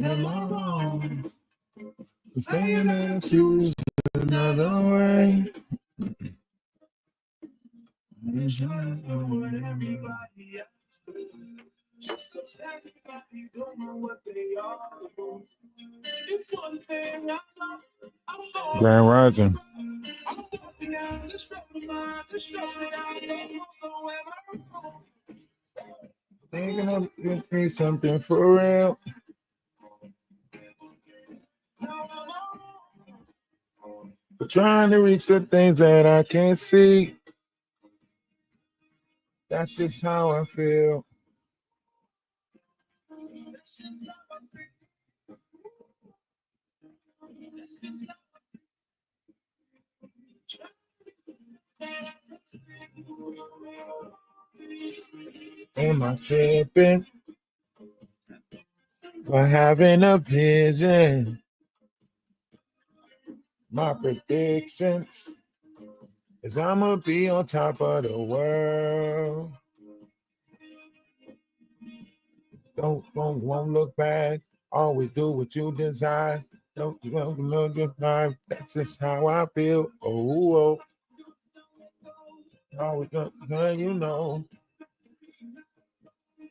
Am I wrong? Saying that I choose another way. I'm trying to know what everybody else do. Just 'cause everybody don't know what they are. It's one thing I know. I'm going Grand Rising. I'm walking down this road of mine, this road that I know. So am I wrong? Thinking of give me something for real. For trying to reach the things that I can't see. That's just how I feel. Am I tripping for having a vision? My predictions is I'ma be on top of the world. Won't look back. Always do what you desire. Don't look back. That's just how I feel. Oh. Always you know.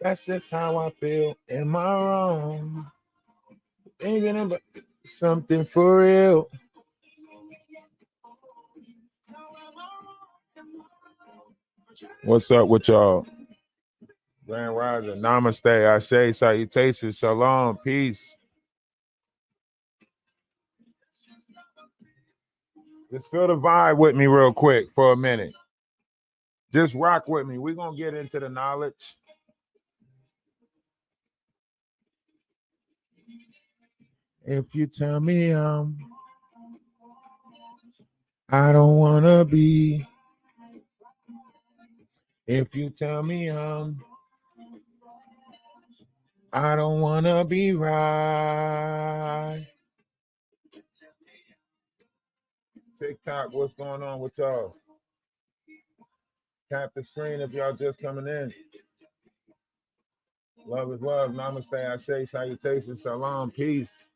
That's just how I feel. Am I wrong? Thinking about something for real. What's up with y'all? Grand Rising, Namaste, I say salutations, shalom, peace. Just feel the vibe with me real quick for a minute. Just rock with me. We're going to get into the knowledge. If you tell me I don't want to be. If you tell me I don't want to be right. TikTok, what's going on with y'all? Tap the screen if y'all just coming in. Love is love. Namaste. I say salutations. Shalom. Peace.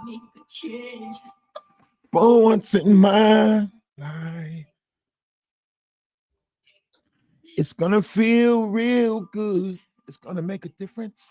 Make a change for once in my life. It's gonna feel real good. It's gonna make a difference.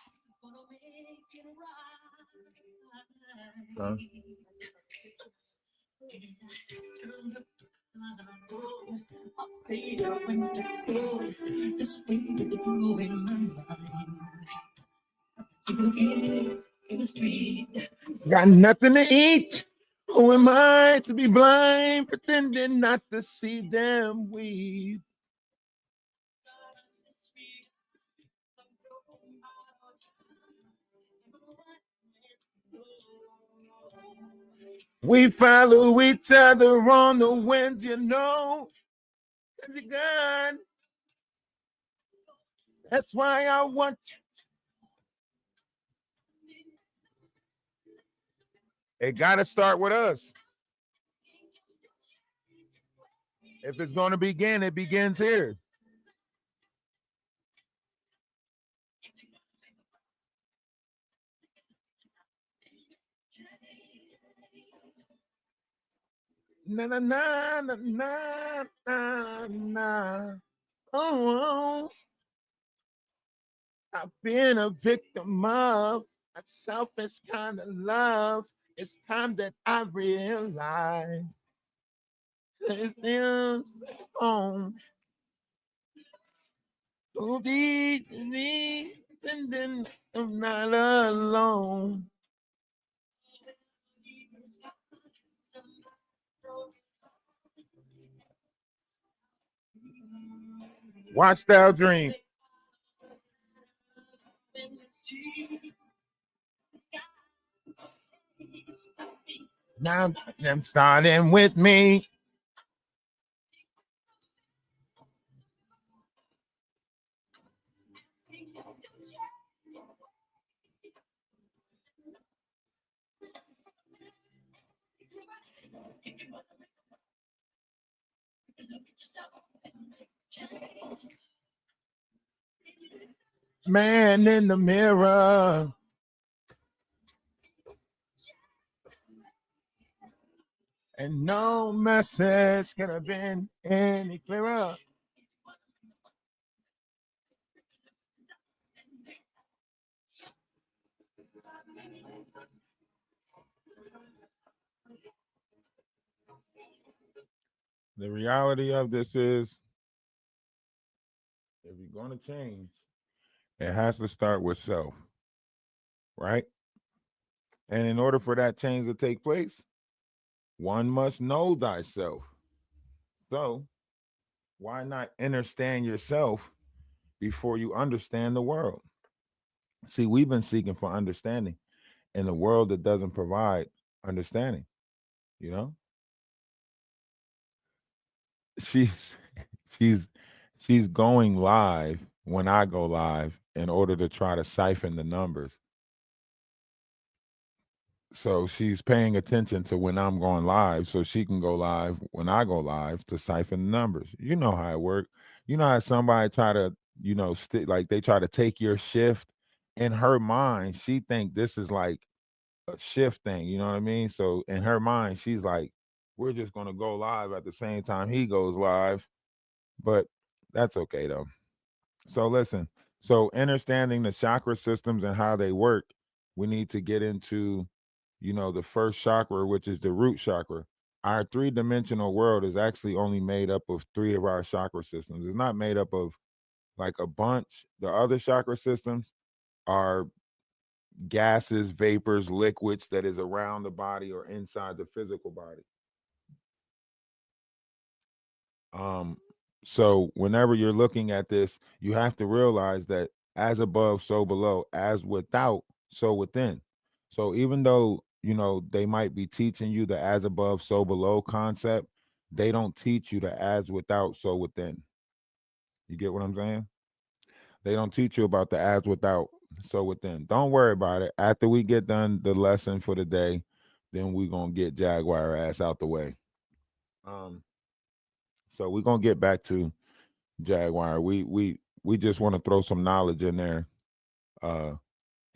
Got nothing to eat. Who am I to be blind, pretending not to see them weep? We follow each other on the wind, you know. You're gone. That's why I want you. It got to start with us. If it's going to begin, it begins here. Na na na na na na na. Oh, I've been a victim of a selfish kind of love. It's time that I realize It's them home. Oh, me, and then I'm not alone. Watch Thou Dream. Now I'm starting with me. Man in the mirror. And no message could have been any clearer. The reality of this is, if you're going to change, it has to start with self, right? And in order for that change to take place, one must know thyself. So, why not understand yourself before you understand the world? See, we've been seeking for understanding in a world that doesn't provide understanding, you know? She's she's she's going live when I go live in order to try to siphon the numbers. So she's paying attention to when I'm going live so she can go live when I go live to siphon the numbers. You know how it works. You know how somebody try to, like they try to take your shift. In her mind, she think this is like a shift thing, you know what I mean? So in her mind, she's like, we're just gonna go live at the same time he goes live. But that's okay though. So listen, so understanding the chakra systems and how they work, we need to get into, the first chakra, which is the root chakra. Our three-dimensional world is actually only made up of three of our chakra systems. It's not made up of like a bunch. The other chakra systems are gases, vapors, liquids that is around the body or inside the physical body. Um, so whenever you're looking at this, you have to realize that as above, so below, as without, so within. So even though, they might be teaching you the as above, so below concept, they don't teach you the as without, so within. You get what I'm saying? They don't teach you about the as without, so within. Don't worry about it. After we get done the lesson for the day, then we're gonna get Jaguar ass out the way. Um, so we're gonna get back to Jaguar. We just want to throw some knowledge in there.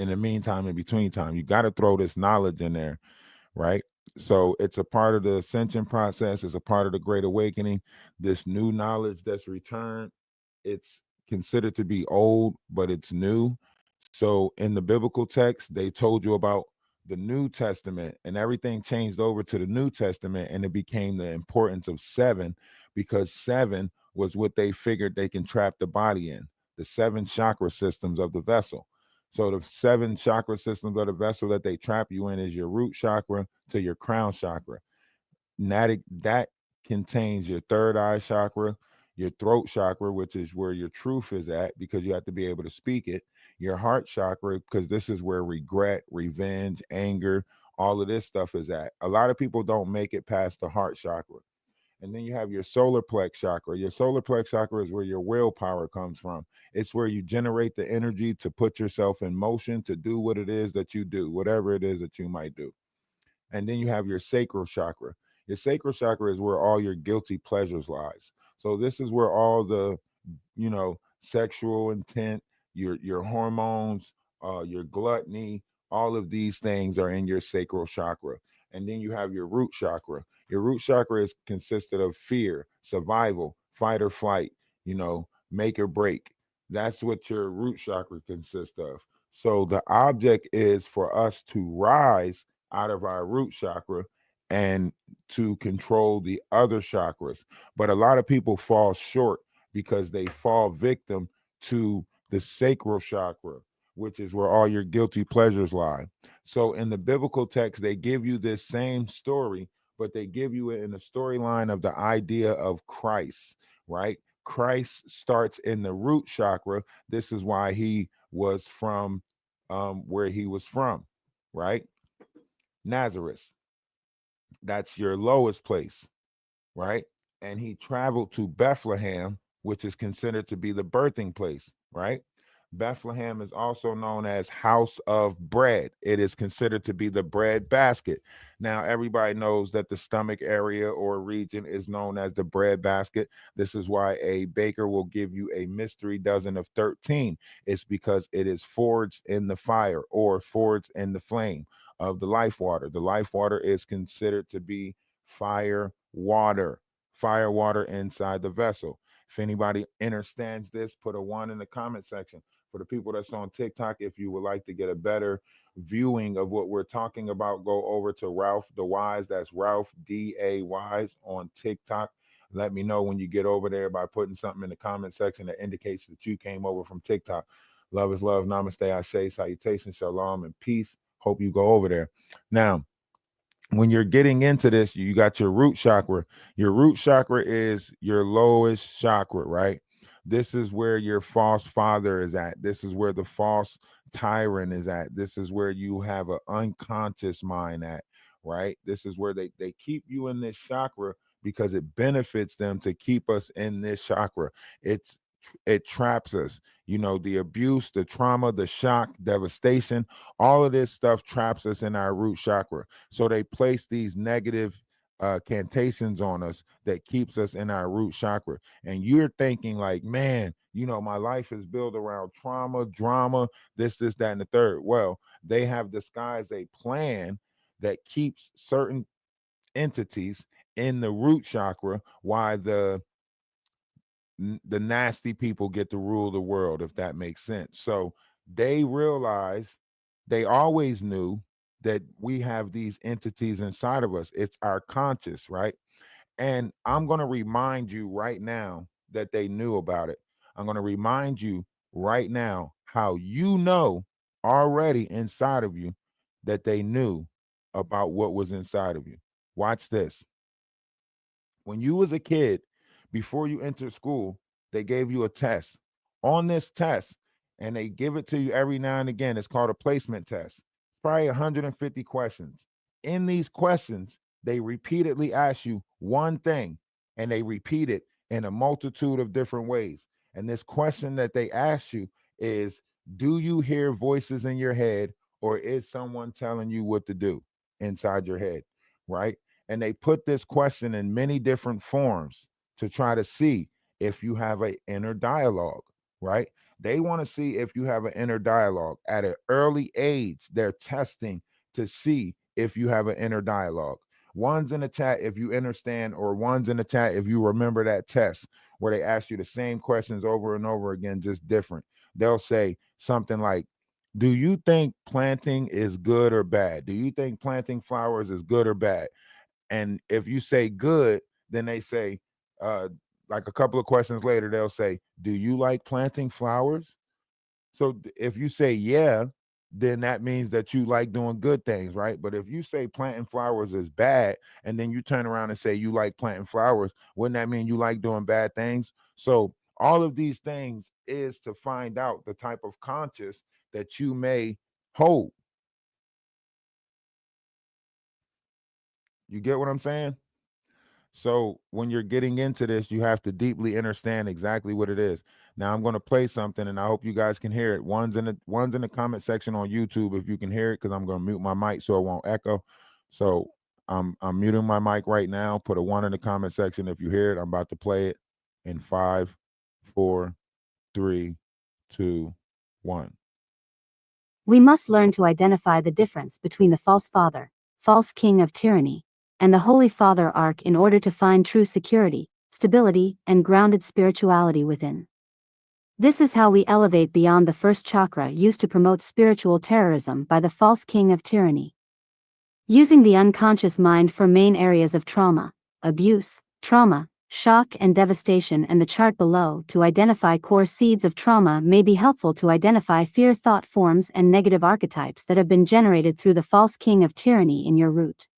In the meantime, in between time, you got to throw this knowledge in there, right? So it's a part of the ascension process. It's a part of the Great Awakening. This new knowledge that's returned, it's considered to be old, but it's new. So in the biblical text, they told you about the New Testament, and everything changed over to the New Testament, and it became the importance of seven, because seven was what they figured they can trap the body in, the seven chakra systems of the vessel. So the seven chakra systems of the vessel that they trap you in is your root chakra to your crown chakra. And that contains your third eye chakra, your throat chakra, which is where your truth is at, because you have to be able to speak it, your heart chakra, because this is where regret, revenge, anger, all of this stuff is at. A lot of people don't make it past the heart chakra. And then you have your solar plex chakra. Your solar plex chakra is where your willpower comes from. It's where you generate the energy to put yourself in motion to do what it is that you do, whatever it is that you might do. And then you have your sacral chakra. Your sacral chakra is where all your guilty pleasures lies. So this is where all the, sexual intent, your hormones, your gluttony, all of these things are in your sacral chakra. And then you have your root chakra. Your root chakra is consisted of fear, survival, fight or flight, make or break. That's what your root chakra consists of. So the object is for us to rise out of our root chakra and to control the other chakras. But a lot of people fall short because they fall victim to the sacral chakra, which is where all your guilty pleasures lie. So in the biblical text, they give you this same story, but they give you it in the storyline of the idea of Christ, right? Christ starts in the root chakra. This is why he was from where he was from, right? Nazareth. That's your lowest place, right? And he traveled to Bethlehem, which is considered to be the birthing place, right? Bethlehem is also known as House of Bread. It is considered to be the bread basket. Now, everybody knows that the stomach area or region is known as the bread basket. This is why a baker will give you a mystery dozen of 13. It's because it is forged in the fire or forged in the flame of the life water. The life water is considered to be fire water inside the vessel. If anybody understands this, put a one in the comment section. For the people that's on TikTok, if you would like to get a better viewing of what we're talking about, go over to Ralphdawise. That's Ralph Dawise on TikTok. Let me know when you get over there by putting something in the comment section that indicates that you came over from TikTok. Love is love. Namaste. I say salutations, shalom, and peace. Hope you go over there. Now, when you're getting into this, you got your root chakra. Your root chakra is your lowest chakra, right? This is where your false father is at. This is where the false tyrant is at. This is where you have an unconscious mind at, right? This is where they keep you in this chakra because it benefits them to keep us in this chakra. It traps us. You know, the abuse, the trauma, the shock, devastation, all of this stuff traps us in our root chakra. So they place these negative cantations on us that keeps us in our root chakra. And you're thinking like, man, you know, my life is built around trauma, drama, this, that, and the third. Well, they have disguised a plan that keeps certain entities in the root chakra, why the nasty people get to rule the world, if that makes sense. So they realize, they always knew that we have these entities inside of us. It's our conscious, right? And I'm going to remind you right now that they knew about it. I'm going to remind you right now how you know already inside of you that they knew about what was inside of you. Watch this. When you was a kid, before you entered school, they gave you a test. On this test, and they give it to you every now and again, it's called a placement test. Probably 150 questions. In these questions, they repeatedly ask you one thing, and they repeat it in a multitude of different ways. And this question that they ask you is, do you hear voices in your head, or is someone telling you what to do inside your head? Right? And they put this question in many different forms to try to see if you have an inner dialogue, right? They want to see if you have an inner dialogue. At an early age, they're testing to see if you have an inner dialogue. One's in the chat if you understand, or one's in the chat if you remember that test where they ask you the same questions over and over again, just different. They'll say something like, do you think planting is good or bad? Do you think planting flowers is good or bad? And if you say good, then they say, uh, like a couple of questions later, they'll say, do you like planting flowers? So if you say yeah, then that means that you like doing good things, right? But if you say planting flowers is bad, and then you turn around and say you like planting flowers, wouldn't that mean you like doing bad things? So all of these things is to find out the type of conscious that you may hold. You get what I'm saying? So when you're getting into this, you have to deeply understand exactly what it is. Now I'm going to play something, and I hope you guys can hear it. One's in the comment section on YouTube if you can hear it, because I'm going to mute my mic so it won't echo. So I'm muting my mic right now. Put a one in the comment section if you hear it. I'm about to play it in 5, 4, 3, 2, 1. We must learn to identify the difference between the false father, false king of tyranny, and the Holy Father arc in order to find true security, stability, and grounded spirituality within. This is how we elevate beyond the first chakra used to promote spiritual terrorism by the false king of tyranny. Using the unconscious mind for main areas of trauma, abuse, trauma, shock and devastation and the chart below to identify core seeds of trauma may be helpful to identify fear thought forms and negative archetypes that have been generated through the false king of tyranny in your root.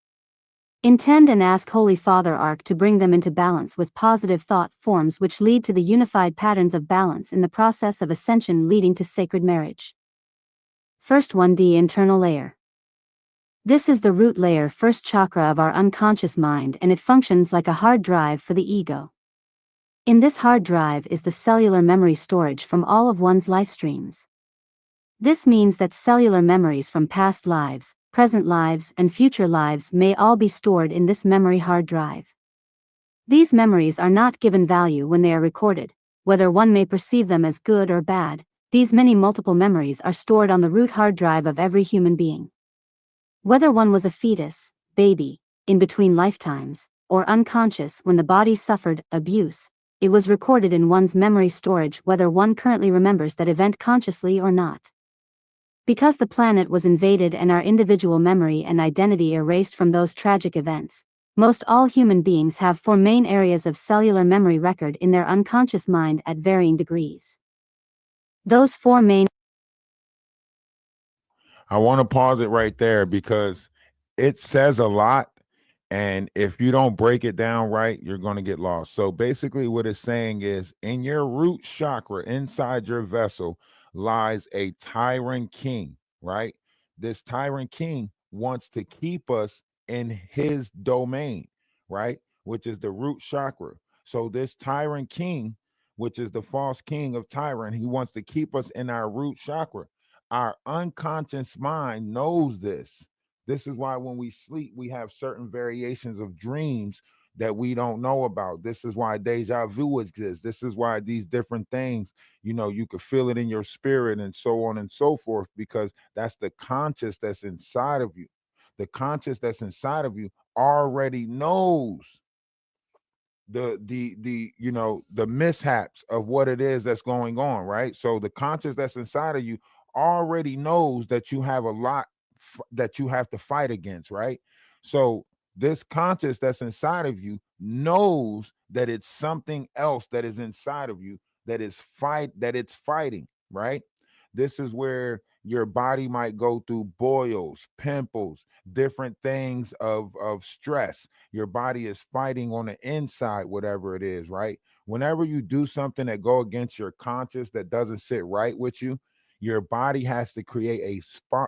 Intend and ask Holy Father Arc to bring them into balance with positive thought forms which lead to the unified patterns of balance in the process of ascension leading to sacred marriage. First 1D internal layer. This is the root layer, first chakra of our unconscious mind, and it functions like a hard drive for the ego. In this hard drive is the cellular memory storage from all of one's life streams. This means that cellular memories from past lives, present lives, and future lives may all be stored in this memory hard drive. These memories are not given value when they are recorded, whether one may perceive them as good or bad. These many multiple memories are stored on the root hard drive of every human being. Whether one was a fetus, baby, in between lifetimes, or unconscious when the body suffered abuse, it was recorded in one's memory storage whether one currently remembers that event consciously or not. Because the planet was invaded and our individual memory and identity erased from those tragic events, most all human beings have 4 main areas of cellular memory record in their unconscious mind at varying degrees. Those 4 main I want to pause it right there because it says a lot. And if you don't break it down right, you're going to get lost. So basically, what it's saying is in your root chakra, inside your vessel, lies a tyrant king, right? This tyrant king wants to keep us in his domain, right? Which is the root chakra. So this tyrant king, which is the false king of tyrant, he wants to keep us in our root chakra. Our unconscious mind knows this. This is why when we sleep, we have certain variations of dreams that we don't know about. This is why deja vu exists. This is why these different things, you could feel it in your spirit and so on and so forth, because that's the conscious that's inside of you. The conscious that's inside of you already knows the mishaps of what it is that's going on, right? So the conscious that's inside of you already knows that you have a lot that you have to fight against, right? So this conscious that's inside of you knows that it's something else that is inside of you that it's fighting, right? This is where your body might go through boils, pimples, different things of stress. Your body is fighting on the inside, whatever it is, right? Whenever you do something that go against your conscious that doesn't sit right with you, your body has to create a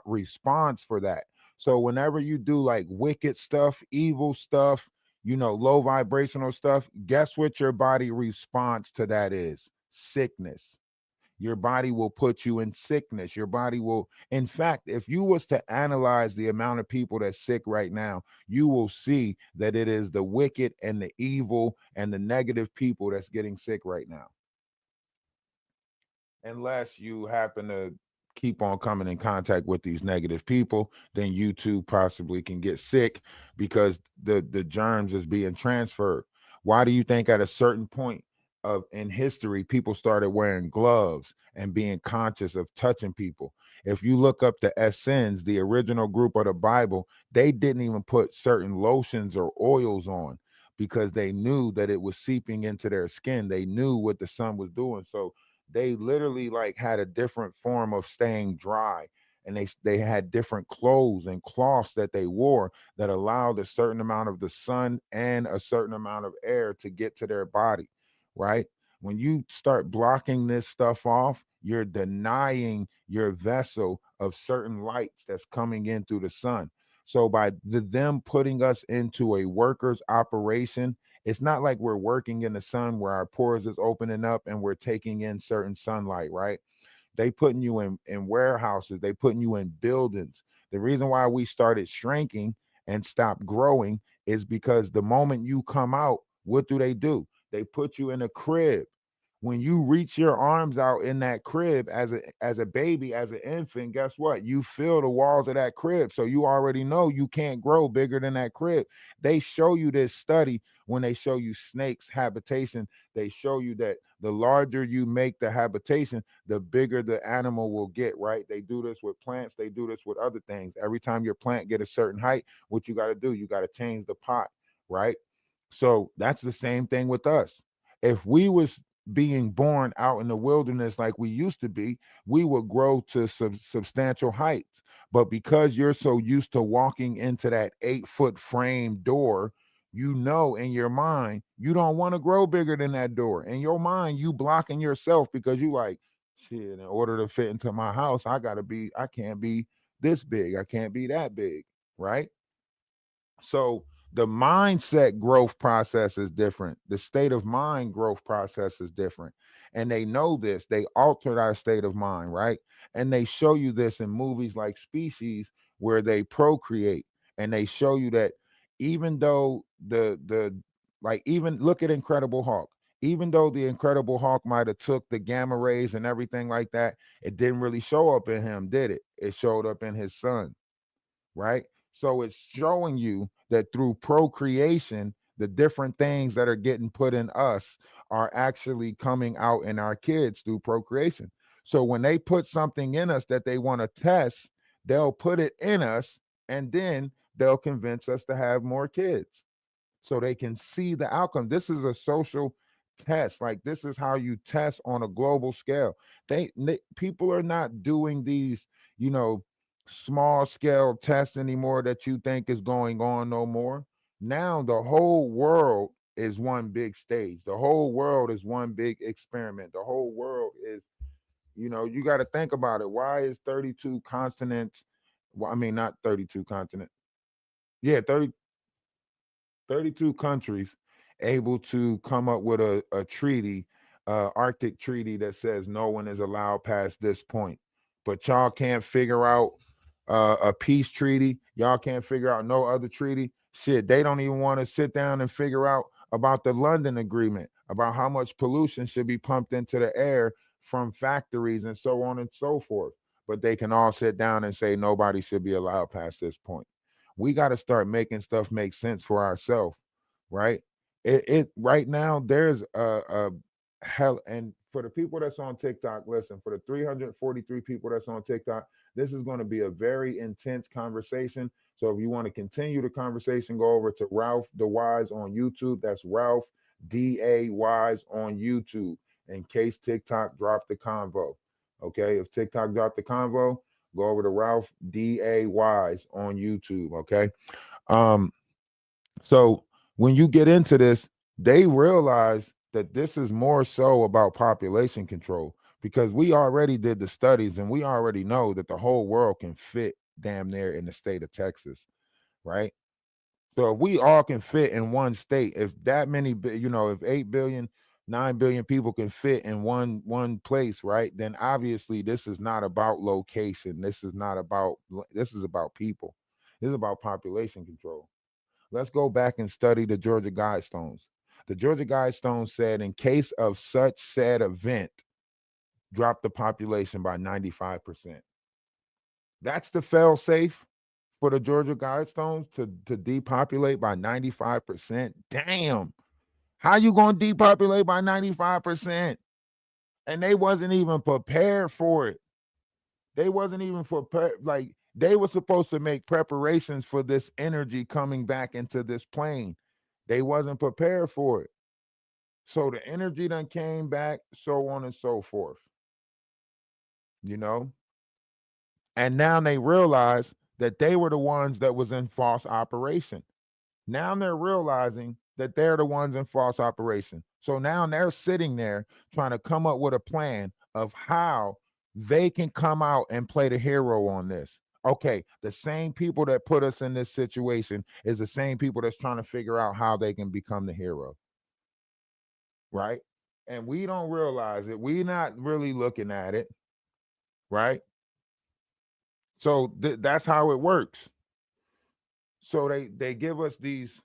response for that. So whenever you do like wicked stuff, evil stuff, low vibrational stuff, guess what your body response to that is? Sickness. Your body will put you in sickness. Your body will, in fact, if you was to analyze the amount of people that's sick right now, you will see that it is the wicked and the evil and the negative people that's getting sick right now, unless you happen to keep on coming in contact with these negative people. Then you too possibly can get sick because the germs is being transferred. Why do you think at a certain point of in history people started wearing gloves and being conscious of touching people? If you look up the Essenes, the original group of the Bible, they didn't even put certain lotions or oils on because they knew that it was seeping into their skin. They knew what the sun was doing. So they literally like had a different form of staying dry, and they had different clothes and cloths that they wore that allowed a certain amount of the sun and a certain amount of air to get to their body, right? When you start blocking this stuff off, you're denying your vessel of certain lights that's coming in through the sun. So by them putting us into a worker's operation, it's not like we're working in the sun where our pores is opening up and we're taking in certain sunlight, right? They putting you in warehouses, they putting you in buildings. The reason why we started shrinking and stopped growing is because the moment you come out, what do? They put you in a crib. When you reach your arms out in that crib as a baby, as an infant, guess what? You feel the walls of that crib. So you already know you can't grow bigger than that crib. They show you this study when they show you snakes habitation, they show you that the larger you make the habitation, the bigger the animal will get, right? They do this with plants, they do this with other things. Every time your plant get a certain height, what you got to do, you got to change the pot, right? So that's the same thing with us. If we was being born out in the wilderness like we used to be, we would grow to substantial heights. But because you're so used to walking into that 8 foot frame door, you know in your mind you don't want to grow bigger than that door. In your mind, you blocking yourself because you like, shit, in order to fit into my house, I can't be this big, I can't be that big, right? So the mindset growth process is different. The state of mind growth process is different. And they know this. They altered our state of mind, right? And they show you this in movies like Species, where they procreate. And they show you that even though the like, even look at Incredible Hulk. Even though the Incredible Hulk might have took the gamma rays and everything like that, it didn't really show up in him, did it? It showed up in his son, right? So it's showing you that through procreation, the different things that are getting put in us are actually coming out in our kids through procreation. So when they put something in us that they want to test, they'll put it in us and then they'll convince us to have more kids so they can see the outcome. This is a social test. Like, this is how you test on a global scale. People are not doing these, you know, small scale tests anymore that you think is going on no more. Now the whole world is one big stage. The whole world is one big experiment. The whole world is, you got to think about it. Why is 32 continents, well, I mean, not 32 continents. Yeah, 32 countries able to come up with a treaty, Arctic treaty, that says no one is allowed past this point. But y'all can't figure out a peace treaty. Y'all can't figure out no other treaty. Shit, they don't even want to sit down and figure out about the London Agreement, about how much pollution should be pumped into the air from factories and so on and so forth. But they can all sit down and say nobody should be allowed past this point. We got to start making stuff make sense for ourselves, right? It right now there's a hell. And for the people that's on TikTok, listen, for the 343 people that's on TikTok, this is going to be a very intense conversation. So if you want to continue the conversation, go over to Ralphdawise on YouTube. That's Ralph Wise on YouTube, in case TikTok dropped the convo. Okay, if TikTok dropped the convo, go over to Ralph Wise on YouTube. Okay. Um, so when you get into this, they realize that this is more so about population control, because we already did the studies and we already know that the whole world can fit damn near in the state of Texas, right? So if we all can fit in one state, if that many, if 8 billion, 9 billion people can fit in one place, right? Then obviously this is not about location. This is about people. This is about population control. Let's go back and study the Georgia Guidestones. The Georgia Guidestones said, in case of such said event, drop the population by 95%. That's the fail safe for the Georgia Guidestones, to depopulate by 95%. Damn. How you going to depopulate by 95%? And they wasn't even prepared for it. They wasn't even prepared. Like, they were supposed to make preparations for this energy coming back into this plane. They wasn't prepared for it. So the energy done came back, so on and so forth. You know? And now they realize that they were the ones that was in false operation. Now they're realizing that they're the ones in false operation. So now they're sitting there trying to come up with a plan of how they can come out and play the hero on this. Okay, the same people that put us in this situation is the same people that's trying to figure out how they can become the hero. Right? And we don't realize it. We're not really looking at it. Right? So that's how it works. So they give us these,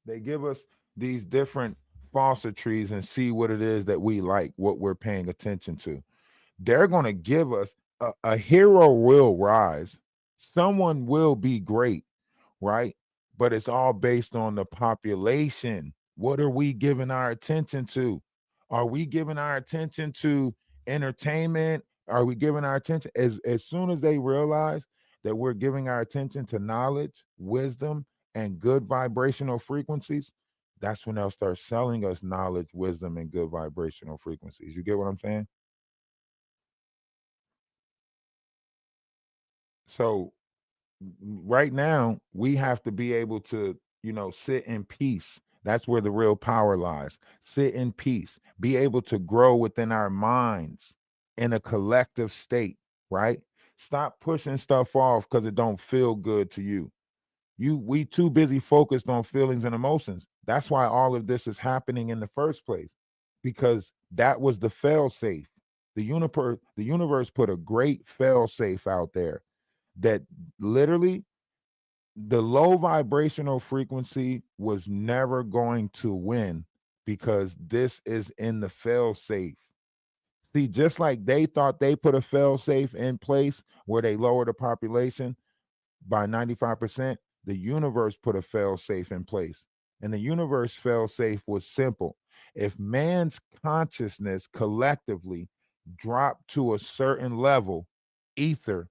they give us these different falsitries and see what it is that we like, what we're paying attention to. They're going to give us a hero will rise. Someone will be great. right? But it's all based on the population. What are we giving our attention to? Are we giving our attention to entertainment? Are we giving our attention as soon as they realize that we're giving our attention to knowledge, wisdom, and good vibrational frequencies? That's when they'll start selling us knowledge, wisdom, and good vibrational frequencies. You get what I'm saying? So right now we have to be able to, sit in peace. That's where the real power lies. Sit in peace, be able to grow within our minds in a collective state, right? Stop pushing stuff off because it don't feel good to you. We too busy focused on feelings and emotions. That's why all of this is happening in the first place, because that was the fail safe. The universe put a great fail safe out there that literally the low vibrational frequency was never going to win, because this is in the fail safe. See, just like they thought they put a fail safe in place where they lowered the population by 95%, the universe put a fail safe in place. And the universe fail safe was simple. If man's consciousness collectively dropped to a certain level, ether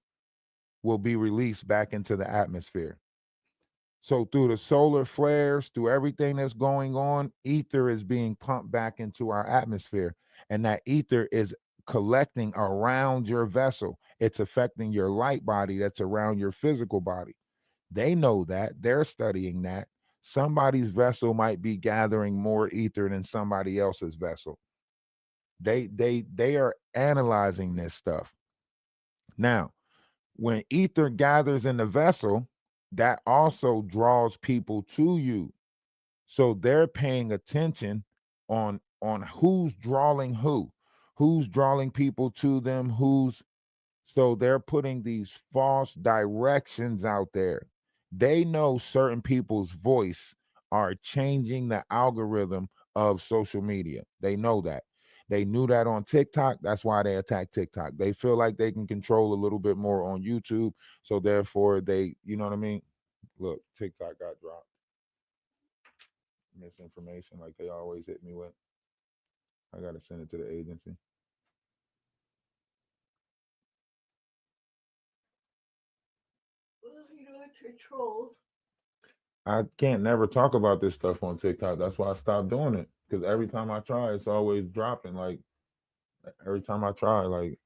will be released back into the atmosphere. So through the solar flares, through everything that's going on, ether is being pumped back into our atmosphere. And that ether is collecting around your vessel. It's affecting your light body that's around your physical body. They know that. They're studying that. Somebody's vessel might be gathering more ether than somebody else's vessel. They are analyzing this stuff. Now, when ether gathers in the vessel, that also draws people to you. So they're paying attention on who's drawing people to them, so they're putting these false directions out there. They know certain people's voice are changing the algorithm of social media. They know that. They knew that on TikTok. That's why they attack TikTok. They feel like they can control a little bit more on YouTube. So therefore they, you know what I mean? Look, TikTok got dropped. Misinformation like they always hit me with. I gotta send it to the agency. Well, it's trolls. I can't never talk about this stuff on TikTok. That's why I stopped doing it. Because every time I try, it's always dropping. Like every time I try, like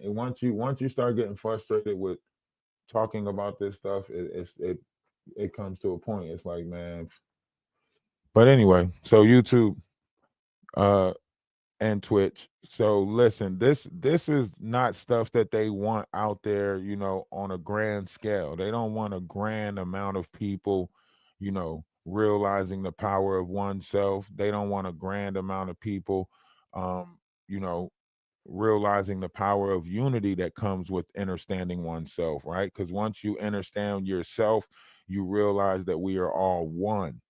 once you start getting frustrated with talking about this stuff, it comes to a point. It's like, man. But anyway, so YouTube, uh, and Twitch. So listen, this is not stuff that they want out there, on a grand scale. They don't want a grand amount of people, realizing the power of oneself. They don't want a grand amount of people, you know, realizing the power of unity that comes with understanding oneself, right? Because once you understand yourself, you realize that we are all one,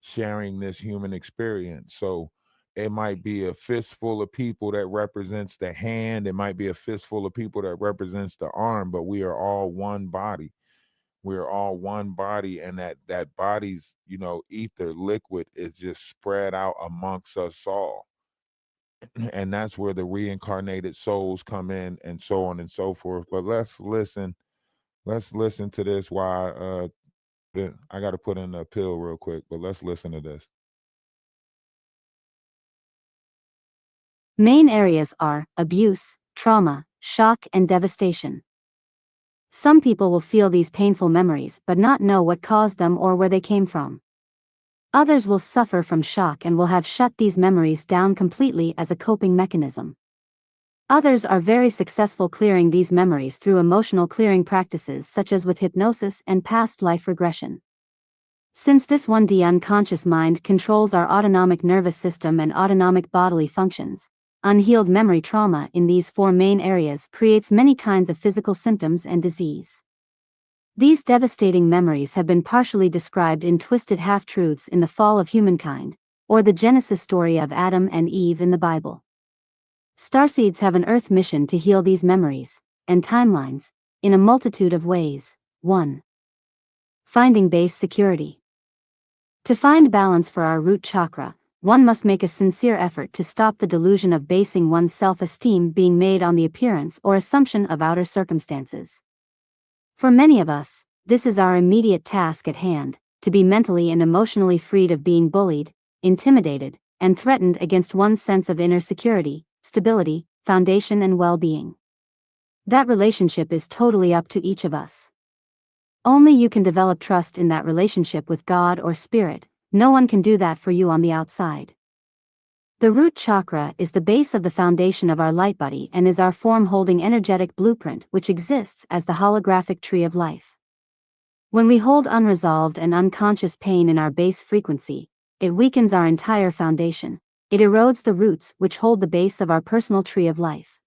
sharing this human experience. So it might be a fistful of people that represents the hand, it might be a fistful of people that represents the arm, but we are all one body. We're all one body, and that body's, ether liquid is just spread out amongst us all. And that's where the reincarnated souls come in, and so on and so forth. But let's listen to this while I got to put in a pill real quick, but let's listen to this. Main areas are abuse, trauma, shock, and devastation. Some people will feel these painful memories but not know what caused them or where they came from. Others will suffer from shock and will have shut these memories down completely as a coping mechanism. Others are very successful clearing these memories through emotional clearing practices such as with hypnosis and past life regression. Since this 1D unconscious mind controls our autonomic nervous system and autonomic bodily functions, unhealed memory trauma in these four main areas creates many kinds of physical symptoms and disease. These devastating memories have been partially described in Twisted Half-Truths in the Fall of Humankind, or the Genesis story of Adam and Eve in the Bible. Starseeds have an Earth mission to heal these memories and timelines in a multitude of ways. 1. Finding base security. To find balance for our root chakra, one must make a sincere effort to stop the delusion of basing one's self-esteem being made on the appearance or assumption of outer circumstances. For many of us, this is our immediate task at hand, to be mentally and emotionally freed of being bullied, intimidated, and threatened against one's sense of inner security, stability, foundation, and well-being. That relationship is totally up to each of us. Only you can develop trust in that relationship with God or Spirit. No one can do that for you on the outside. The root chakra is the base of the foundation of our light body and is our form-holding energetic blueprint which exists as the holographic tree of life. When we hold unresolved and unconscious pain in our base frequency, it weakens our entire foundation. It erodes the roots which hold the base of our personal tree of life.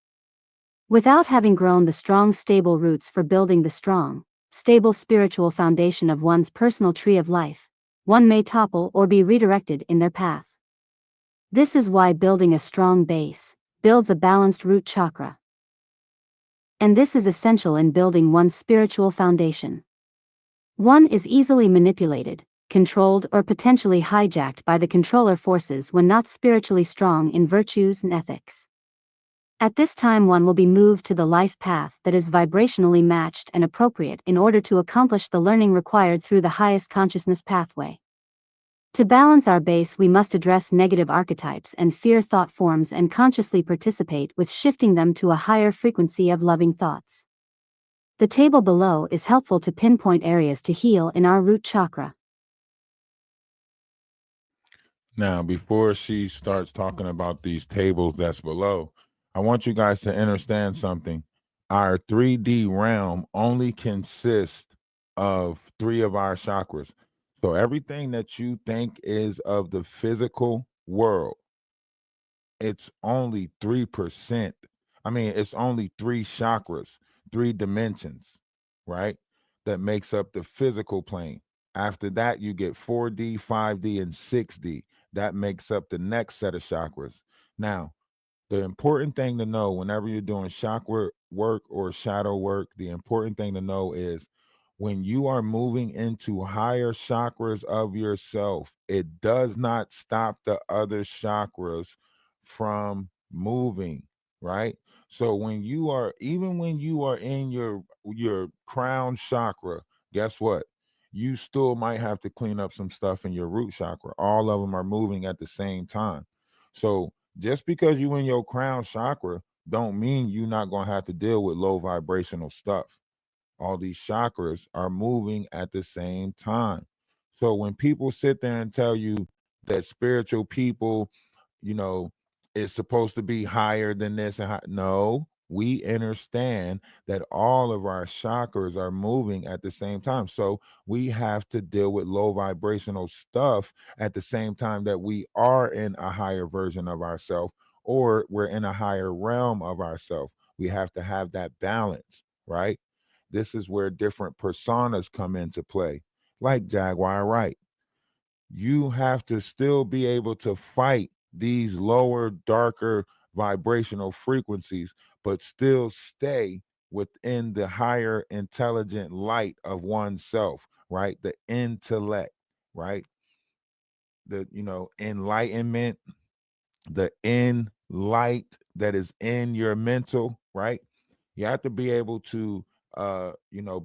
Without having grown the strong stable roots for building the strong, stable spiritual foundation of one's personal tree of life, one may topple or be redirected in their path. This is why building a strong base builds a balanced root chakra. And this is essential in building one's spiritual foundation. One is easily manipulated, controlled, or potentially hijacked by the controller forces when not spiritually strong in virtues and ethics. At this time, one will be moved to the life path that is vibrationally matched and appropriate in order to accomplish the learning required through the highest consciousness pathway. To balance our base, we must address negative archetypes and fear thought forms and consciously participate with shifting them to a higher frequency of loving thoughts. The table below is helpful to pinpoint areas to heal in our root chakra. Now, before she starts talking about these tables that's below, I want you guys to understand something. Our 3D realm only consists of 3 of our chakras. So everything that you think is of the physical world, it's only 3%. I mean, it's only 3 chakras, 3 dimensions, right? That makes up the physical plane. After that, you get 4D, 5D, and 6D. That makes up the next set of chakras. Now, the important thing to know whenever you're doing chakra work or shadow work, the important thing to know is when you are moving into higher chakras of yourself, it does not stop the other chakras from moving, right? So when you are, even when you are in your crown chakra, guess what? You still might have to clean up some stuff in your root chakra. All of them are moving at the same time. So just because you in your crown chakra don't mean you're not going to have to deal with low vibrational stuff. All these chakras are moving at the same time. So when people sit there and tell you that spiritual people, you know, is supposed to be higher than this and no, we understand that all of our chakras are moving at the same time. So we have to deal with low vibrational stuff at the same time that we are in a higher version of ourselves or we're in a higher realm of ourselves. We have to have that balance, right? This is where different personas come into play, like Jaguar Wright. You have to still be able to fight these lower, darker vibrational frequencies, but still stay within the higher intelligent light of oneself, right? The intellect, right? The, enlightenment, the in light that is in your mental, right? You have to be able to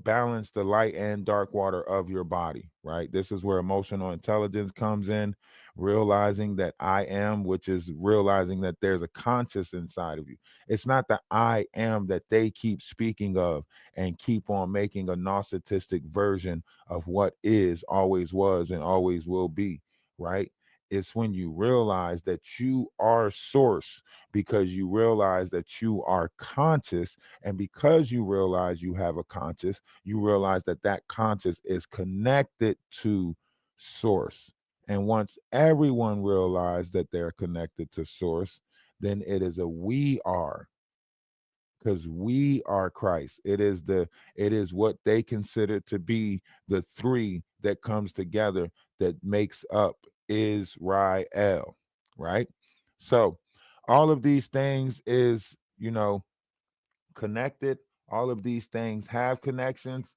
balance the light and dark water of your body, right? This is where emotional intelligence comes in, realizing that I am, which is realizing that there's a conscious inside of you. It's not the I am that they keep speaking of and keep on making a narcissistic version of what is, always was, and always will be, right? It's when you realize that you are source because you realize that you are conscious. And because you realize you have a conscious, you realize that that conscious is connected to source. And once everyone realizes that they're connected to source, then it is a we are, because we are Christ. It is what they consider to be the 3 that comes together that makes up Israel, right? So all of these things is, connected. All of these things have connections.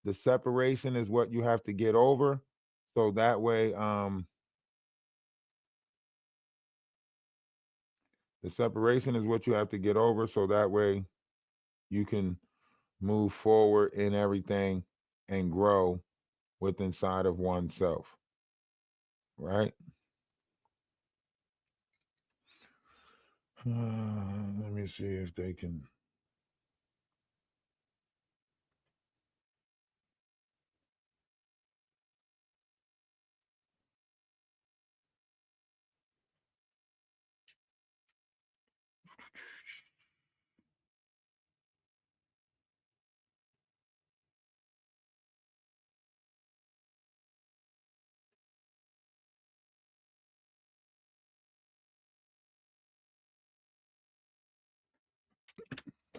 The separation is what you have to get over. So that way, the separation is what you have to get over. So that way you can move forward in everything and grow with inside of oneself. Right? Let me see if they can.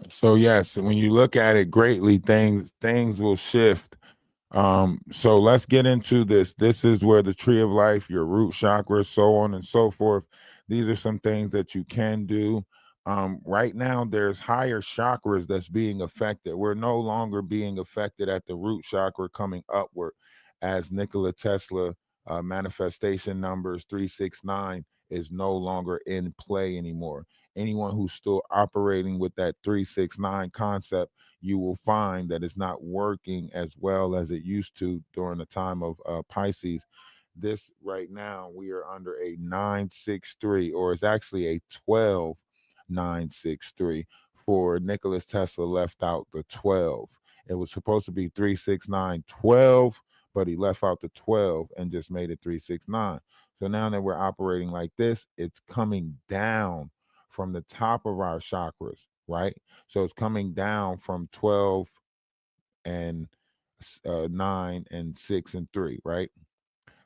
So yes, when you look at it greatly, things will shift. So let's get into this. This is where the tree of life, your root chakra, so on and so forth. These are some things that you can do. Right now, there's higher chakras that's being affected. We're no longer being affected at the root chakra coming upward, as Nikola Tesla manifestation numbers 369 is no longer in play anymore. Anyone who's still operating with that 369 concept, you will find that it's not working as well as it used to during the time of Pisces. This right now, we are under a 963, or it's actually a 12963. For Nicholas Tesla left out the 12. It was supposed to be 36912, but he left out the 12 and just made it 369. So now that we're operating like this, it's coming down from the top of our chakras, right? So it's coming down from 12 and 9 and 6 and 3, right?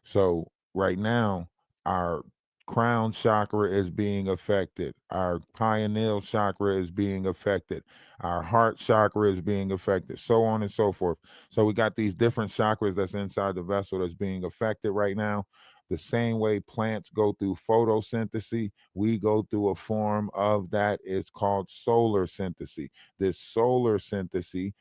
So right now, our crown chakra is being affected. Our pineal chakra is being affected. Our heart chakra is being affected, so on and so forth. So we got these different chakras that's inside the vessel that's being affected right now. The same way plants go through photosynthesis, we go through a form of that. It's called solar synthesis. This solar synthesis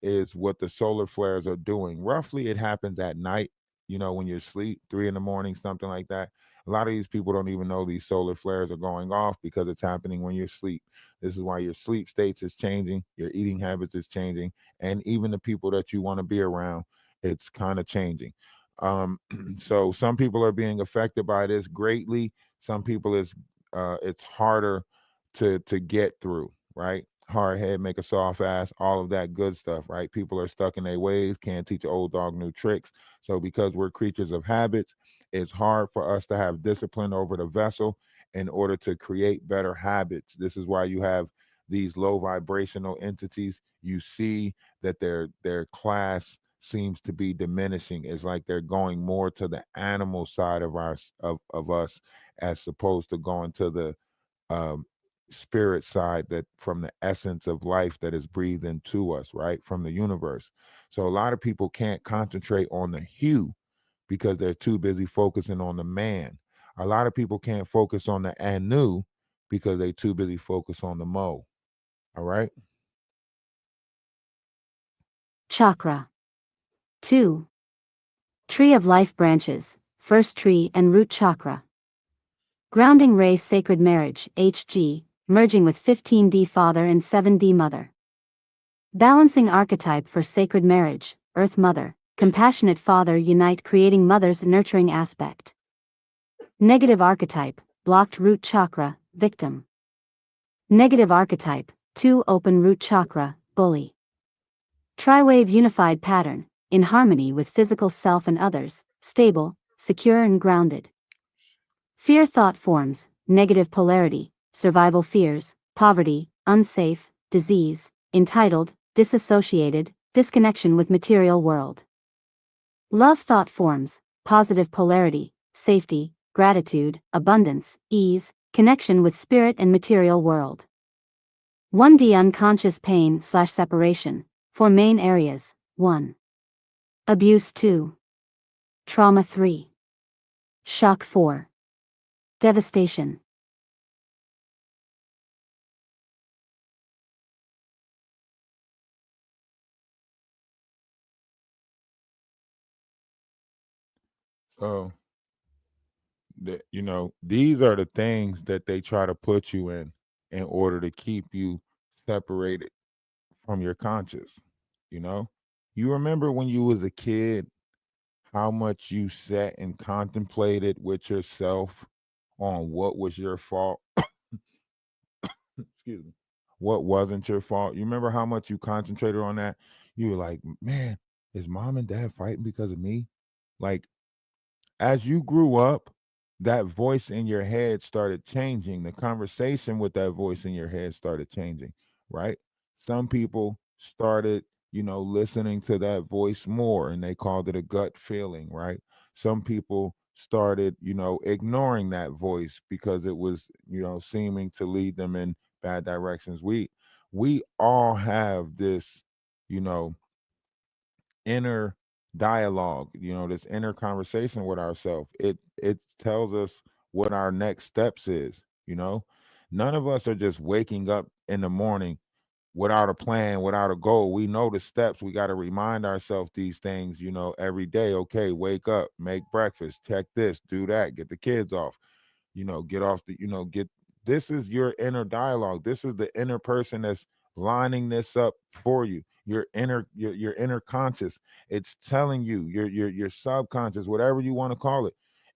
is what the solar flares are doing. Roughly, it happens at night, when you're asleep, 3 in the morning, something like that. A lot of these people don't even know these solar flares are going off because it's happening when you're asleep. This is why your sleep states is changing, your eating habits is changing, and even the people that you want to be around, it's kind of changing. So some people are being affected by this greatly. Some people it's harder to get through, right? Hard head, make a soft ass, all of that good stuff, right? People are stuck in their ways, can't teach an old dog new tricks. So because we're creatures of habits, it's hard for us to have discipline over the vessel in order to create better habits. This is why you have these low vibrational entities. You see that their class seems to be diminishing. It's like they're going more to the animal side of us, as opposed to going to the um, spirit side, that from the essence of life that is breathed into us, right, from the universe. So a lot of people can't concentrate on the hue because they're too busy focusing on the man. A lot of people can't focus on the anu because they're too busy focused on the mo. All right. Chakra. 2. Tree of life branches, first tree and root chakra. Grounding ray sacred marriage, HG, merging with 15D father and 7D mother. Balancing archetype for sacred marriage, earth mother, compassionate father unite creating mother's nurturing aspect. Negative archetype, blocked root chakra, victim. Negative archetype, 2 open root chakra, bully. Tri-wave unified pattern, in harmony with physical self and others, stable, secure and grounded. Fear thought forms, negative polarity, survival fears, poverty, unsafe, disease, entitled, disassociated, disconnection with material world. Love thought forms, positive polarity, safety, gratitude, abundance, ease, connection with spirit and material world. 1D unconscious pain/separation, 4 main areas, 1. Abuse 2. Trauma 3. Shock 4. Devastation. So these are the things that they try to put you in order to keep you separated from your conscious. You know, you remember when you was a kid how much you sat and contemplated with yourself on what was your fault. Excuse me. What wasn't your fault? You remember how much you concentrated on that? You were like, man, is mom and dad fighting because of me? Like, as you grew up, that voice in your head started changing. The conversation with that voice in your head started changing, right? Some people started, listening to that voice more and they called it a gut feeling, right? Some people started, ignoring that voice because it was, seeming to lead them in bad directions. We all have this, you know, inner dialogue, this inner conversation with ourselves. It tells us what our next steps is. None of us are just waking up in the morning without a plan, without a goal. We know the steps. We got to remind ourselves these things, every day. Okay, wake up, make breakfast, check this, do that, get the kids off, get off the, get this is your inner dialogue. This is the inner person that's lining this up for you. Your inner conscious. It's telling you, your subconscious, whatever you want to call it.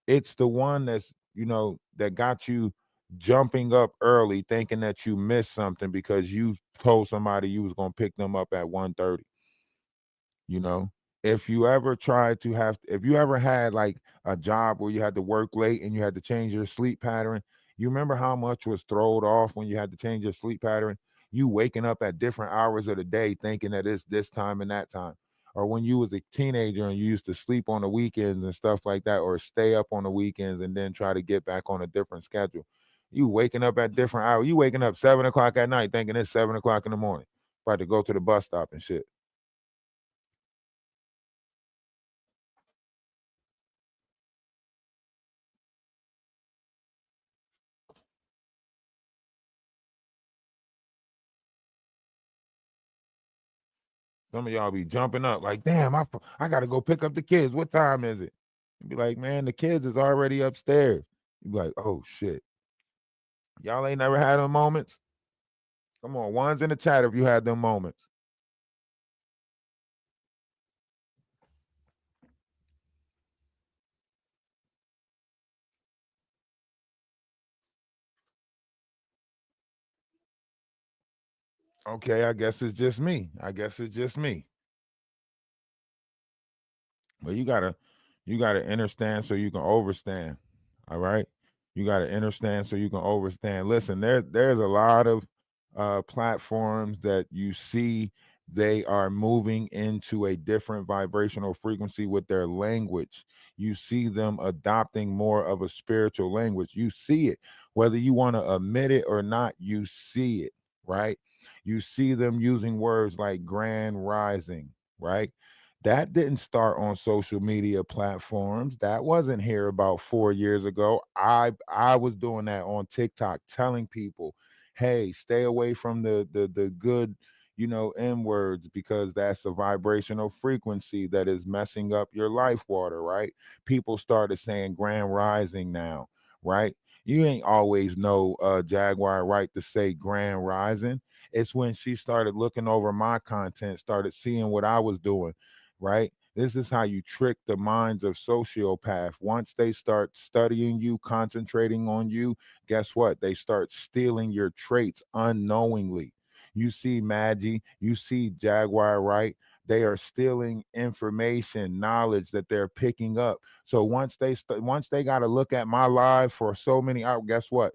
It's the one that's, that got you jumping up early thinking that you missed something because you told somebody you was going to pick them up at 1:30. you know if you ever had like a job where you had to work late and you had to change your sleep pattern, you remember how much was thrown off when you had to change your sleep pattern? You waking up at different hours of the day thinking that it's this time and that time. Or when you was a teenager and you used to sleep on the weekends and stuff like that, or stay up on the weekends and then try to get back on a different schedule. You waking up at different hours. You waking up 7 o'clock at night thinking it's 7 o'clock in the morning, about to go to the bus stop and shit. Some of y'all be jumping up like, damn, I got to go pick up the kids. What time is it? You be like, man, the kids is already upstairs. You be like, oh shit. Y'all ain't never had them moments? Come on, one's in the chat if you had them moments. Okay, I guess it's just me. I guess it's just me. But you gotta understand so you can overstand. All right. You gotta understand so you can overstand. Listen, there's a lot of platforms that you see they are moving into a different vibrational frequency with their language. You see them adopting more of a spiritual language. You see it. Whether you want to admit it or not, you see it, right? You see them using words like grand rising, right? That didn't start on social media platforms. That wasn't here about 4 years ago. I was doing that on TikTok, telling people, "Hey, stay away from the good, N words because that's a vibrational frequency that is messing up your life water." Right? People started saying "grand rising" now, right? You ain't always know Jaguar right to say "grand rising." It's when she started looking over my content, started seeing what I was doing, right? This is how you trick the minds of sociopath. Once they start studying you, concentrating on you, guess what? They start stealing your traits unknowingly. You see Maggie, you see Jaguar, right? They are stealing information, knowledge that they're picking up. So once they got to look at my live for so many hours, guess what?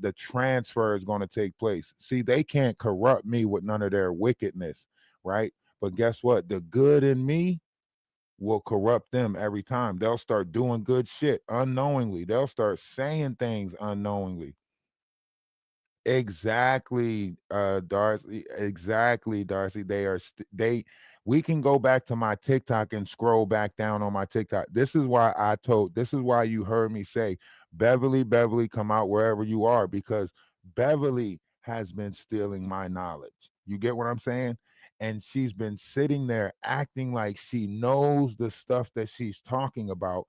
The transfer is going to take place. See, they can't corrupt me with none of their wickedness, right? But guess what? The good in me will corrupt them every time. They'll start doing good shit unknowingly. They'll start saying things unknowingly. Exactly, Darcy. Exactly, Darcy. They. We can go back to my TikTok and scroll back down on my TikTok. This is why you heard me say, Beverly, come out wherever you are, because Beverly has been stealing my knowledge. You get what I'm saying? And she's been sitting there acting like she knows the stuff that she's talking about,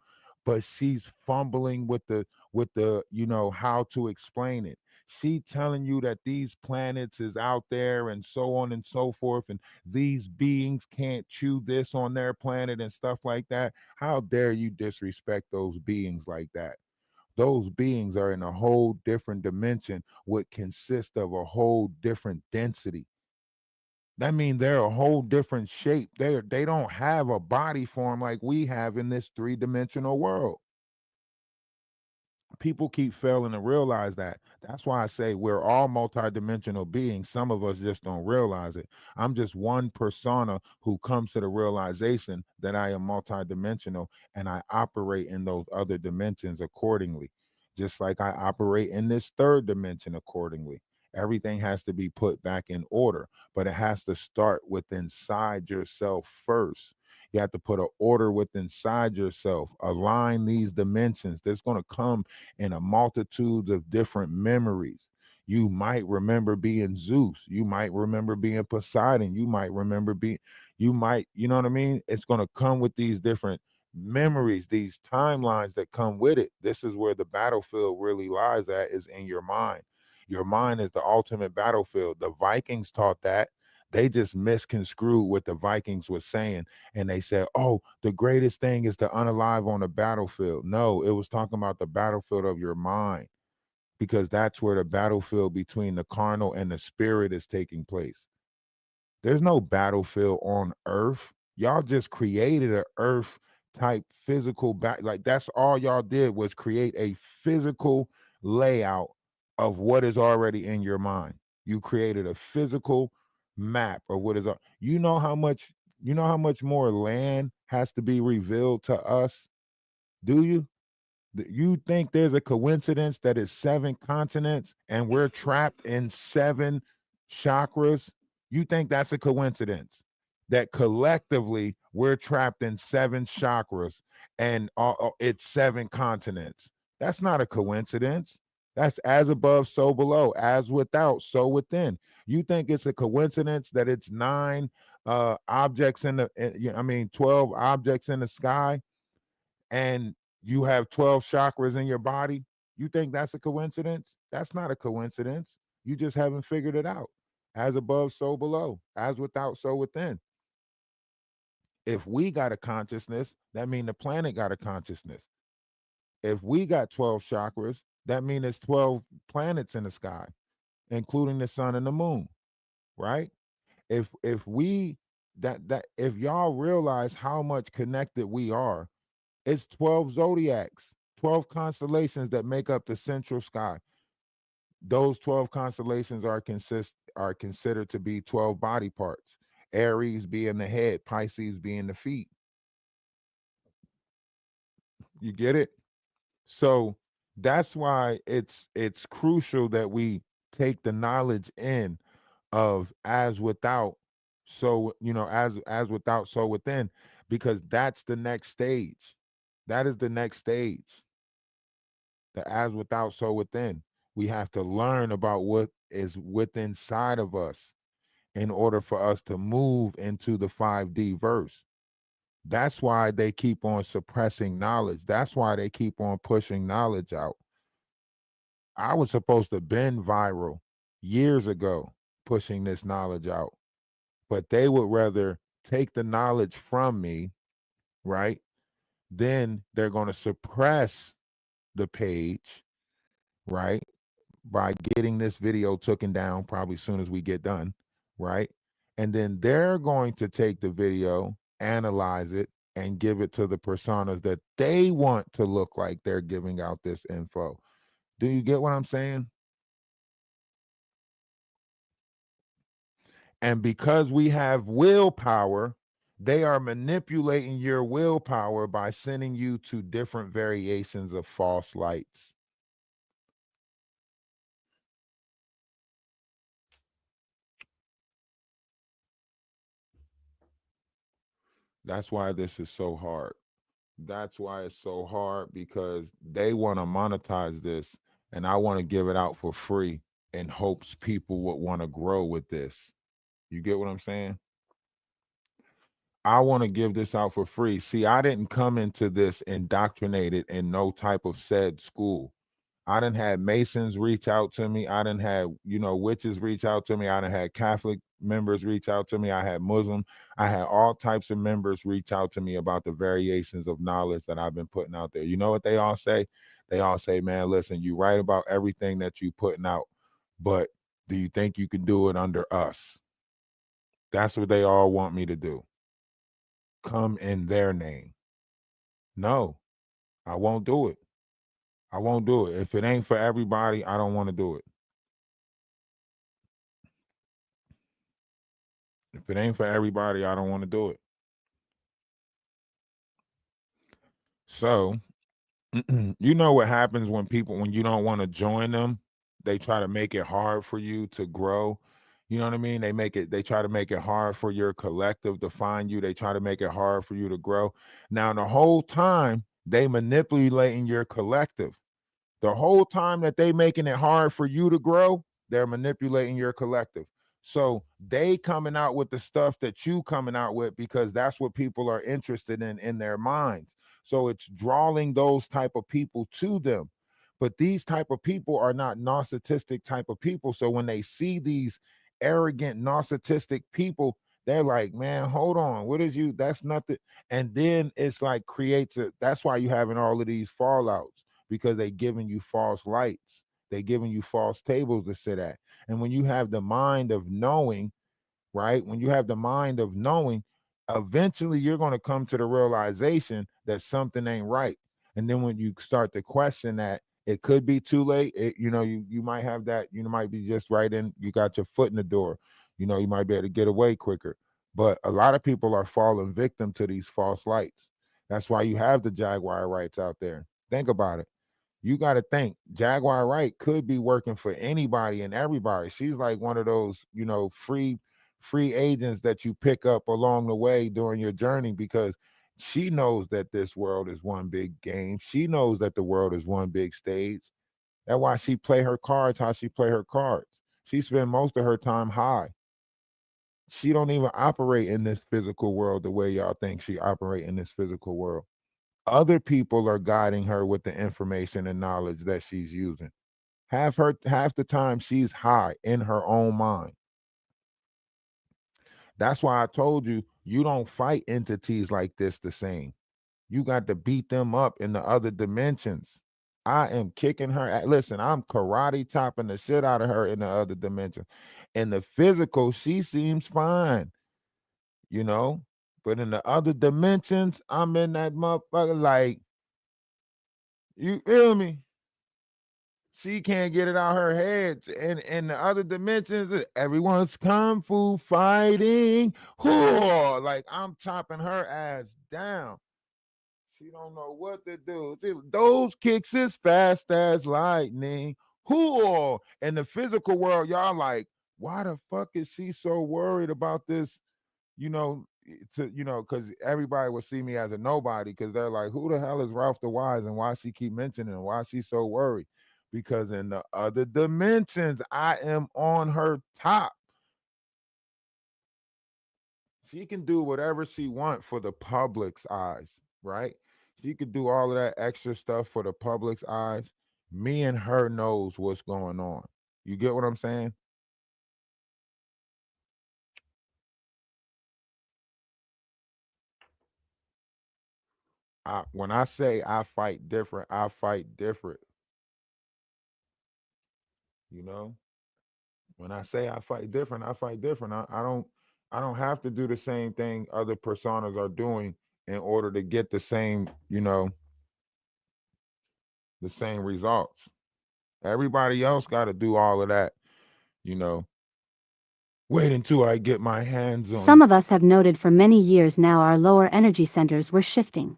but she's fumbling with the how to explain it. She telling you that these planets is out there and so on and so forth, and these beings can't chew this on their planet and stuff like that. How dare you disrespect those beings like that? Those beings are in a whole different dimension, would consist of a whole different density. That means they're a whole different shape. They don't have a body form like we have in this three-dimensional world. People keep failing to realize that. That's why I say we're all multidimensional beings. Some of us just don't realize it. I'm just one persona who comes to the realization that I am multidimensional, and I operate in those other dimensions accordingly, just like I operate in this third dimension accordingly. Everything has to be put back in order, but it has to start with inside yourself first. You have to put an order with inside yourself, align these dimensions. There's going to come in a multitude of different memories. You might remember being Zeus. You might remember being Poseidon. You might remember being, you might, you know what I mean? It's going to come with these different memories, these timelines that come with it. This is where the battlefield really lies at, is in your mind. Your mind is the ultimate battlefield. The Vikings taught that. They just misconstrued what the Vikings was saying, and they said, "Oh, the greatest thing is to unalive on the battlefield." No, it was talking about the battlefield of your mind, because that's where the battlefield between the carnal and the spirit is taking place. There's no battlefield on Earth. Y'all just created a Earth type physical like that's all y'all did was create a physical layout of what is already in your mind. You created a physical map of what is you know how much more land has to be revealed to us? Do you? You think there's a coincidence that it's seven continents and we're trapped in seven chakras? You think that's a coincidence that collectively we're trapped in seven chakras and it's seven continents? That's not a coincidence. That's as above, so below, as without, so within. You think it's a coincidence that it's nine objects I mean 12 objects in the sky, and you have 12 chakras in your body? You think that's a coincidence? That's not a coincidence. You just haven't figured it out. As above, so below. As without, so within. If we got a consciousness, that means the planet got a consciousness. If we got 12 chakras, that means there's 12 planets in the sky, including the sun and the moon, right? If we that if y'all realize how much connected we are, it's 12 zodiacs, 12 constellations that make up the central sky. Those 12 constellations are considered to be 12 body parts. Aries being the head, Pisces being the feet. You get it? So that's why it's crucial that we take the knowledge in of as without, so as without, so within, because that's the next stage. That is the next stage. The as without, so within. We have to learn about what is within side of us in order for us to move into the 5D verse. That's why they keep on suppressing knowledge. That's why they keep on pushing knowledge out. I was supposed to been viral years ago pushing this knowledge out, but they would rather take the knowledge from me, right? Then they're going to suppress the page, right? By getting this video taken down probably as soon as we get done, right? And then they're going to take the video, analyze it, and give it to the personas that they want to look like they're giving out this info. Do you get what I'm saying? And because we have willpower, they are manipulating your willpower by sending you to different variations of false lights. That's why this is so hard. That's why it's so hard, because they want to monetize this, and I want to give it out for free in hopes people would want to grow with this. You get what I'm saying? I want to give this out for free. See, I didn't come into this indoctrinated in no type of said school. I done had Masons reach out to me. I done had, witches reach out to me. I done had Catholic members reach out to me. I had Muslim. I had all types of members reach out to me about the variations of knowledge that I've been putting out there. You know what they all say? They all say, man, listen, you write about everything that you putting out, but do you think you can do it under us? That's what they all want me to do. Come in their name. No, I won't do it. I won't do it. If it ain't for everybody, I don't want to do it. If it ain't for everybody, I don't want to do it. So, you know what happens when you don't want to join them, they try to make it hard for you to grow. You know what I mean? They try to make it hard for your collective to find you. They try to make it hard for you to grow. Now, the whole time they manipulating your collective. The whole time that they making it hard for you to grow, they're manipulating your collective. So they coming out with the stuff that you coming out with because that's what people are interested in their minds. So it's drawing those type of people to them. But these type of people are not narcissistic type of people. So when they see these arrogant narcissistic people, they're like, man, hold on, what is you? That's nothing. And then it's like that's why you having all of these fallouts because they giving you false lights. They giving you false tables to sit at. And when you have the mind of knowing, right? When you have the mind of knowing, eventually you're going to come to the realization that something ain't right. And then when you start to question that, it could be too late. You might have that, you might be just right in, you got your foot in the door. You might be able to get away quicker. But a lot of people are falling victim to these false lights. That's why you have the Jaguar Wrights out there. Think about it. You got to think Jaguar Wright could be working for anybody and everybody. She's like one of those, free agents that you pick up along the way during your journey because she knows that this world is one big game. She knows that the world is one big stage. That's why she play her cards how she play her cards. She spend most of her time high. She don't even operate in this physical world the way y'all think she operate in this physical world. Other people are guiding her with the information and knowledge that she's using. Half the time she's high in her own mind. That's why I told you, you don't fight entities like this the same. You got to beat them up in the other dimensions. I am kicking her. Listen, I'm karate chopping the shit out of her in the other dimension. In the physical, she seems fine, you know. But in the other dimensions, I'm in that motherfucker like, you feel me? She can't get it out her head. And in the other dimensions, everyone's kung fu fighting. Like I'm chopping her ass down. She don't know what to do. Those kicks is fast as lightning. In the physical world, y'all like, why the fuck is she so worried about this? Because everybody will see me as a nobody because they're like, who the hell is Ralphdawise and why she keep mentioning and why she so worried? Because in the other dimensions, I am on her top. She can do whatever she wants for the public's eyes, right? She could do all of that extra stuff for the public's eyes. Me and her knows what's going on. You get what I'm saying? When I say I fight different, I fight different. You know, when I say I fight different, I fight different. I don't have to do the same thing other personas are doing in order to get the same results. Everybody else got to do all of that, you know. Wait until I get my hands on. Some of us have noted for many years now our lower energy centers were shifting.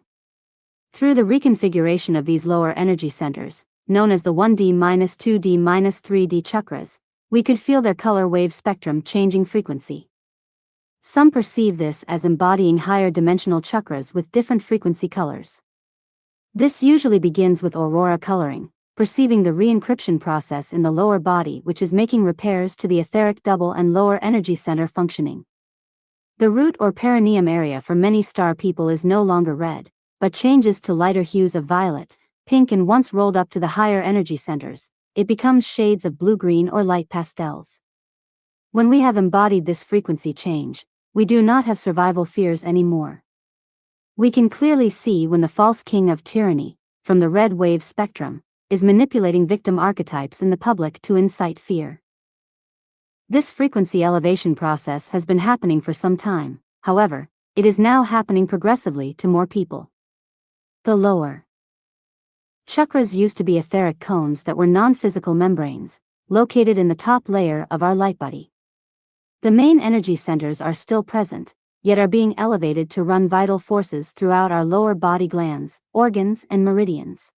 Through the reconfiguration of these lower energy centers, known as the 1D-2D-3D chakras, we could feel their color wave spectrum changing frequency. Some perceive this as embodying higher dimensional chakras with different frequency colors. This usually begins with aurora coloring, perceiving the re-encryption process in the lower body, which is making repairs to the etheric double and lower energy center functioning. The root or perineum area for many star people is no longer red, but changes to lighter hues of violet, pink, and once rolled up to the higher energy centers, it becomes shades of blue-green or light pastels. When we have embodied this frequency change, we do not have survival fears anymore. We can clearly see when the false king of tyranny, from the red wave spectrum, is manipulating victim archetypes in the public to incite fear. This frequency elevation process has been happening for some time, however, it is now happening progressively to more people. The lower chakras used to be etheric cones that were non-physical membranes, located in the top layer of our light body. The main energy centers are still present, yet are being elevated to run vital forces throughout our lower body glands, organs, and meridians.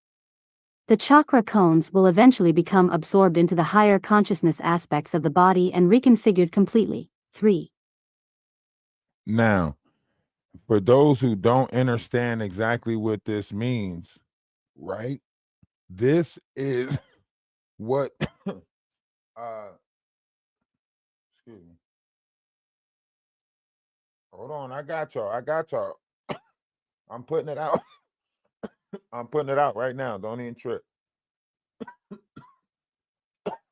The chakra cones will eventually become absorbed into the higher consciousness aspects of the body and reconfigured completely. 3. Now, for those who don't understand exactly what this means, right? This is what uh excuse me. Hold on, I got y'all. I got y'all. I'm putting it out. I'm putting it out right now. Don't even trip.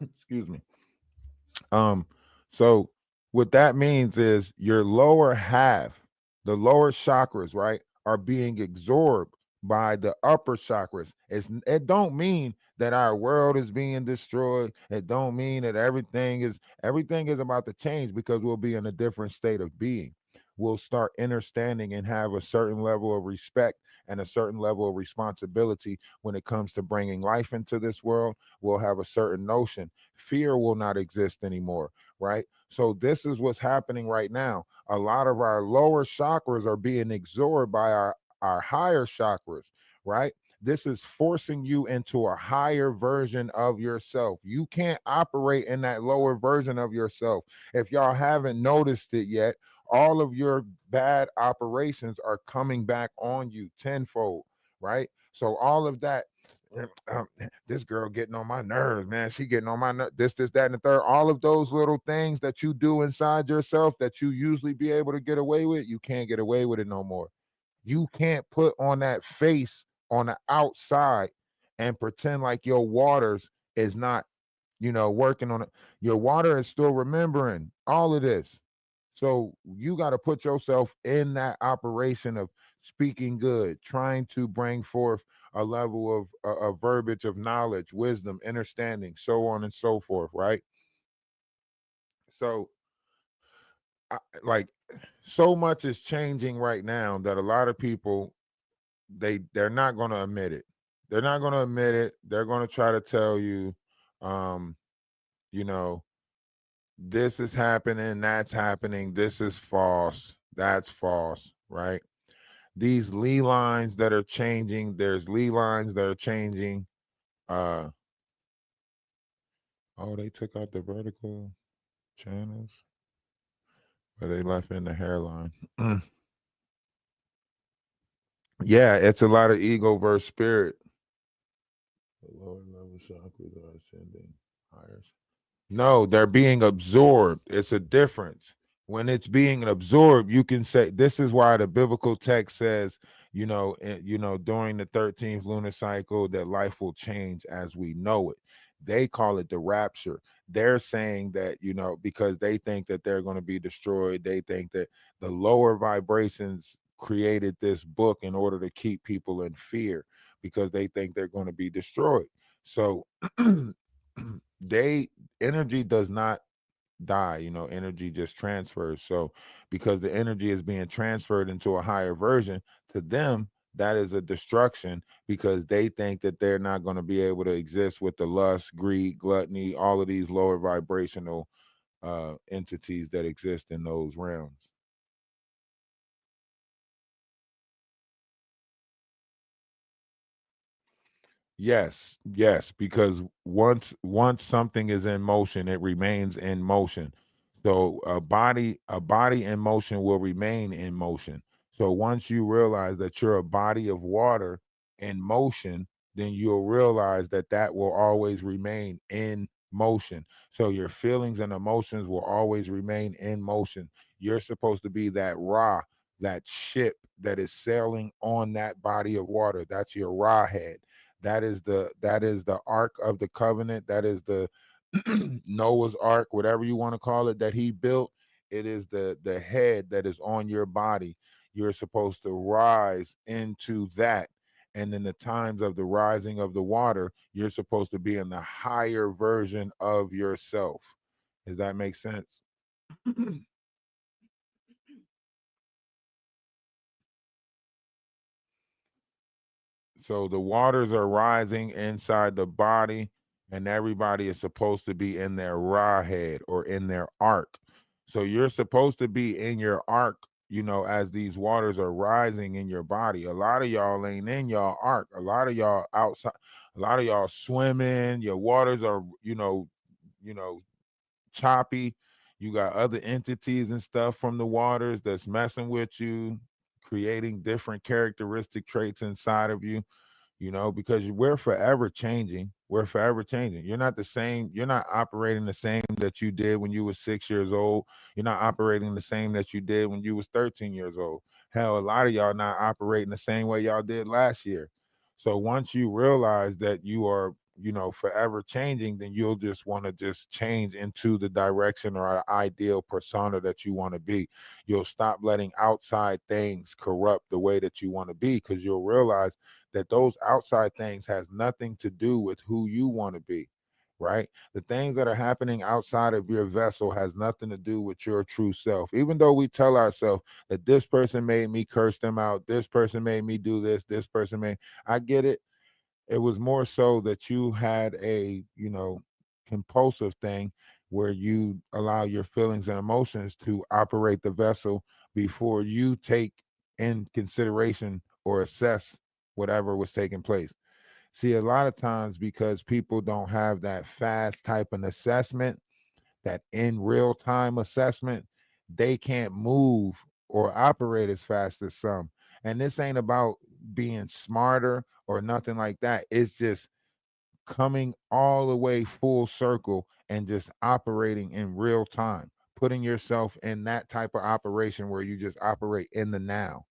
Excuse me. Um, so what that means is your lower half, the lower chakras, right, are being absorbed by the upper chakras. It don't mean that our world is being destroyed. It don't mean that everything is about to change because we'll be in a different state of being. We'll start understanding and have a certain level of respect and a certain level of responsibility when it comes to bringing life into this world. We'll have a certain notion. Fear will not exist anymore, right? So this is what's happening right now. A lot of our lower chakras are being absorbed by our higher chakras, right? This is forcing you into a higher version of yourself. You can't operate in that lower version of yourself. If y'all haven't noticed it yet, all of your bad operations are coming back on you tenfold, right? So all of that, um, this girl getting on my nerves, man. She getting on my nerves. This, that, and the third. All of those little things that you do inside yourself that you usually be able to get away with, you can't get away with it no more. You can't put on that face on the outside and pretend like your waters is not, working on it. Your water is still remembering all of this. So you got to put yourself in that operation of speaking good, trying to bring forth a level of a verbiage of knowledge, wisdom, understanding, so on and so forth, right? So, like, so much is changing right now that a lot of people they're not going to admit it. They're not going to admit it. They're going to try to tell you, um, you know, this is happening, that's happening, this is false, that's false, right? These Lee lines that are changing, there's Lee lines that are changing. Uh oh, they took out the vertical channels, but they left in the hairline. Yeah, it's a lot of ego versus spirit. The lower level chakras are ascending higher. No, they're being absorbed. It's a difference. When it's being absorbed, you can say this is why the biblical text says, during the 13th lunar cycle, that life will change as we know it. They call it the rapture. They're saying that, because they think that they're going to be destroyed. They think that the lower vibrations created this book in order to keep people in fear because they think they're going to be destroyed. So they energy does not die, energy just transfers. So because the energy is being transferred into a higher version, to them that is a destruction because they think that they're not going to be able to exist with the lust, greed, gluttony, all of these lower vibrational entities that exist in those realms. Yes, because once something is in motion, it remains in motion. So a body in motion will remain in motion. So once you realize that you're a body of water in motion, then you'll realize that that will always remain in motion. So your feelings and emotions will always remain in motion. You're supposed to be that Ra, that ship that is sailing on that body of water. That's your Ra head. That is the Ark of the Covenant. That is the Noah's Ark, whatever you want to call it, that he built. It is the head that is on your body. You're supposed to rise into that. And in the times of the rising of the water, you're supposed to be in the higher version of yourself. Does that make sense? So the waters are rising inside the body, and everybody is supposed to be in their Ra head or in their ark. So you're supposed to be in your ark, as these waters are rising in your body. A lot of y'all ain't in y'all ark. A lot of y'all outside, a lot of y'all swimming. Your waters are, you know, choppy. You got other entities and stuff from the waters that's messing with you, creating different characteristic traits inside of you, because we're forever changing. We're forever changing. You're not the same. You're not operating the same that you did when you were 6 years old. You're not operating the same that you did when you was 13 years old. Hell, a lot of y'all not operating the same way y'all did last year. So once you realize that you are, forever changing, then you'll just want to just change into the direction or ideal persona that you want to be. You'll stop letting outside things corrupt the way that you want to be, because you'll realize that those outside things has nothing to do with who you want to be, right? The things that are happening outside of your vessel has nothing to do with your true self. Even though we tell ourselves that this person made me curse them out, this person made me do this person made, I get it. It was more so that you had a, compulsive thing where you allow your feelings and emotions to operate the vessel before you take in consideration or assess whatever was taking place. See, a lot of times, because people don't have that fast type of assessment, that in real time assessment, they can't move or operate as fast as some. And this ain't about being smarter or nothing like that. It's just coming all the way full circle and just operating in real time, putting yourself in that type of operation where you just operate in the now.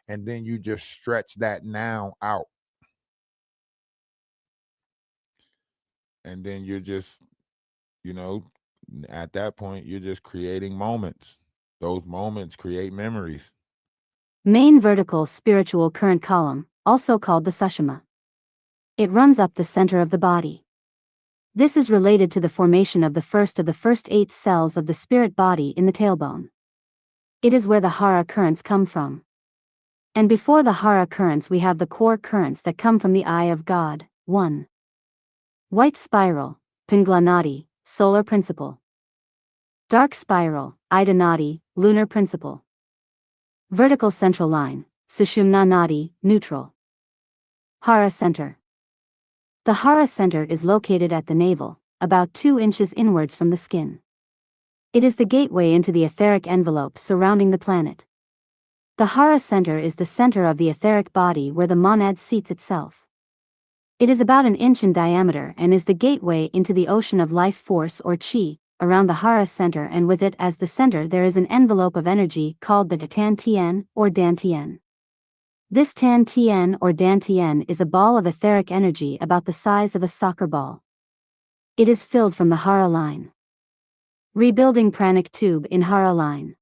And then you just stretch that now out. And then you're just, you know, at that point, you're just creating moments. Those moments create memories. Main vertical spiritual current column, also called the sushama. It runs up the center of the body. This is related to the formation of the first 8 cells of the spirit body in the tailbone. It is where the hara currents come from. And before the hara currents we have the core currents that come from the eye of God. 1. White spiral, Pingla Nadi, solar principle. Dark spiral, Ida Nadi, lunar principle. Vertical central line, Sushumna Nadi, neutral. Hara center. The hara center is located at the navel, about 2 inches inwards from the skin. It is the gateway into the etheric envelope surrounding the planet. The hara center is the center of the etheric body where the monad seats itself. It is about 1 inch in diameter and is the gateway into the ocean of life force or chi. Around the hara center and with it as the center there is an envelope of energy called the Tan-Tien or Dan-Tien. This Tan-Tien or Dan-Tien is a ball of etheric energy about the size of a soccer ball. It is filled from the hara line. Rebuilding pranic tube in hara line.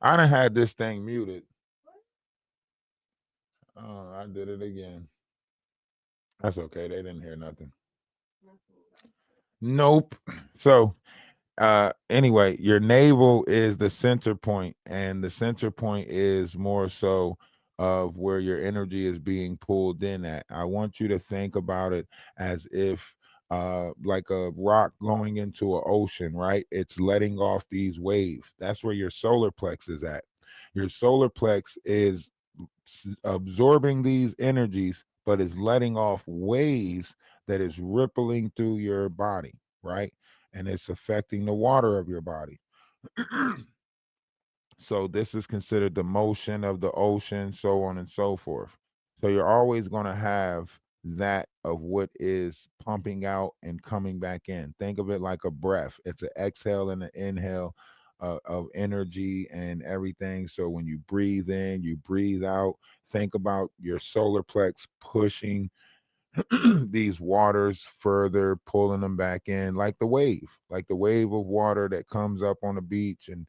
I done had this thing muted. Oh, I did it again. That's okay. They didn't hear nothing. Nope. So anyway, your navel is the center point, and the center point is more so of where your energy is being pulled in at. I want you to think about it as if like a rock going into an ocean, right? It's letting off these waves. That's where your solar plex is at. Your solar plex is absorbing these energies, but is letting off waves that is rippling through your body, right? And it's affecting the water of your body. So this is considered the motion of the ocean, so on and so forth. So you're always going to have that of what is pumping out and coming back in. Think of it like a breath. It's an exhale and an inhale of energy and everything. So when you breathe in, you breathe out. Think about your solar plex pushing these waters further, pulling them back in, like the wave of water that comes up on the beach. And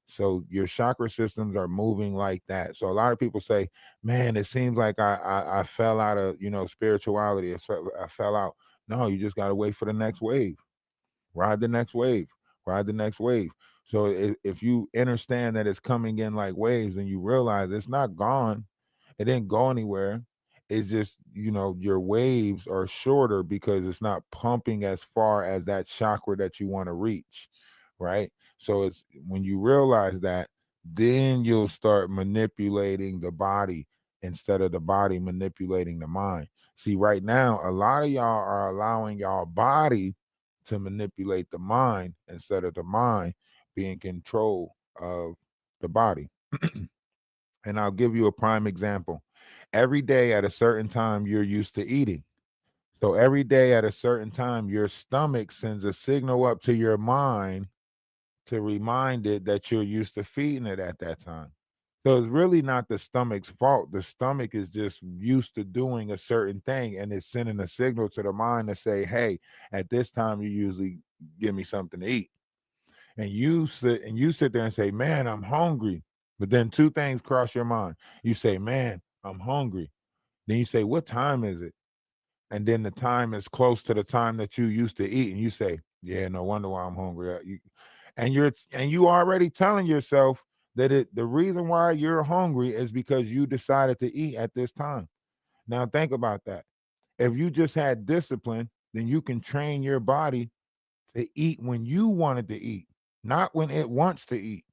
so your chakra systems are moving like that. So a lot of people say, "Man, it seems like I fell out of spirituality. I fell out." No, you just got to wait for the next wave. Ride the next wave. Ride the next wave. So if you understand that it's coming in like waves, and you realize it's not gone, it didn't go anywhere. It's just, your waves are shorter because it's not pumping as far as that chakra that you want to reach, right? So it's when you realize that, then you'll start manipulating the body instead of the body manipulating the mind. See, right now, a lot of y'all are allowing y'all body to manipulate the mind instead of the mind being in control of the body. And I'll give you a prime example. Every day at a certain time, you're used to eating. So every day at a certain time, your stomach sends a signal up to your mind to remind it that you're used to feeding it at that time. So it's really not the stomach's fault. The stomach is just used to doing a certain thing, and it's sending a signal to the mind to say, "Hey, at this time you usually give me something to eat." And you sit there and say, "Man, I'm hungry." But then two things cross your mind. You say, "Man, I'm hungry." Then you say, "What time is it?" And then the time is close to the time that you used to eat, and you say, "Yeah, no wonder why I'm hungry." And you already telling yourself that the reason why you're hungry is because you decided to eat at this time. Now think about that. If you just had discipline, then you can train your body to eat when you wanted to eat, not when it wants to eat.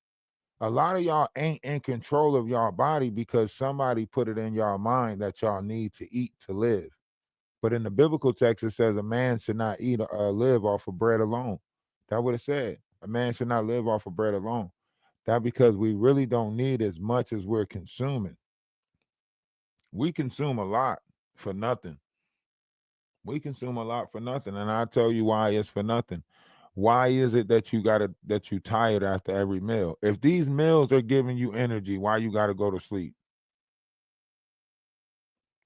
A lot of y'all ain't in control of y'all body because somebody put it in y'all mind that y'all need to eat to live. But in the biblical text, it says a man should not eat or live off of bread alone. That what it said. A man should not live off of bread alone. That because we really don't need as much as we're consuming. We consume a lot for nothing. We consume a lot for nothing. And I'll tell you why it's for nothing. Why is it that you tired after every meal? If these meals are giving you energy, why you gotta go to sleep?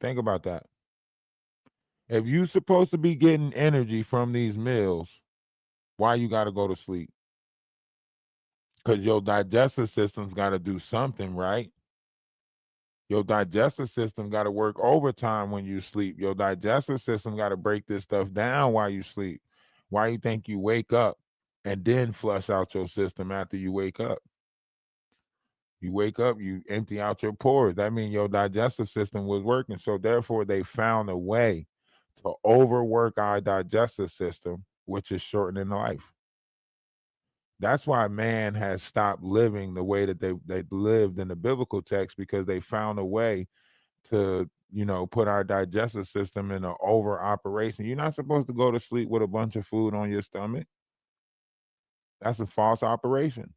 Think about that. If you supposed to be getting energy from these meals, why you gotta go to sleep? Because your digestive system's gotta do something, right? Your digestive system got to work overtime when you sleep. Your digestive system got to break this stuff down while you sleep. Why you think you wake up and then flush out your system after you wake up? You wake up, you empty out your pores. That means your digestive system was working. So therefore, they found a way to overwork our digestive system, which is shortening life. That's why man has stopped living the way that they lived in the biblical text, because they found a way to put our digestive system in an over operation. You're not supposed to go to sleep with a bunch of food on your stomach. That's a false operation.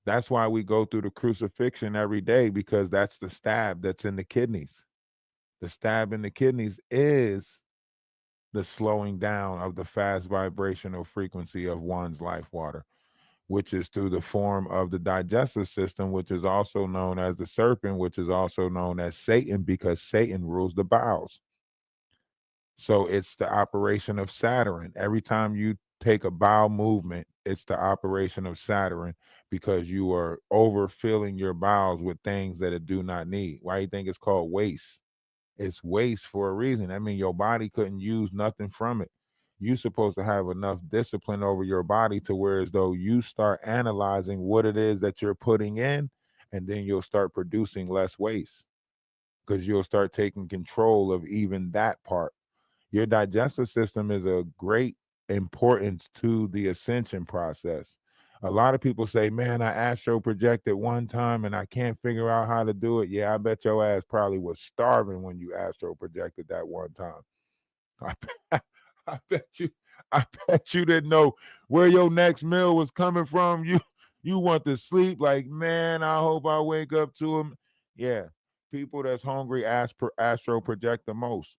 That's why we go through the crucifixion every day, because that's the stab that's in the kidneys. The stab in the kidneys is the slowing down of the fast vibrational frequency of one's life water, which is through the form of the digestive system, which is also known as the serpent, which is also known as Satan, because Satan rules the bowels. So it's the operation of Saturn. Every time you take a bowel movement, it's the operation of Saturn because you are overfilling your bowels with things that it do not need. Why you think it's called waste? It's waste for a reason. I mean, your body couldn't use nothing from it. You supposed to have enough discipline over your body to where as though you start analyzing what it is that you're putting in, and then you'll start producing less waste because you'll start taking control of even that part. Your digestive system is a great importance to the ascension process. A lot of people say, man, I astro projected one time and I can't figure out how to do it. Yeah, I bet your ass probably was starving when you astro projected that one time. I bet, I bet you, I bet you didn't know where your next meal was coming from. You want to sleep like, man, I hope I wake up to him. Yeah, people that's hungry astro project the most.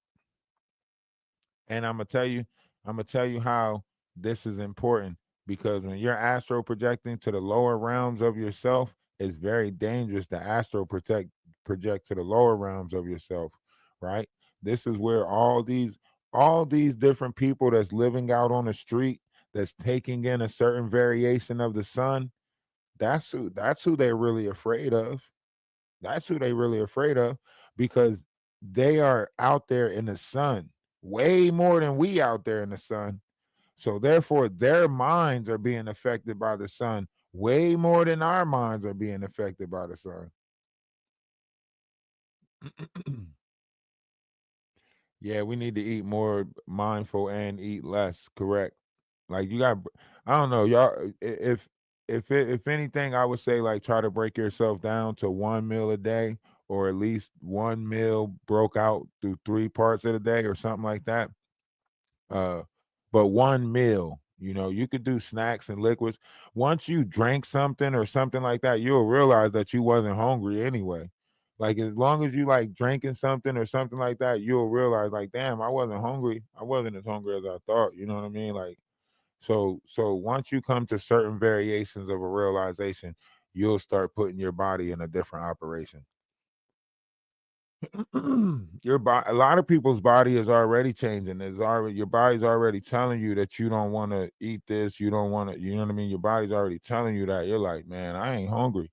And I'm gonna tell you how this is important because when you're astro projecting to the lower realms of yourself, it's very dangerous to project to the lower realms of yourself, right? This is where all these different people that's living out on the street that's taking in a certain variation of the sun, that's who they're really afraid of. That's who they really afraid of because they are out there in the sun way more than we out there in the sun. So therefore, their minds are being affected by the sun way more than our minds are being affected by the sun. Yeah, we need to eat more mindful and eat less. Correct. Like you got, I don't know, y'all. If anything, I would say like try to break yourself down to one meal a day, or at least one meal broke out through 3 parts of the day, or something like that. Uh, but one meal, you could do snacks and liquids. Once you drank something or something like that, you'll realize that you wasn't hungry anyway. Like as long as you like drinking something or something like that, you'll realize like, damn, I wasn't hungry. I wasn't as hungry as I thought. You know what I mean? Like so once you come to certain variations of a realization, you'll start putting your body in a different operation. Your body, a lot of people's body is already changing. Your body's already telling you that you don't want to eat this. You don't want to. You know what I mean? Your body's already telling you that. You're like, man, I ain't hungry.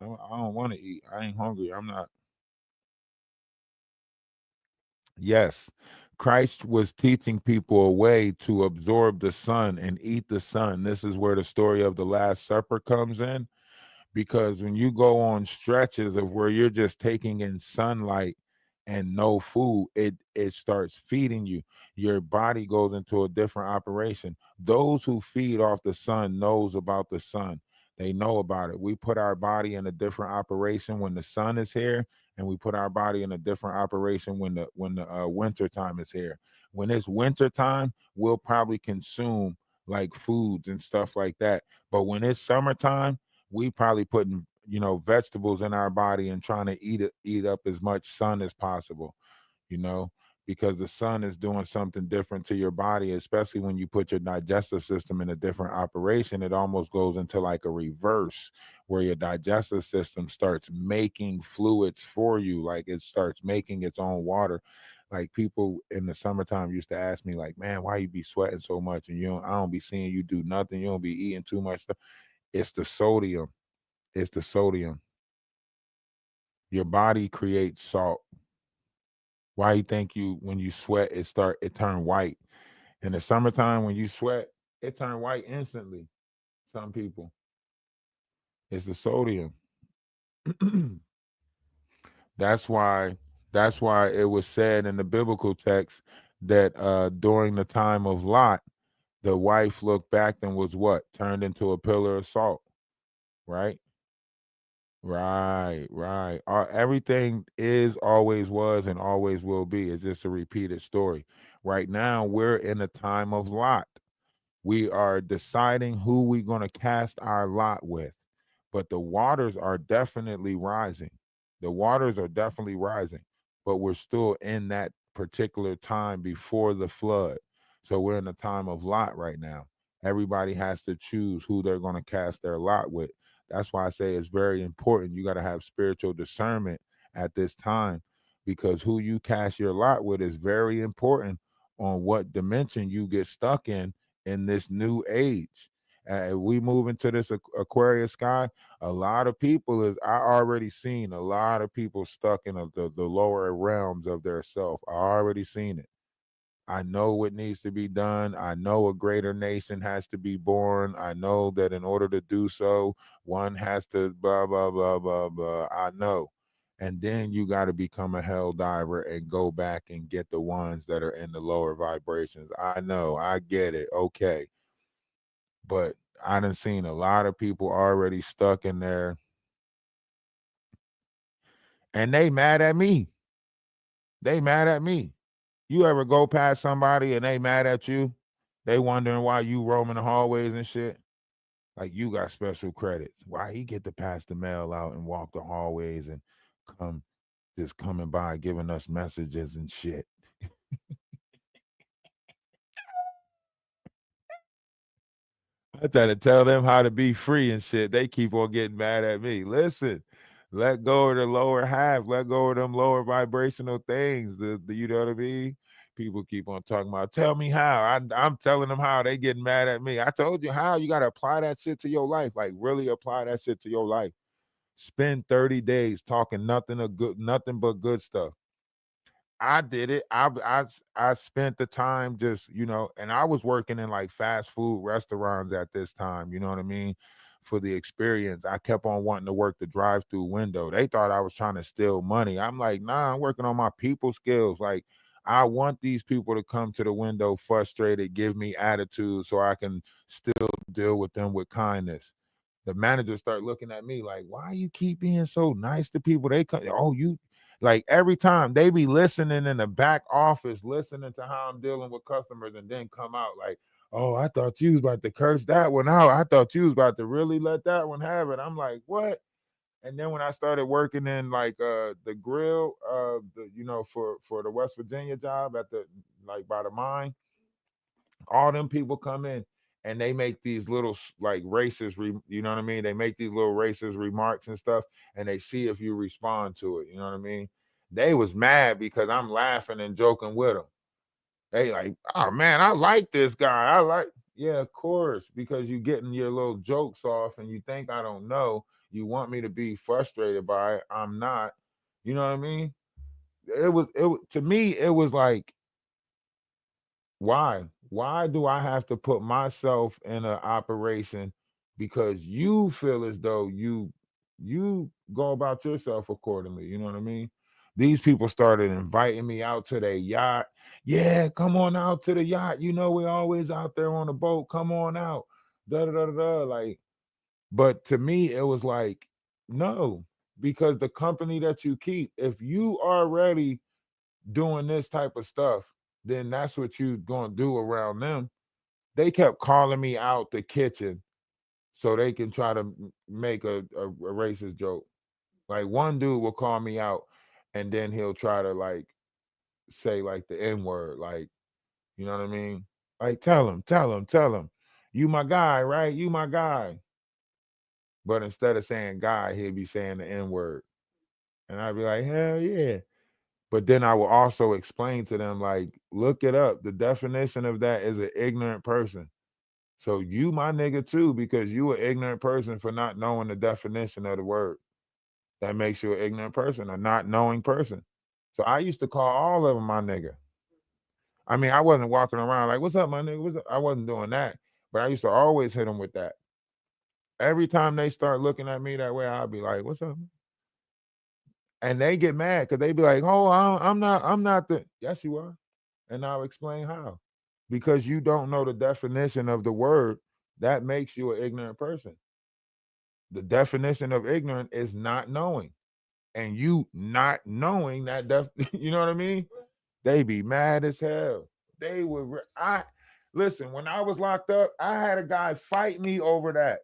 I don't want to eat. I ain't hungry. I'm not. Yes, Christ was teaching people a way to absorb the sun and eat the sun. This is where the story of the Last Supper comes in, because when you go on stretches of where you're just taking in sunlight and no food, it starts feeding you. Your body goes into a different operation. Those who feed off the sun knows about the sun. They know about it. We put our body in a different operation when the sun is here, and we put our body in a different operation when the winter time is here. When it's winter time, we'll probably consume like foods and stuff like that. But when it's summertime, we probably putting vegetables in our body and trying to eat up as much sun as possible, you know because the sun is doing something different to your body, especially when you put your digestive system in a different operation. It almost goes into like a reverse, where your digestive system starts making fluids for you, like it starts making its own water. Like people in the summertime used to ask me like, man, why you be sweating so much and I don't be seeing you do nothing, you don't be eating too much stuff. It's the sodium. It's the sodium. Your body creates salt. Why you think when you sweat it turn white? In the summertime when you sweat, it turn white instantly. Some people. It's the sodium. that's why that's why it was said in the biblical text that during the time of Lot, the wife looked back and was what? Turned into a pillar of salt, right? Right, right. Everything is, always was, and always will be. It's just a repeated story. Right now, we're in a time of Lot. We are deciding who we're going to cast our lot with, but the waters are definitely rising. The waters are definitely rising, but we're still in that particular time before the flood. So we're in a time of Lot right now. Everybody has to choose who they're going to cast their lot with. That's why I say it's very important. You got to have spiritual discernment at this time, because who you cast your lot with is very important on what dimension you get stuck in in this new age. We move into this Aquarius sky. A lot of people is I already seen a lot of people stuck in the lower realms of their self. I already seen it. I know what needs to be done. I know a greater nation has to be born. I know that in order to do so, one has to blah blah blah blah blah. I know. And then you got to become a hell diver and go back and get the ones that are in the lower vibrations. I know. I get it. Okay. But I done seen a lot of people already stuck in there and they mad at me. They mad at me. You ever go past somebody and they mad at you? They wondering why you roaming the hallways and shit. Like you got special credits. Why he get to pass the mail out and walk the hallways and come just coming by giving us messages and shit. I try to tell them how to be free and shit. They keep on getting mad at me. Listen, let go of the lower half. Let go of them lower vibrational things. You know what I mean? People keep on talking about, tell me how. I'm telling them how. They getting mad at me. I told you how. You got to apply that shit to your life. Like really apply that shit to your life. Spend 30 days talking nothing but good stuff. I did it. I spent the time just, and I was working in like fast food restaurants at this time, you know what I mean? For the experience. I kept on wanting to work the drive-through window. They thought I was trying to steal money. I'm like, nah, I'm working on my people skills. Like, I want these people to come to the window frustrated, give me attitude so I can still deal with them with kindness. The managers start looking at me like, why you keep being so nice to people? They come, oh, you like every time they be listening in the back office, listening to how I'm dealing with customers, and then come out like, oh, I thought you was about to curse that one out. I thought you was about to really let that one have it. I'm like, what? And then when I started working in like the grill, for the West Virginia job at the like by the mine, all them people come in and they make these little like racist, you know what I mean? They make these little racist remarks and stuff, and they see if you respond to it. You know what I mean? They was mad because I'm laughing and joking with them. They like, oh man, I like this guy. Yeah, of course, because you getting your little jokes off, and you think I don't know. You want me to be frustrated by it. I'm not. You know what I mean? It to me. It was like, why? Why do I have to put myself in an operation because you feel as though you go about yourself accordingly? You know what I mean? These people started inviting me out to their yacht. Yeah, come on out to the yacht. You know we're always out there on the boat. Come on out. Da da da da. Da. Like, but to me, it was like, no, because the company that you keep, if you already doing this type of stuff, then that's what you gonna do around them. They kept calling me out the kitchen so they can try to make a racist joke. Like one dude will call me out and then he'll try to like say like the N word, like, you know what I mean? Like tell him, you my guy, right? You my guy. But instead of saying guy, he'll be saying the N word. And I'd be like, hell yeah. But then I will also explain to them, like, look it up. The definition of that is an ignorant person. So you my nigga too, because you an ignorant person for not knowing the definition of the word. That makes you an ignorant person, a not knowing person. So I used to call all of them my nigga. I mean, I wasn't walking around like, what's up, my nigga? What's up? I wasn't doing that. But I used to always hit them with that. Every time they start looking at me that way, I'll be like, what's up? And they get mad because they be like, oh, I'm not the, yes, you are. And I'll explain how. Because you don't know the definition of the word, that makes you an ignorant person. The definition of ignorant is not knowing. And you not knowing that you know what I mean? They be mad as hell. They would I listen, when I was locked up, I had a guy fight me over that.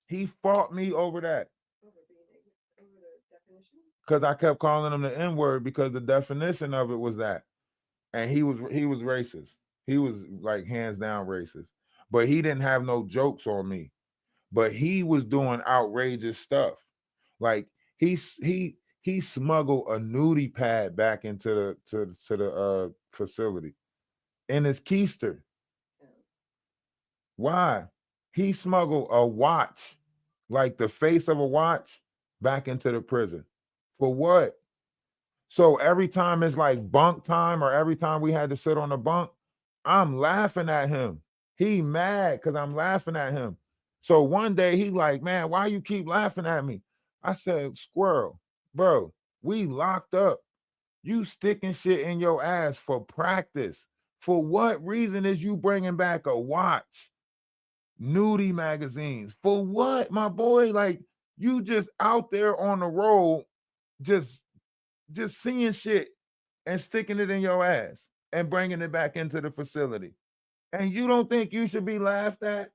He fought me over that. Because I kept calling him the N-word because the definition of it was that. And he was racist. He was like hands down racist. But he didn't have no jokes on me. But he was doing outrageous stuff. Like he smuggled a nudie pad back into the facility. in his keister. Why? He smuggled a watch, like the face of a watch, back into the prison. For what? So every time it's like bunk time or every time we had to sit on the bunk, I'm laughing at him. He mad because I'm laughing at him. So one day he like, man, why you keep laughing at me? I said, squirrel, bro, we locked up. You sticking shit in your ass for practice. For what reason is you bringing back a watch? Nudie magazines. For what, my boy? Like, you just out there on the road, just seeing shit and sticking it in your ass and bringing it back into the facility. And you don't think you should be laughed at?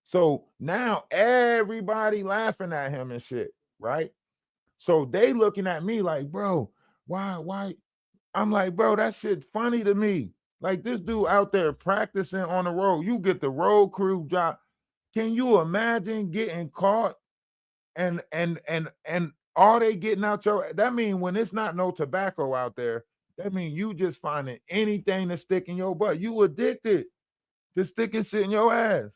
So now everybody laughing at him and shit, right? So they looking at me like, bro, why? I'm like, bro, that shit funny to me. Like this dude out there practicing on the road. You get the road crew job. Can you imagine getting caught and all they getting out your, that mean when it's not no tobacco out there, that mean you just finding anything to stick in your butt. You addicted to sticking shit in your ass.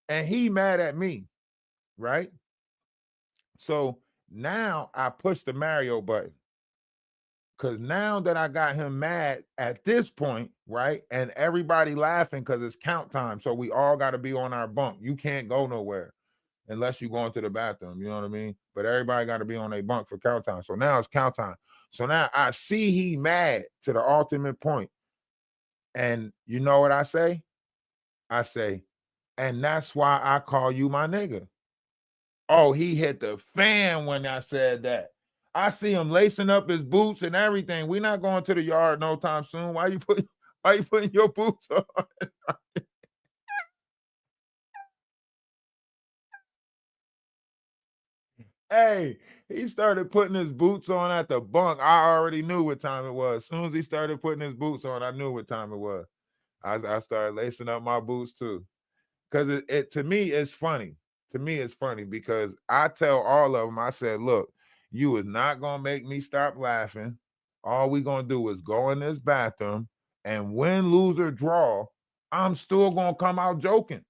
And he mad at me, right? So now I push the Mario button. Cause now that I got him mad at this point, right? And everybody laughing because it's count time. So we all got to be on our bunk. You can't go nowhere unless you go into the bathroom. You know what I mean? But everybody got to be on a bunk for count time. So now it's count time. So now I see he mad to the ultimate point. And you know what I say? I say, and that's why I call you my nigga. Oh, he hit the fan when I said that. I see him lacing up his boots and everything. We're not going to the yard no time soon. Why you putting your boots on? Hey, he started putting his boots on at the bunk. I already knew what time it was. As soon as he started putting his boots on, I knew what time it was. I started lacing up my boots too. Because it to me it's funny. To me it's funny because I tell all of them, I said, look, you is not gonna make me stop laughing. All we gonna do is go in this bathroom and win, lose, or draw, I'm still gonna come out joking.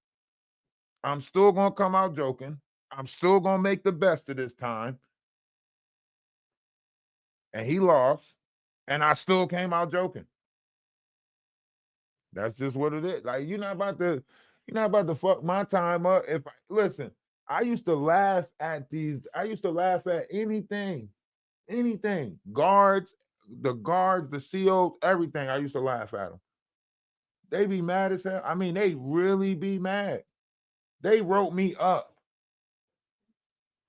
I'm still gonna come out joking. I'm still gonna make the best of this time. And he lost, and I still came out joking. That's just what it is. Like you're not about to fuck my time up. Listen, I used to laugh at these. I used to laugh at anything. Guards, the guards, the COs, everything. I used to laugh at them. They be mad as hell. I mean, they really be mad. They wrote me up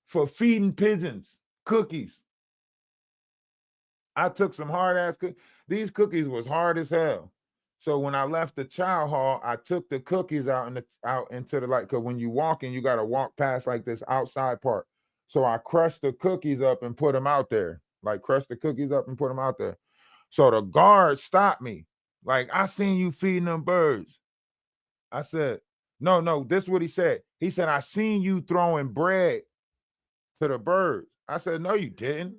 for feeding pigeons cookies. I took some hard ass cookies. These cookies was hard as hell. So when I left the chow hall, I took the cookies out into the light. Cause when you walk in, you gotta walk past like this outside part. So I crushed the cookies up and put them out there. Like crushed the cookies up and put them out there. So the guard stopped me. Like, I seen you feeding them birds. I said, no, this is what he said. He said, I seen you throwing bread to the birds. I said, no, you didn't.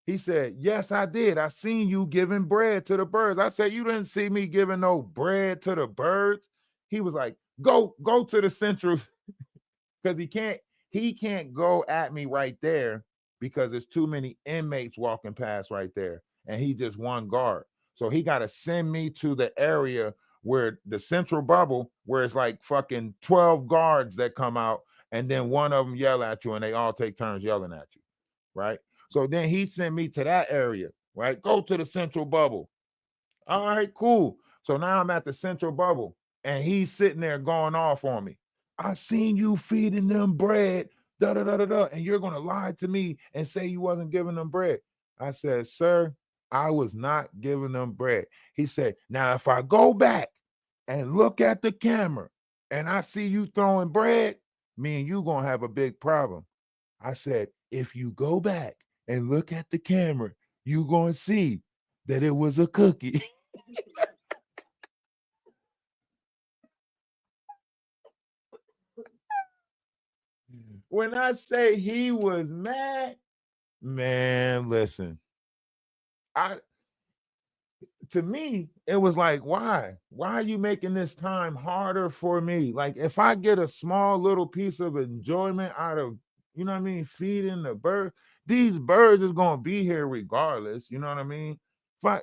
He said, yes, I did. I seen you giving bread to the birds. I said, you didn't see me giving no bread to the birds. He was like, go to the central, because he can't go at me right there because there's too many inmates walking past right there. And he just one guard. So he got to send me to the area where the central bubble, where it's like fucking 12 guards that come out, and then one of them yell at you and they all take turns yelling at you. Right. So then he sent me to that area, right? Go to the central bubble. All right, cool. So now I'm at the central bubble and he's sitting there going off on me. I seen you feeding them bread, da da da da da, and you're gonna lie to me and say you wasn't giving them bread. I said, sir, I was not giving them bread. He said, now if I go back and look at the camera and I see you throwing bread, me and you gonna have a big problem. I said, if you go back and look at the camera, you gonna see that it was a cookie. When I say he was mad, man, listen. I to me, it was like, why? Why are you making this time harder for me? Like, if I get a small little piece of enjoyment out of, you know what I mean, feeding the bird, these birds is gonna be here regardless. You know what I mean? If I,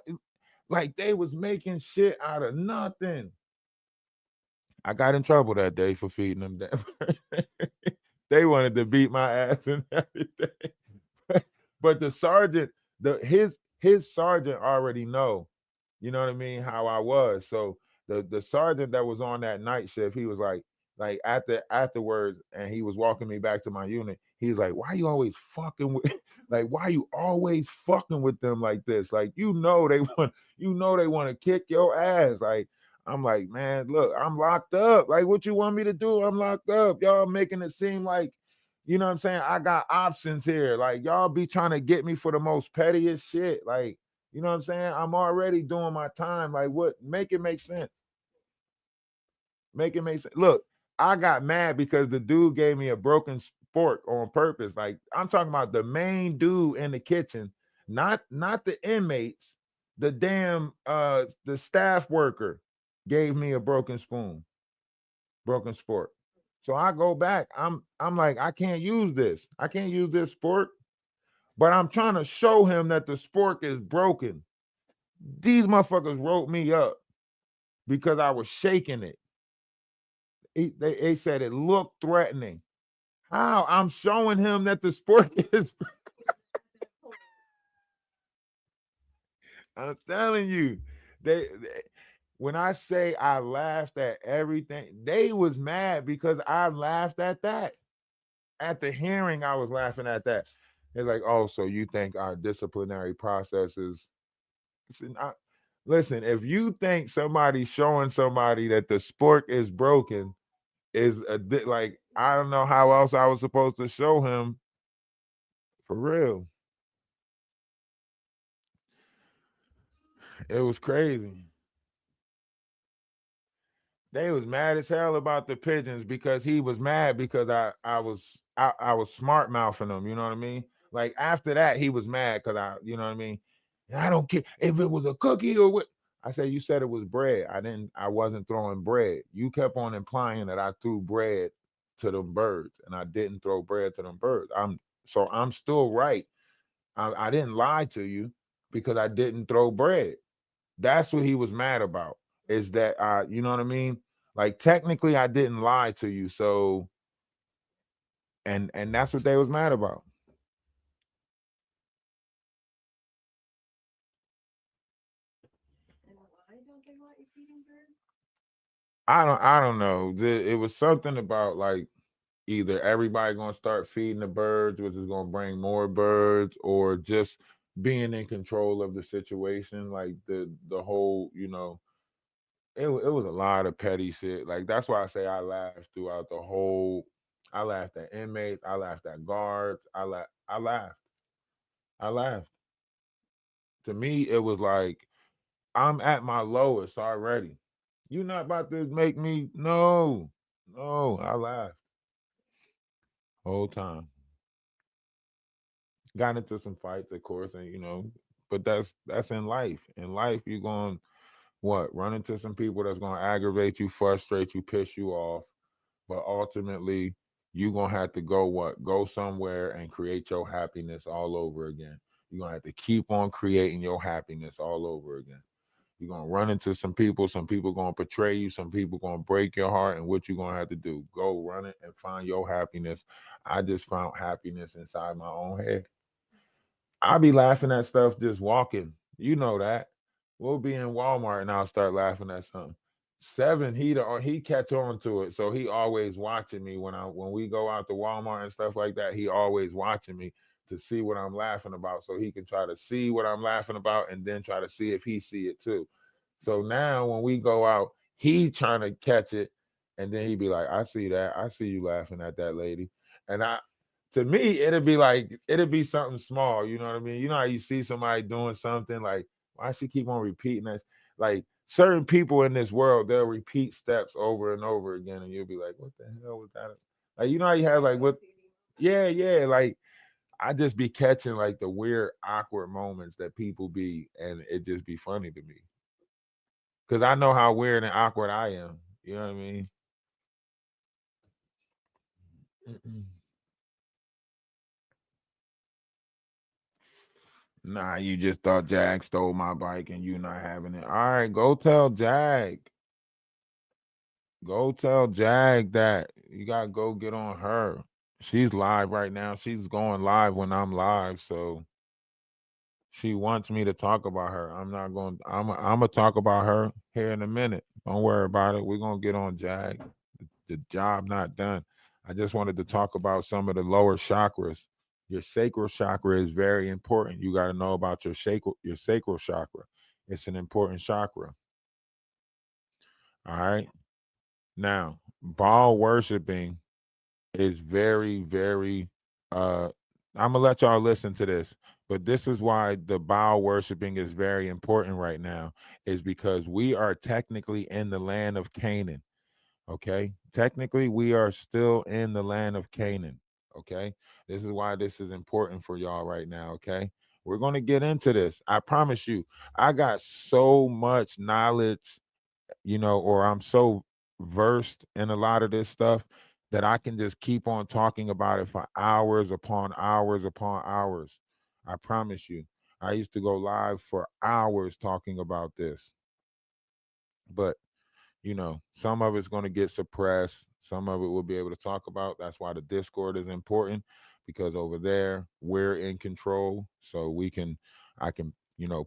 like, they was making shit out of nothing. I got in trouble that day for feeding them that. They wanted to beat my ass and everything. But the sergeant, his sergeant already know, you know what I mean, how I was. So the sergeant that was on that night shift, he was like afterwards, and he was walking me back to my unit. He was like, "Why you always fucking with like why you always fucking with them like this? Like they want to kick your ass." Like I'm like, "Man, look, I'm locked up. Like what you want me to do? I'm locked up. Y'all making it seem like, you know what I'm saying, I got options here. Like y'all be trying to get me for the most pettiest shit. Like, you know what I'm saying? I'm already doing my time. Like what? Make it make sense. Make it make sense. Look, I got mad because the dude gave me a broken fork on purpose. Like I'm talking about the main dude in the kitchen, not the inmates. The damn the staff worker gave me a broken spoon, broken spork. So I go back. I'm like, I can't use this. I can't use this spork. But I'm trying to show him that the spork is broken. These motherfuckers wrote me up because I was shaking it. They said it looked threatening. How? I'm showing him that the spork is. I'm telling you, they when I say I laughed at everything, they was mad because I laughed at that. At the hearing, I was laughing at that. It's like, oh, so you think our disciplinary process is listen, listen, if you think somebody showing somebody that the sport is broken is like, I don't know how else I was supposed to show him for real. It was crazy. They was mad as hell about the pigeons because he was mad because I was smart mouthing them, you know what I mean? Like after that, he was mad because you know what I mean? I don't care if it was a cookie or what. I said, you said it was bread. I wasn't throwing bread. You kept on implying that I threw bread to them birds, and I didn't throw bread to them birds. I'm still right. I didn't lie to you because I didn't throw bread. That's what he was mad about. Is that you know what I mean? Like technically I didn't lie to you. So and that's what they was mad about. I don't know. It was something about like either everybody gonna start feeding the birds, which is gonna bring more birds, or just being in control of the situation. Like the whole, you know, it was a lot of petty shit. Like that's why I say I laughed throughout the whole. I laughed at inmates. I laughed at guards. I laughed. I laughed. To me, it was like I'm at my lowest already. You're not about to make me no, no. I laughed whole time. Got into some fights, of course, and you know, but that's in life. In life, you're going what run into some people that's going to aggravate you, frustrate you, piss you off, but ultimately you're gonna have to go what go somewhere and create your happiness all over again. You're gonna have to keep on creating your happiness all over again. You're gonna run into some people gonna betray you, some people gonna break your heart, and what you gonna have to do? Go run it and find your happiness. I just found happiness inside my own head. I be laughing at stuff just walking. You know that. We'll be in Walmart and I'll start laughing at something. Seven, he catch on to it. So he always watching me when we go out to Walmart and stuff like that. He always watching me to see what I'm laughing about. So he can try to see what I'm laughing about and then try to see if he see it too. So now when we go out, he trying to catch it, and then he be like, I see that. I see you laughing at that lady. And I to me, it'd be something small, you know what I mean? You know how you see somebody doing something like, why she keep on repeating that? Like certain people in this world, they'll repeat steps over and over again, and you'll be like, what the hell was that? Like, you know how you have like what yeah, yeah. Like I just be catching like the weird, awkward moments that people be, and it just be funny to me. because I know how weird and awkward I am. You know what I mean? Mm-mm. Nah, you just thought Jag stole my bike and you not having it. All right, go tell Jag. Go tell Jag that you gotta go get on her. She's live right now. She's going live when I'm live, so she wants me to talk about her. I'm not going. I'm gonna talk about her here in a minute. Don't worry about it. We're gonna get on Jag. The job not done. I just wanted to talk about some of the lower chakras. Your sacral chakra is very important. You got to know about your sacral chakra. It's an important chakra. All right. Now, Baal worshiping is very, very I'm gonna let y'all listen to this, but this is why the Baal worshiping is very important right now, is because we are technically in the land of Canaan. Okay. Technically, we are still in the land of Canaan. Okay. This is why this is important for y'all right now. Okay. We're going to get into this. I promise you, I got so much knowledge, or I'm so versed in a lot of this stuff that I can just keep on talking about it for hours upon hours upon hours. I promise you. I used to go live for hours talking about this. But some of it's going to get suppressed. Some of it we'll be able to talk about. That's why the Discord is important, because over there we're in control. So I can,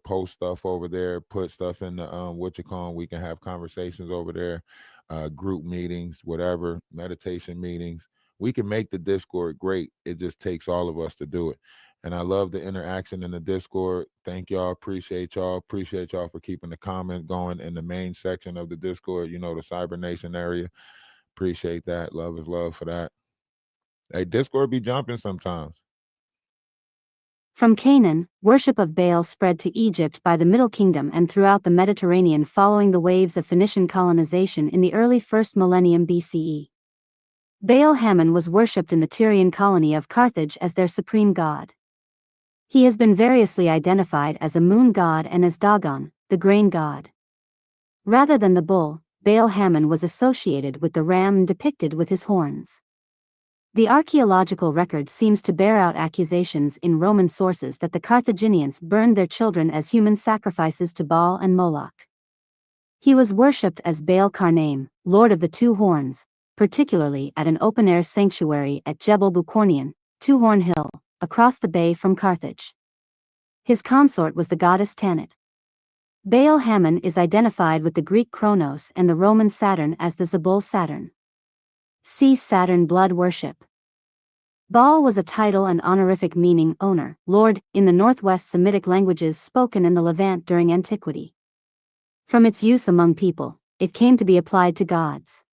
post stuff over there, put stuff in the what you call 'em. We can have conversations over there, group meetings, whatever, meditation meetings. We can make the Discord great. It just takes all of us to do it. And I love the interaction in the Discord. Thank y'all. Appreciate y'all. Appreciate y'all for keeping the comment going in the main section of the Discord, the Cyber Nation area. Appreciate that. Love is love for that. Hey, Discord be jumping sometimes. From Canaan, worship of Baal spread to Egypt by the Middle Kingdom and throughout the Mediterranean following the waves of Phoenician colonization in the early 1st millennium BCE. Baal Hammon was worshipped in the Tyrian colony of Carthage as their supreme god. He has been variously identified as a moon god and as Dagon, the grain god. Rather than the bull, Baal Hammon was associated with the ram depicted with his horns. The archaeological record seems to bear out accusations in Roman sources that the Carthaginians burned their children as human sacrifices to Baal and Moloch. He was worshipped as Baal Karnaim, Lord of the Two Horns, particularly at an open-air sanctuary at Jebel Bukornian, Two Horn Hill, across the bay from Carthage. His consort was the goddess Tanit. Baal Hammon is identified with the Greek Kronos and the Roman Saturn as the Zabul Saturn. See Saturn blood worship. Baal was a title and honorific meaning owner, lord, in the Northwest Semitic languages spoken in the Levant during antiquity. From its use among people, it came to be applied to gods.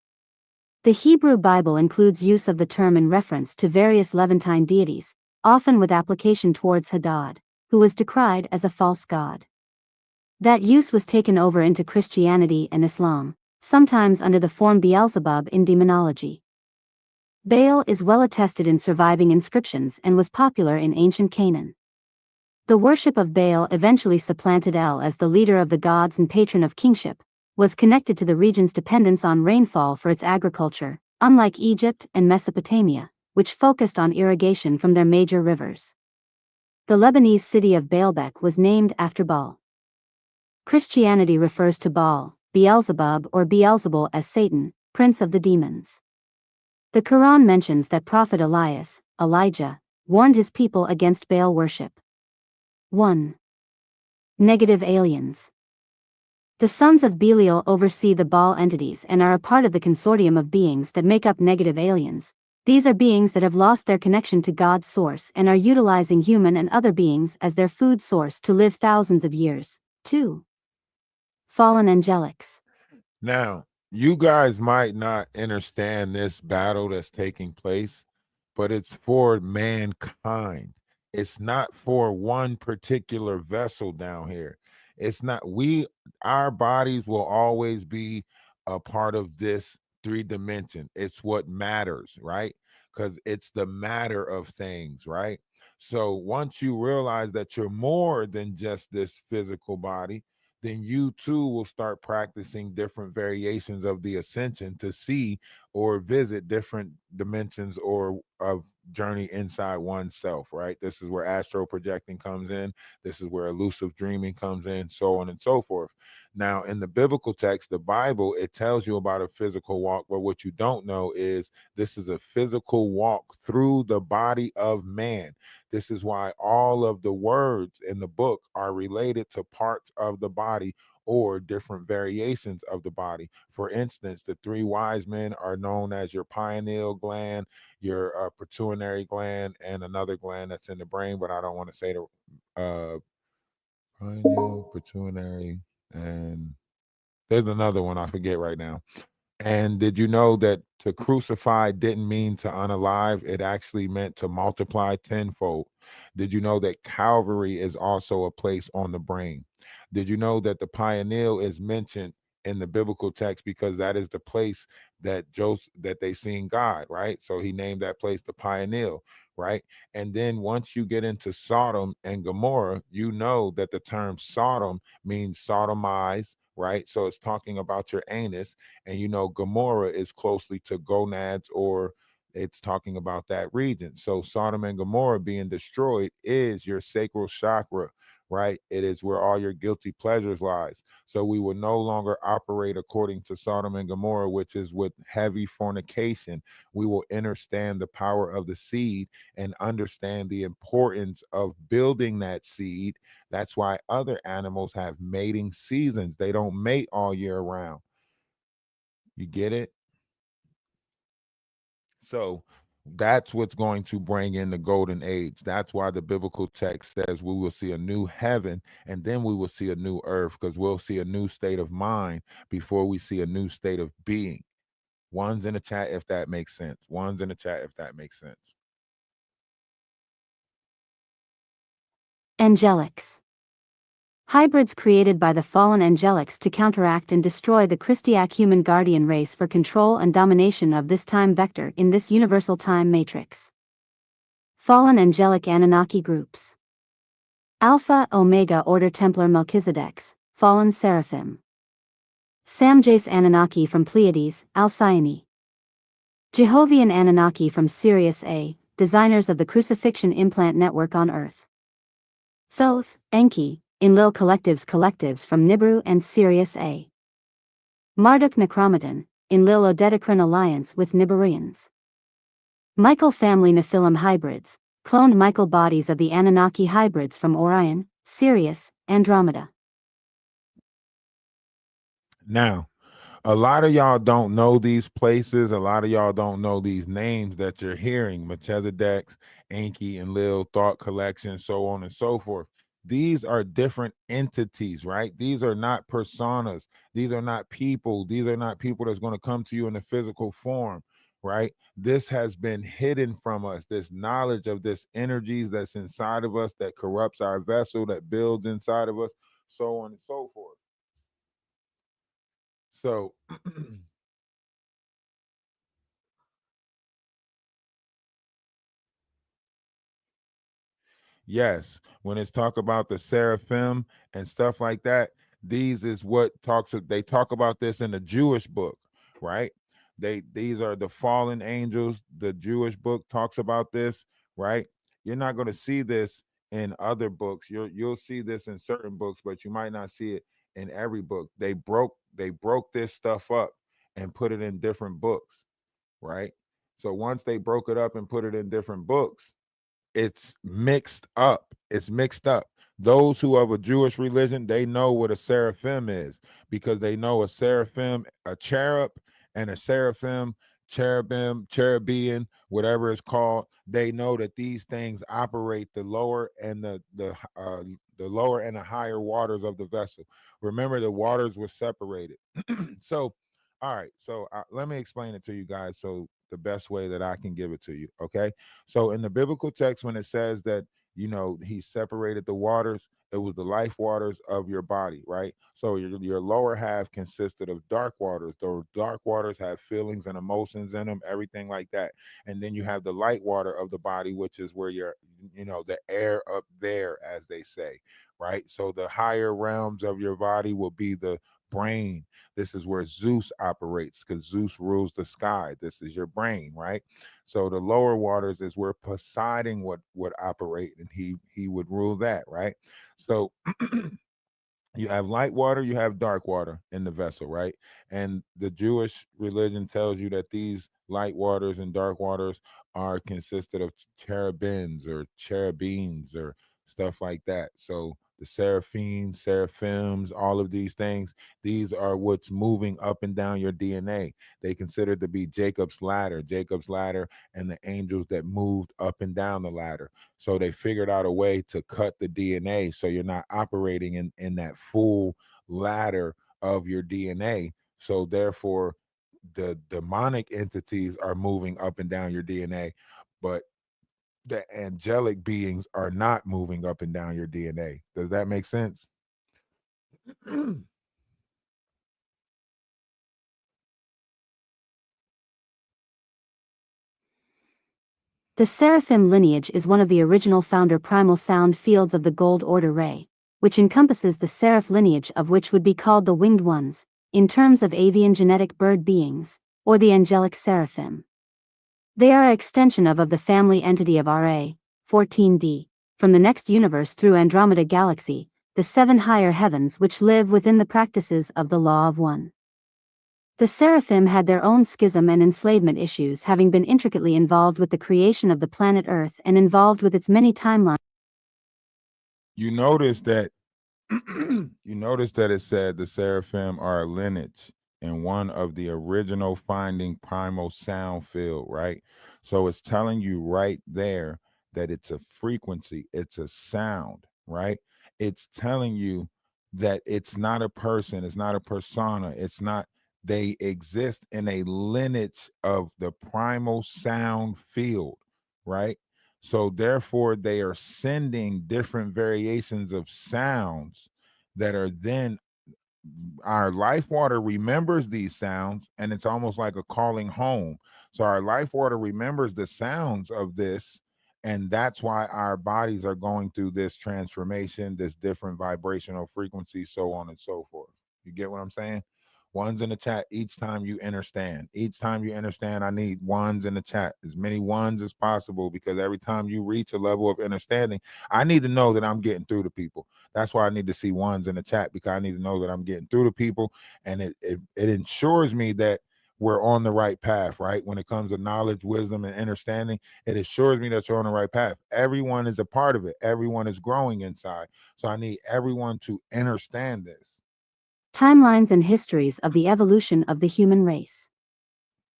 The Hebrew Bible includes use of the term in reference to various Levantine deities, often with application towards Hadad, who was decried as a false god. That use was taken over into Christianity and Islam, sometimes under the form Beelzebub in demonology. Baal is well attested in surviving inscriptions and was popular in ancient Canaan. The worship of Baal eventually supplanted El as the leader of the gods and patron of kingship, was connected to the region's dependence on rainfall for its agriculture, unlike Egypt and Mesopotamia, which focused on irrigation from their major rivers. The Lebanese city of Baalbek was named after Baal. Christianity refers to Baal, Beelzebub or Beelzebul as Satan, prince of the demons. The Quran mentions that Prophet Elijah, warned his people against Baal worship. 1. Negative aliens. The sons of Belial oversee the Baal entities and are a part of the consortium of beings that make up negative aliens. These are beings that have lost their connection to God's source and are utilizing human and other beings as their food source to live thousands of years. 2. Fallen angelics. Now, you guys might not understand this battle that's taking place, but it's for mankind. It's not for one particular vessel down here. It's not, our bodies will always be a part of this three dimension. It's what matters, right? Because it's the matter of things, right? So once you realize that you're more than just this physical body, then you too will start practicing different variations of the ascension to see or visit different dimensions or of journey inside oneself, right? This is where astral projecting comes in. This is where elusive dreaming comes in, so on and so forth. Now, in the biblical text, the Bible, it tells you about a physical walk, but what you don't know is this is a physical walk through the body of man. This is why all of the words in the book are related to parts of the body or different variations of the body. For instance, the three wise men are known as your pineal gland, your pituitary gland, and another gland that's in the brain, but I don't want to say the pineal, pituitary, and there's another one I forget right now. And did you know that to crucify didn't mean to unalive? It actually meant to multiply tenfold. Did you know that Calvary is also a place on the brain? Did you know that the pineal is mentioned in the biblical text because that is the place that Joseph that they seen God, right? So he named that place the pineal, right? And then once you get into Sodom and Gomorrah, you know that the term Sodom means sodomize, right? So it's talking about your anus, and you know Gomorrah is closely to gonads, or it's talking about that region. So Sodom and Gomorrah being destroyed is your sacral chakra, right? It is where all your guilty pleasures lies. So we will no longer operate according to Sodom and Gomorrah, which is with heavy fornication. We will understand the power of the seed and understand the importance of building that seed. That's why other animals have mating seasons. They don't mate all year round. You get it? So that's what's going to bring in the golden age. That's why the biblical text says we will see a new heaven and then we will see a new earth, because we'll see a new state of mind before we see a new state of being. One's in the chat if that makes sense. One's in the chat if that makes sense. Angelics. Hybrids created by the fallen angelics to counteract and destroy the Christiac human guardian race for control and domination of this time vector in this universal time matrix. Fallen angelic Anunnaki groups. Alpha Omega Order Templar Melchizedeks, Fallen Seraphim. Samjace Anunnaki from Pleiades, Alcyone. Jehovian Anunnaki from Sirius A, designers of the crucifixion implant network on Earth. Thoth, Enki, Enlil collectives from Nibiru and Sirius A. Marduk Necromaton, Enlil Odedacrine alliance with Nibiruans. Michael family Nephilim hybrids, cloned Michael bodies of the Anunnaki hybrids from Orion, Sirius, Andromeda. Now, a lot of y'all don't know these places. A lot of y'all don't know these names that you're hearing: Melchizedek's, Enki, and Lil, Thought Collection, so on and so forth. These are different entities, right? These are not personas. These are not people. These are not people that's going to come to you in a physical form, right? This has been hidden from us. This knowledge of this energies that's inside of us that corrupts our vessel, that builds inside of us, so on and so forth. So, yes, when it's talk about the seraphim and stuff like that, these is what they talk about this in the Jewish book, right? These are the fallen angels. The Jewish book talks about this, right? You're not going to see this in other books. You'll see this in certain books, but you might not see it in every book. They broke this stuff up and put it in different books, right? So once they broke it up and put it in different books, it's mixed up. It's mixed up. Those who have a Jewish religion, they know what a seraphim is, because they know a seraphim, a cherub, and a seraphim, cherubim, cherubian, whatever it's called. They know that these things operate the lower and the lower and the higher waters of the vessel. Remember, the waters were separated. So, all right. So let me explain it to you guys. So the best way that I can give it to you. Okay. So in the biblical text, when it says that, he separated the waters, it was the life waters of your body, right? So your lower half consisted of dark waters. Those dark waters have feelings and emotions in them, everything like that. And then you have the light water of the body, which is where the air up there, as they say, right? So the higher realms of your body will be the brain. This is where Zeus operates because Zeus rules the sky. This is your brain, right? So the lower waters is where Poseidon would operate, and he would rule that, right? So you have light water, you have dark water in the vessel, right? And the Jewish religion tells you that these light waters and dark waters are consisted of cherubims or cherubins or stuff like that. So the seraphims, seraphims, all of these things, these are what's moving up and down your DNA. They consider to be Jacob's ladder, and the angels that moved up and down the ladder. So they figured out a way to cut the DNA so you're not operating in that full ladder of your DNA. So therefore, the demonic entities are moving up and down your DNA, but the angelic beings are not moving up and down your DNA. Does that make sense? The seraphim lineage is one of the original founder primal sound fields of the gold order ray, which encompasses the seraph lineage of which would be called the winged ones, in terms of avian genetic bird beings, or the angelic seraphim. They are an extension of the family entity of Ra, 14D, from the next universe through Andromeda Galaxy, the seven higher heavens which live within the practices of the Law of One. The seraphim had their own schism and enslavement issues, having been intricately involved with the creation of the planet Earth and involved with its many timelines. You notice that you notice that it said the seraphim are a lineage in one of the original finding primal sound field, right? So it's telling you right there that it's a frequency, it's a sound, right? It's telling you that it's not a person, it's not a persona, it's not, they exist in a lineage of the primal sound field, right? So therefore, they are sending different variations of sounds that are then, our life water remembers these sounds, and it's almost like a calling home. So our life water remembers the sounds of this, and that's why our bodies are going through this transformation, this different vibrational frequency, so on and so forth. You get what I'm saying? Ones in the chat each time you understand. Each time you understand, I need ones in the chat, as many ones as possible, because every time you reach a level of understanding, I need to know that I'm getting through to people. That's why I need to see ones in the chat, because I need to know that I'm getting through to people, and it ensures me that we're on the right path, right? When it comes to knowledge, wisdom, and understanding, it assures me that you're on the right path. Everyone is a part of it. Everyone is growing inside. So I need everyone to understand this. Timelines and histories of the evolution of the human race.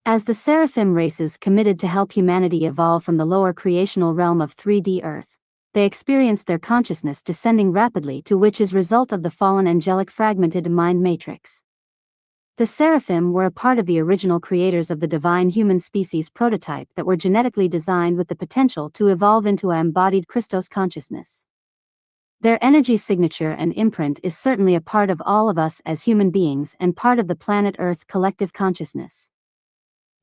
As the seraphim races committed to help humanity evolve from the lower creational realm of 3D Earth, they experienced their consciousness descending rapidly, to which is result of the fallen angelic fragmented mind matrix. The seraphim were a part of the original creators of the divine human species prototype that were genetically designed with the potential to evolve into a embodied Christos consciousness. Their energy signature and imprint is certainly a part of all of us as human beings and part of the planet Earth collective consciousness.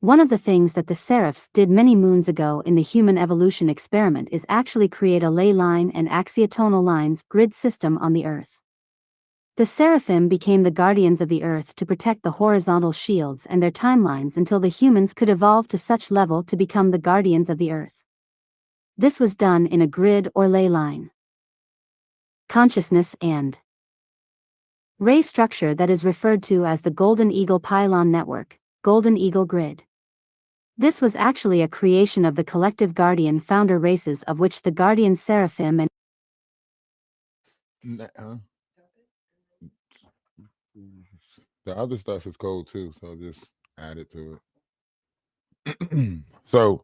One of the things that the seraphs did many moons ago in the human evolution experiment is actually create a ley line and axiotonal lines grid system on the Earth. The seraphim became the guardians of the Earth to protect the horizontal shields and their timelines until the humans could evolve to such level to become the guardians of the Earth. This was done in a grid or ley line consciousness and ray structure that is referred to as the Golden Eagle Pylon Network, Golden Eagle Grid. This was actually a creation of the collective guardian founder races, of which the guardian seraphim and The other stuff is cold too, so just add it to it. So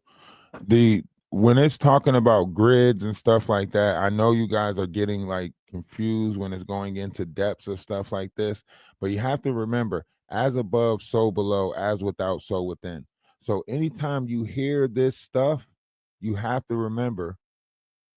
the when it's talking about grids and stuff like that, I know you guys are getting like confused when it's going into depths of stuff like this, but you have to remember, as above, so below, as without, so within. So anytime you hear this stuff, you have to remember,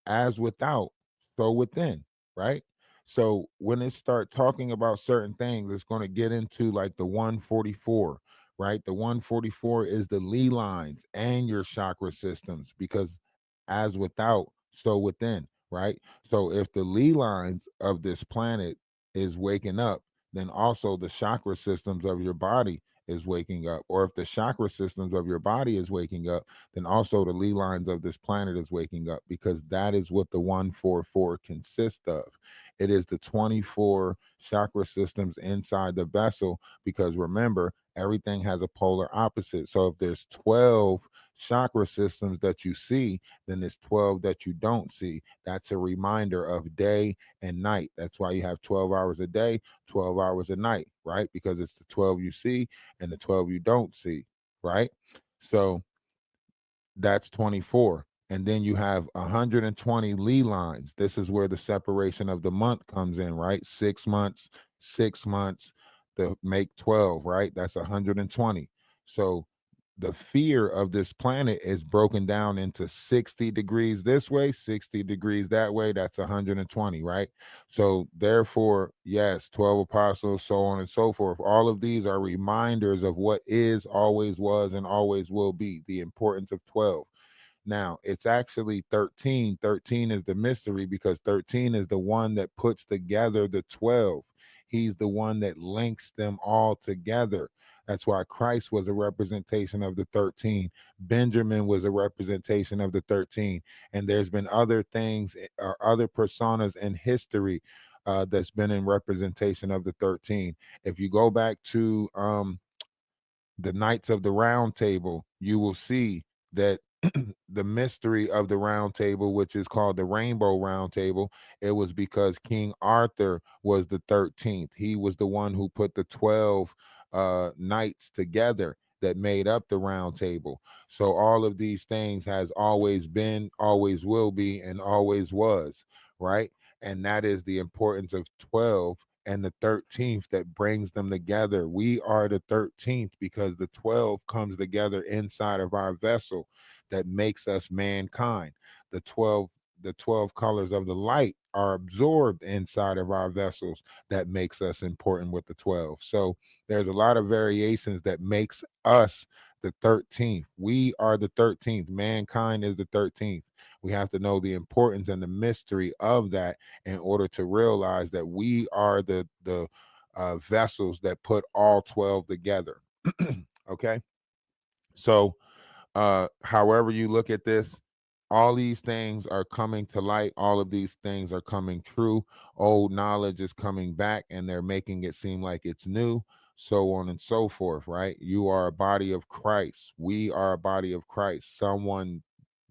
as without, so within, right? So when it start talking about certain things, it's going to get into like the 144, right? The 144 is the Lee lines and your chakra systems, because as without, so within. right? So if the Lee lines of this planet is waking up, then also the chakra systems of your body is waking up. Or if the chakra systems of your body is waking up, then also the Lee lines of this planet is waking up, because that is what the 144 consists of. It is the 24 chakra systems inside the vessel, because remember, everything has a polar opposite. So if there's 12 chakra systems that you see, then there's 12 that you don't see. That's a reminder of day and night. That's why you have 12 hours a day, 12 hours a night, right? Because it's the 12 you see and the 12 you don't see, right? So that's 24. And then you have 120 Lee lines. This is where the separation of the month comes in, right? 6 months, 6 months to make 12, right? That's 120. So the fear of this planet is broken down into 60 degrees this way, 60 degrees that way. That's 120, right? So therefore, yes, 12 apostles, so on and so forth. All of these are reminders of what is, always was, and always will be, the importance of 12. Now, it's actually 13. 13 is the mystery, because 13 is the one that puts together the 12. He's the one that links them all together. That's why Christ was a representation of the 13. Benjamin was a representation of the 13. And there's been other things or other personas in history that's been in representation of the 13. If you go back to the Knights of the Round Table, you will see that the mystery of the round table, which is called the Rainbow Round Table, it was because King Arthur was the 13th. He was the one who put the 12 knights together that made up the round table. So all of these things has always been, always will be, and always was, right? And that is the importance of 12 and the 13th that brings them together. We are the 13th because the 12 comes together inside of our vessel that makes us mankind. The 12 colors of the light are absorbed inside of our vessels that makes us important with the 12. So there's a lot of variations that makes us the 13th. We are the 13th. Mankind is the 13th. We have to know the importance and the mystery of that in order to realize that we are the vessels that put all 12 together. Okay. So however you look at this, all these things are coming to light. All of these things are coming true. Old knowledge is coming back, and they're making it seem like it's new, so on and so forth, right? You are a body of Christ. We are a body of Christ. Someone,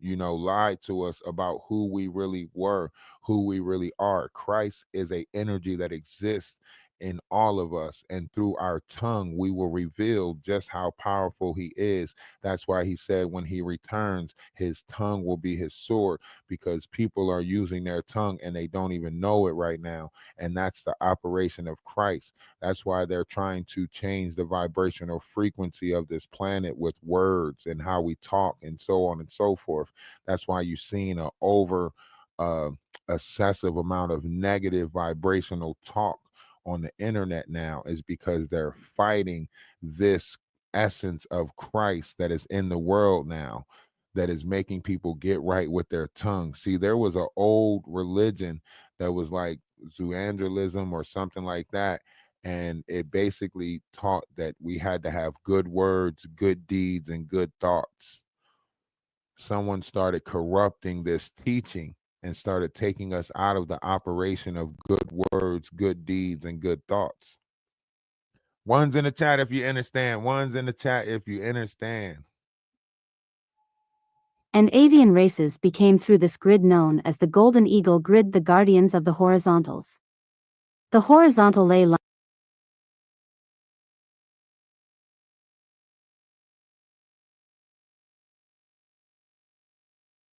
lied to us about who we really were, who we really are. Christ is a energy that exists in all of us, and through our tongue we will reveal just how powerful he is. That's why he said when he returns, his tongue will be his sword, because people are using their tongue and they don't even know it right now. And that's the operation of Christ. That's why they're trying to change the vibrational frequency of this planet with words and how we talk and so on and so forth. That's why you've seen a over uh, excessive amount of negative vibrational talk on the internet now, is because they're fighting this essence of Christ that is in the world now, that is making people get right with their tongue. See, there was an old religion that was like Zoandralism or something like that. And it basically taught that we had to have good words, good deeds, and good thoughts. Someone started corrupting this teaching and started taking us out of the operation of good words, good deeds, and good thoughts. One's in the chat if you understand. One's in the chat if you understand. And avian races became through this grid known as the Golden Eagle Grid, the guardians of the horizontals. The horizontal ley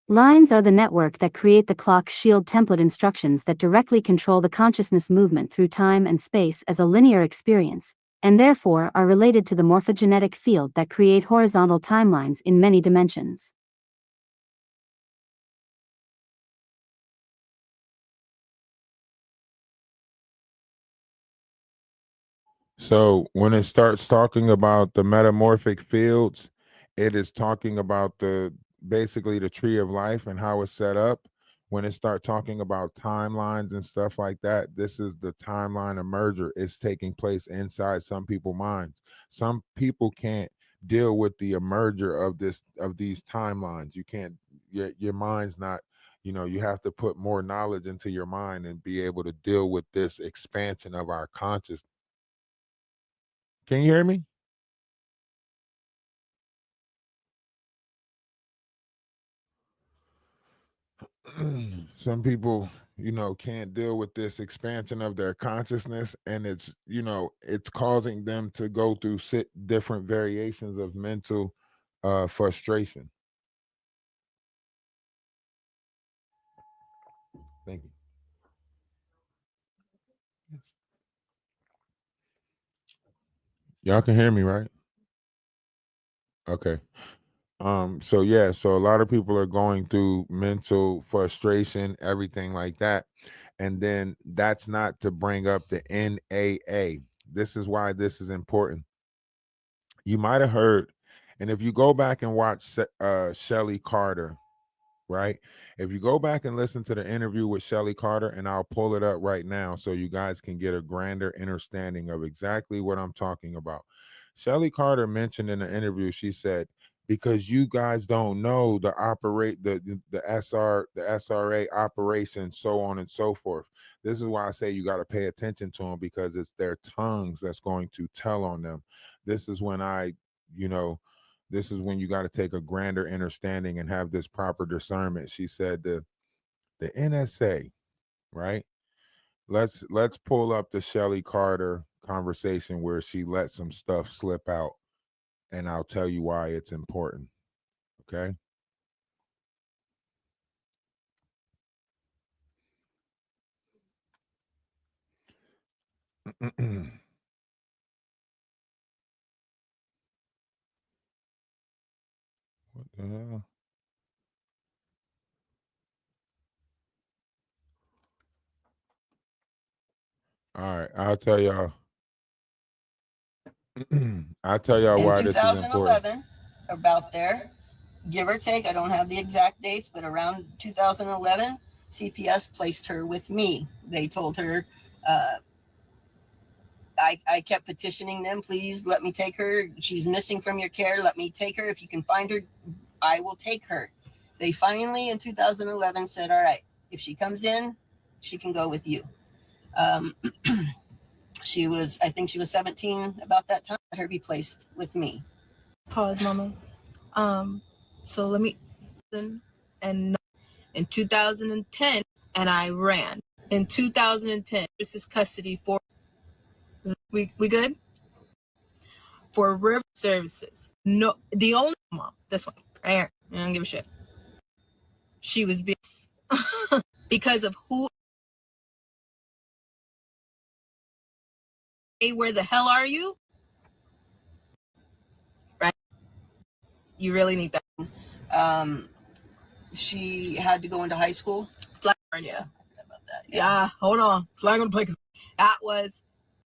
lines are the network that create the clock shield template instructions that directly control the consciousness movement through time and space as a linear experience, and therefore are related to the morphogenetic field that create horizontal timelines in many dimensions. So when it starts talking about the metamorphic fields, it is talking about the basically the tree of life and how it's set up. when it start talking about timelines and stuff like that, this is the timeline of merger. It's taking place inside some people's minds. Some people can't deal with the merger of these timelines. You can't, your mind's not, you have to put more knowledge into your mind and be able to deal with this expansion of our consciousness. Can you hear me? Some people, can't deal with this expansion of their consciousness, and it's causing them to go through different variations of mental frustration. Thank you. Y'all can hear me, right? Okay. So yeah, so a lot of people are going through mental frustration, everything like that. And then that's not to bring up the NAA. This is why this is important. You might have heard, and if you go back and watch Shelly Carter, right? If you go back and listen to the interview with Shelly Carter, and I'll pull it up right now so you guys can get a grander understanding of exactly what I'm talking about. Shelly Carter mentioned in the interview, she said, because you guys don't know the SRA operation, so on and so forth. This is why I say you got to pay attention to them, because it's their tongues that's going to tell on them. This is when this is when you got to take a grander understanding and have this proper discernment. She said the NSA, right? Let's pull up the Shelly Carter conversation where she let some stuff slip out, and I'll tell you why it's important. Okay. What the hell? All right, I'll tell y'all. I'll tell y'all why this is important. 2011, about there, give or take. I don't have the exact dates, but around 2011, CPS placed her with me. They told her, I kept petitioning them, please let me take her. She's missing from your care. Let me take her. If you can find her, I will take her. They finally, in 2011, said, all right, if she comes in, she can go with you. I think she was 17 about that time. Let her be placed with me. Pause, mama. So let me, and in 2010, and I ran. In 2010, this is custody for, we good? For river services. No, the only mom, this one, right here. I don't give a shit. She was because of who. Hey, where the hell are you? Right? You really need that. She had to go into high school. Yeah. About that. Yeah, hold on. Flag on the play. That was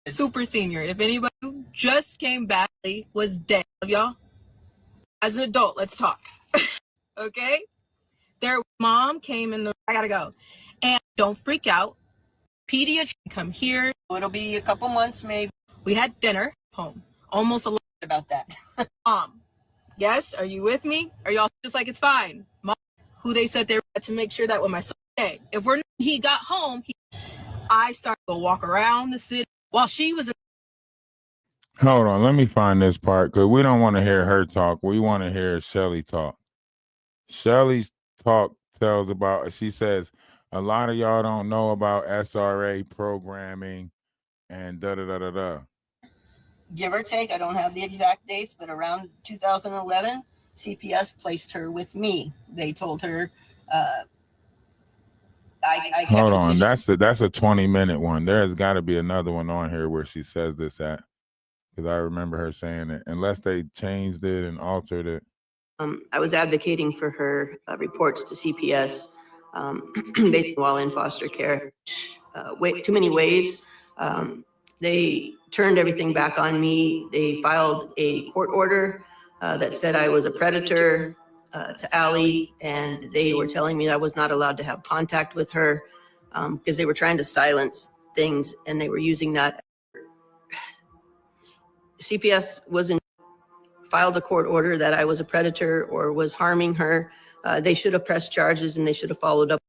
super senior. If anybody who just came back was dead, y'all. As an adult, let's talk. Okay? Their mom came in I gotta go. And don't freak out. Pediatrician, come here. It'll be a couple months, maybe. We had dinner home. Almost a lot about that. Yes, are you with me? Are y'all just like, it's fine? Mom, who they said they were to make sure that when my son, if he got home, I started to walk around the city while she was. Hold on, let me find this part, because we don't want to hear her talk. We want to hear Shelly talk. Shelly's talk tells about, she says, a lot of y'all don't know about SRA programming and da-da-da-da-da. Give or take, I don't have the exact dates, but around 2011, CPS placed her with me. They told her, I hold on, that's a 20-minute one. There's got to be another one on here where she says this at, because I remember her saying it, unless they changed it and altered it. I was advocating for her reports to CPS basically while in foster care. Too many waves. They turned everything back on me. They filed a court order that said I was a predator. to Allie, and they were telling me I was not allowed to have contact with her because they were trying to silence things, and they were using that. CPS wasn't filed a court order that I was a predator or was harming her. They should have pressed charges and they should have followed up.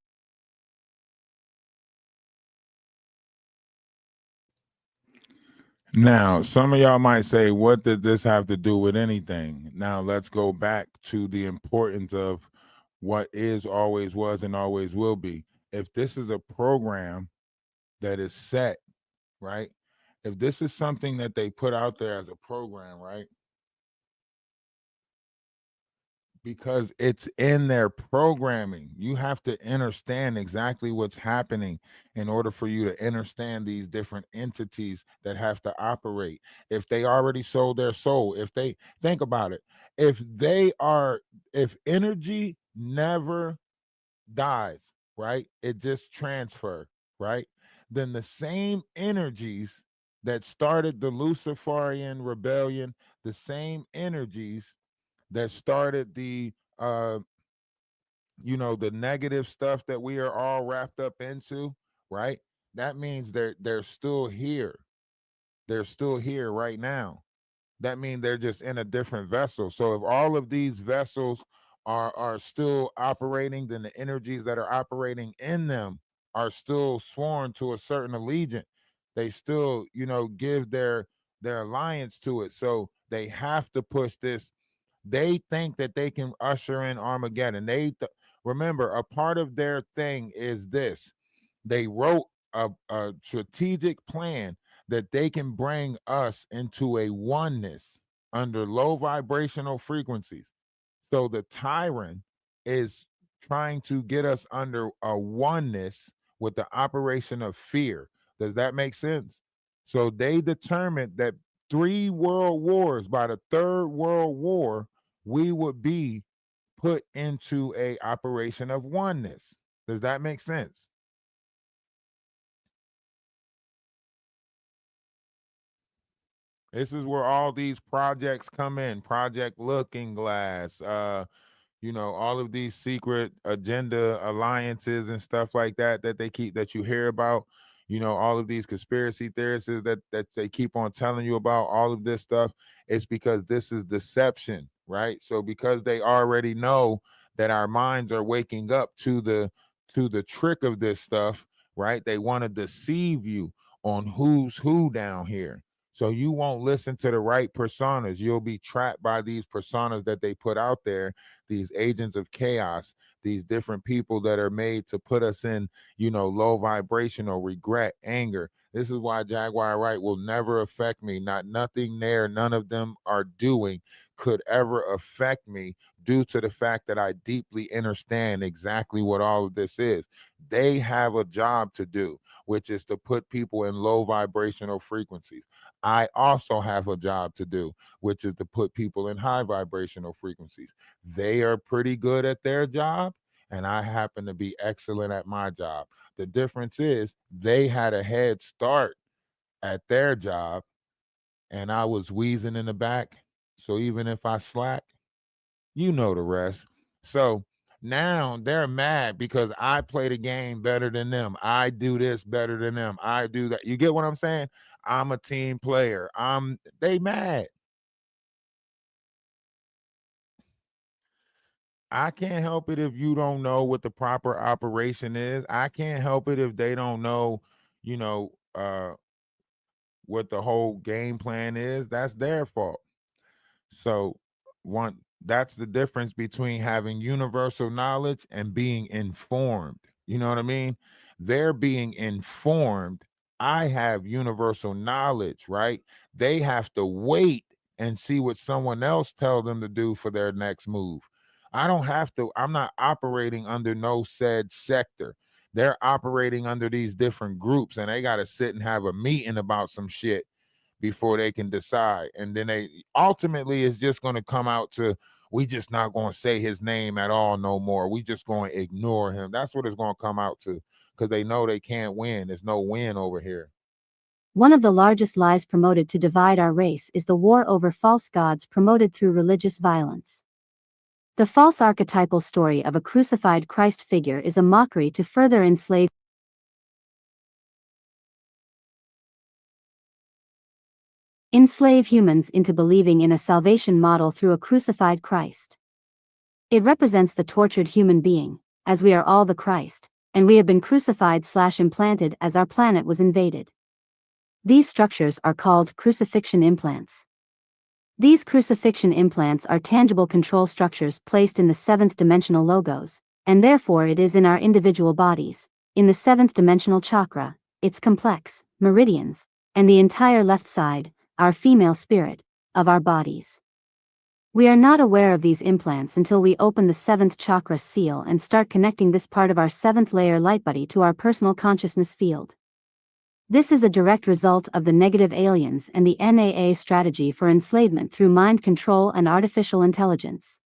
Now, some of y'all might say, what did this have to do with anything? Now, let's go back to the importance of what is, always was, and always will be. If this is a program that is set, right? If this is something that they put out there as a program, right? Because it's in their programming. You have to understand exactly what's happening in order for you to understand these different entities that have to operate. If they already sold their soul, if they think about it, if energy never dies, right? It just transfer, right? Then the same energies that started the Luciferian rebellion, the same energies that started the the negative stuff that we are all wrapped up into, right? That means they're still here. They're still here right now. That means they're just in a different vessel. So if all of these vessels are still operating, then the energies that are operating in them are still sworn to a certain allegiance. They still, give their alliance to it. So they have to push this. They think that they can usher in Armageddon. Remember, a part of their thing is this. They wrote a strategic plan that they can bring us into a oneness under low vibrational frequencies. So the tyrant is trying to get us under a oneness with the operation of fear. Does that make sense? So they determined that 3 world wars, by the 3rd World War, we would be put into a operation of oneness. Does that make sense? This is where all these projects come in. Project Looking Glass, all of these secret agenda alliances and stuff like that that you hear about, all of these conspiracy theorists that they keep on telling you about, all of this stuff. It's because this is deception, right? So because they already know that our minds are waking up to the trick of this stuff, right? They want to deceive you on who's who down here. So you won't listen to the right personas. You'll be trapped by these personas that they put out there, these agents of chaos, these different people that are made to put us in, low vibrational regret, anger. This is why Jaguar Wright will never affect me. Nothing there, none of them are doing could ever affect me due to the fact that I deeply understand exactly what all of this is. They have a job to do, which is to put people in low vibrational frequencies. I also have a job to do, which is to put people in high vibrational frequencies. They are pretty good at their job, and I happen to be excellent at my job. The difference is they had a head start at their job, and I was wheezing in the back. So even if I slack, you know the rest. So now they're mad because I play the game better than them. I do this better than them. I do that. You get what I'm saying? I'm a team player. They mad. I can't help it if you don't know what the proper operation is. I can't help it if they don't know, what the whole game plan is. That's their fault. So that's the difference between having universal knowledge and being informed. You know what I mean? They're being informed. I have universal knowledge, right? They have to wait and see what someone else tell them to do for their next move. I don't have to. I'm not operating under no said sector. They're operating under these different groups, and they got to sit and have a meeting about some shit before they can decide. And then they ultimately is just going to come out to, we just not going to say his name at all no more. We just going to ignore him. That's what it's going to come out to, because they know they can't win. There's no win over here. One of the largest lies promoted to divide our race is the war over false gods promoted through religious violence. The false archetypal story of a crucified Christ figure is a mockery to further enslave humans into believing in a salvation model through a crucified Christ. It represents the tortured human being, as we are all the Christ, and we have been crucified/implanted as our planet was invaded. These structures are called crucifixion implants. These crucifixion implants are tangible control structures placed in the seventh dimensional logos, and therefore it is in our individual bodies, in the seventh dimensional chakra, its complex, meridians, and the entire left side, our female spirit, of our bodies. We are not aware of these implants until we open the seventh chakra seal and start connecting this part of our seventh layer light body to our personal consciousness field. This is a direct result of the negative aliens and the NAA strategy for enslavement through mind control and artificial intelligence.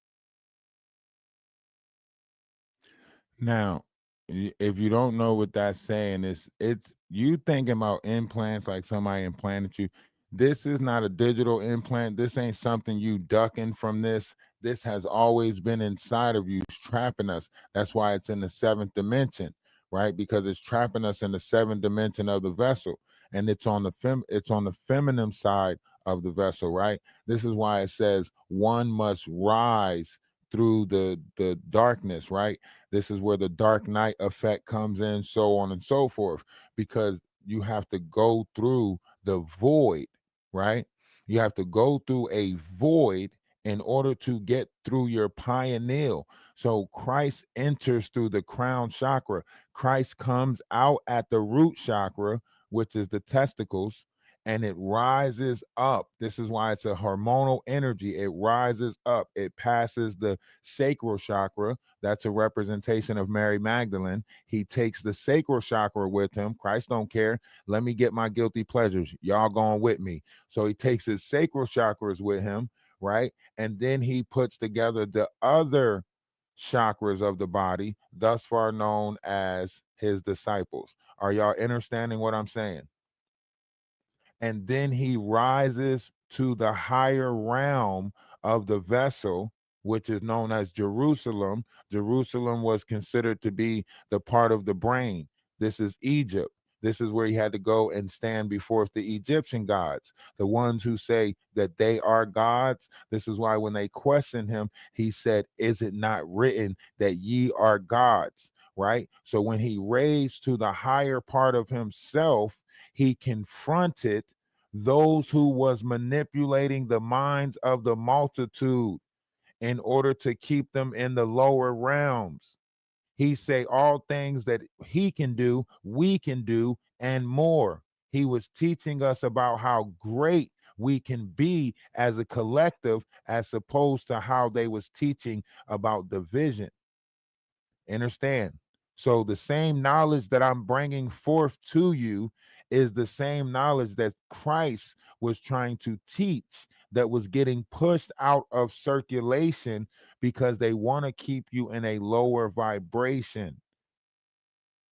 Now, if you don't know what that's saying, it's you thinking about implants like somebody implanted you. This is not a digital implant. This ain't something you ducking from this. This has always been inside of you, trapping us. That's why it's in the seventh dimension, right? Because it's trapping us in the seventh dimension of the vessel, and it's on the feminine side of the vessel, right? This is why it says one must rise through the darkness, right? This is where the dark night effect comes in, so on and so forth, because you have to go through the void, right? You have to go through a void in order to get through your pineal. So Christ enters through the crown chakra. Christ comes out at the root chakra, which is the testicles, and it rises up. This is why it's a hormonal energy. It rises up. It passes the sacral chakra. That's a representation of Mary Magdalene. He takes the sacral chakra with him. Christ don't care. Let me get my guilty pleasures. Y'all going with me. So he takes his sacral chakras with him, right? And then he puts together the other chakras of the body, thus far known as his disciples. Are y'all understanding what I'm saying? And then he rises to the higher realm of the vessel, which is known as Jerusalem. Jerusalem was considered to be the part of the brain. This is Egypt. This is where he had to go and stand before the Egyptian gods, the ones who say that they are gods. This is why when they questioned him, he said, "Is it not written that ye are gods?" Right? So when he raised to the higher part of himself, he confronted those who was manipulating the minds of the multitude in order to keep them in the lower realms. He say all things that he can do, we can do, and more. He was teaching us about how great we can be as a collective, as opposed to how they was teaching about division. Understand? So the same knowledge that I'm bringing forth to you is the same knowledge that Christ was trying to teach, that was getting pushed out of circulation because they want to keep you in a lower vibration.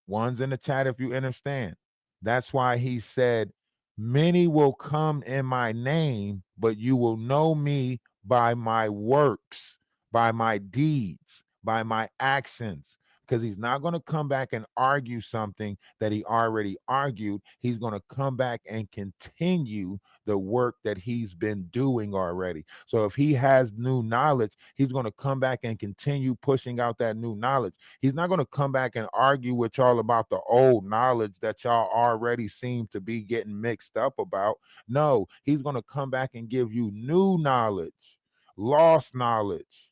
One's in the chat if you understand. That's why he said, "Many will come in my name, but you will know me by my works, by my deeds, by my actions." Because he's not going to come back and argue something that he already argued. He's going to come back and continue the work that he's been doing already. So if he has new knowledge, he's going to come back and continue pushing out that new knowledge. He's not going to come back and argue with y'all about the old knowledge that y'all already seem to be getting mixed up about. No, he's going to come back and give you new knowledge, lost knowledge,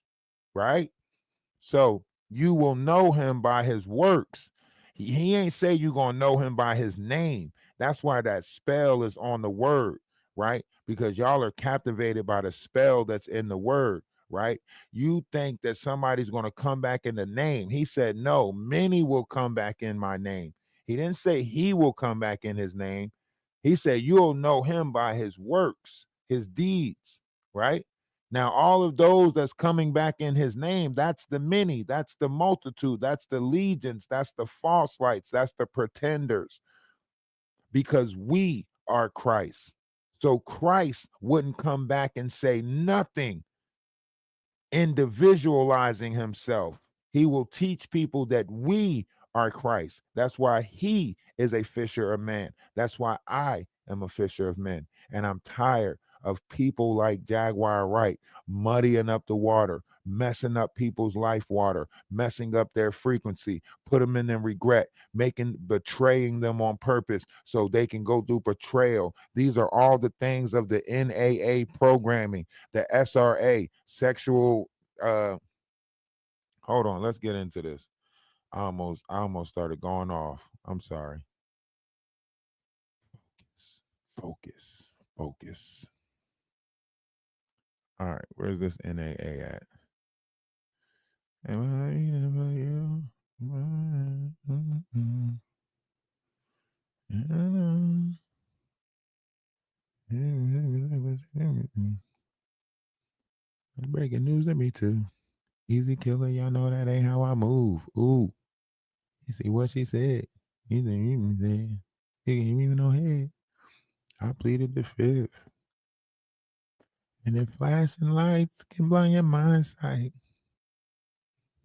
right? So you will know him by his works. He ain't say you going to know him by his name. That's why that spell is on the word, right? Because y'all are captivated by the spell that's in the word, right? You think that somebody's going to come back in the name. He said, no, many will come back in my name. He didn't say he will come back in his name. He said, you'll know him by his works, his deeds, right? Now, all of those that's coming back in his name, that's the many, that's the multitude, that's the legions, that's the false lights, that's the pretenders, because we are Christ. So Christ wouldn't come back and say nothing individualizing himself. He will teach people that we are Christ. That's why he is a fisher of men. That's why I am a fisher of men. And I'm tired of people like Jaguar Wright muddying up the water, messing up people's life water, messing up their frequency, put them in their regret, betraying them on purpose so they can go through betrayal. These are all the things of the NAA programming, the SRA, sexual hold on, let's get into this. I almost started going off. I'm sorry. Focus. All right, where's this NAA at? Am I reading about you? Breaking news to me too. Easy killer, y'all know that ain't how I move. Ooh, you see what she said? You didn't even say. You didn't even know head. I pleaded the fifth. And if flashing lights can blind your mind sight,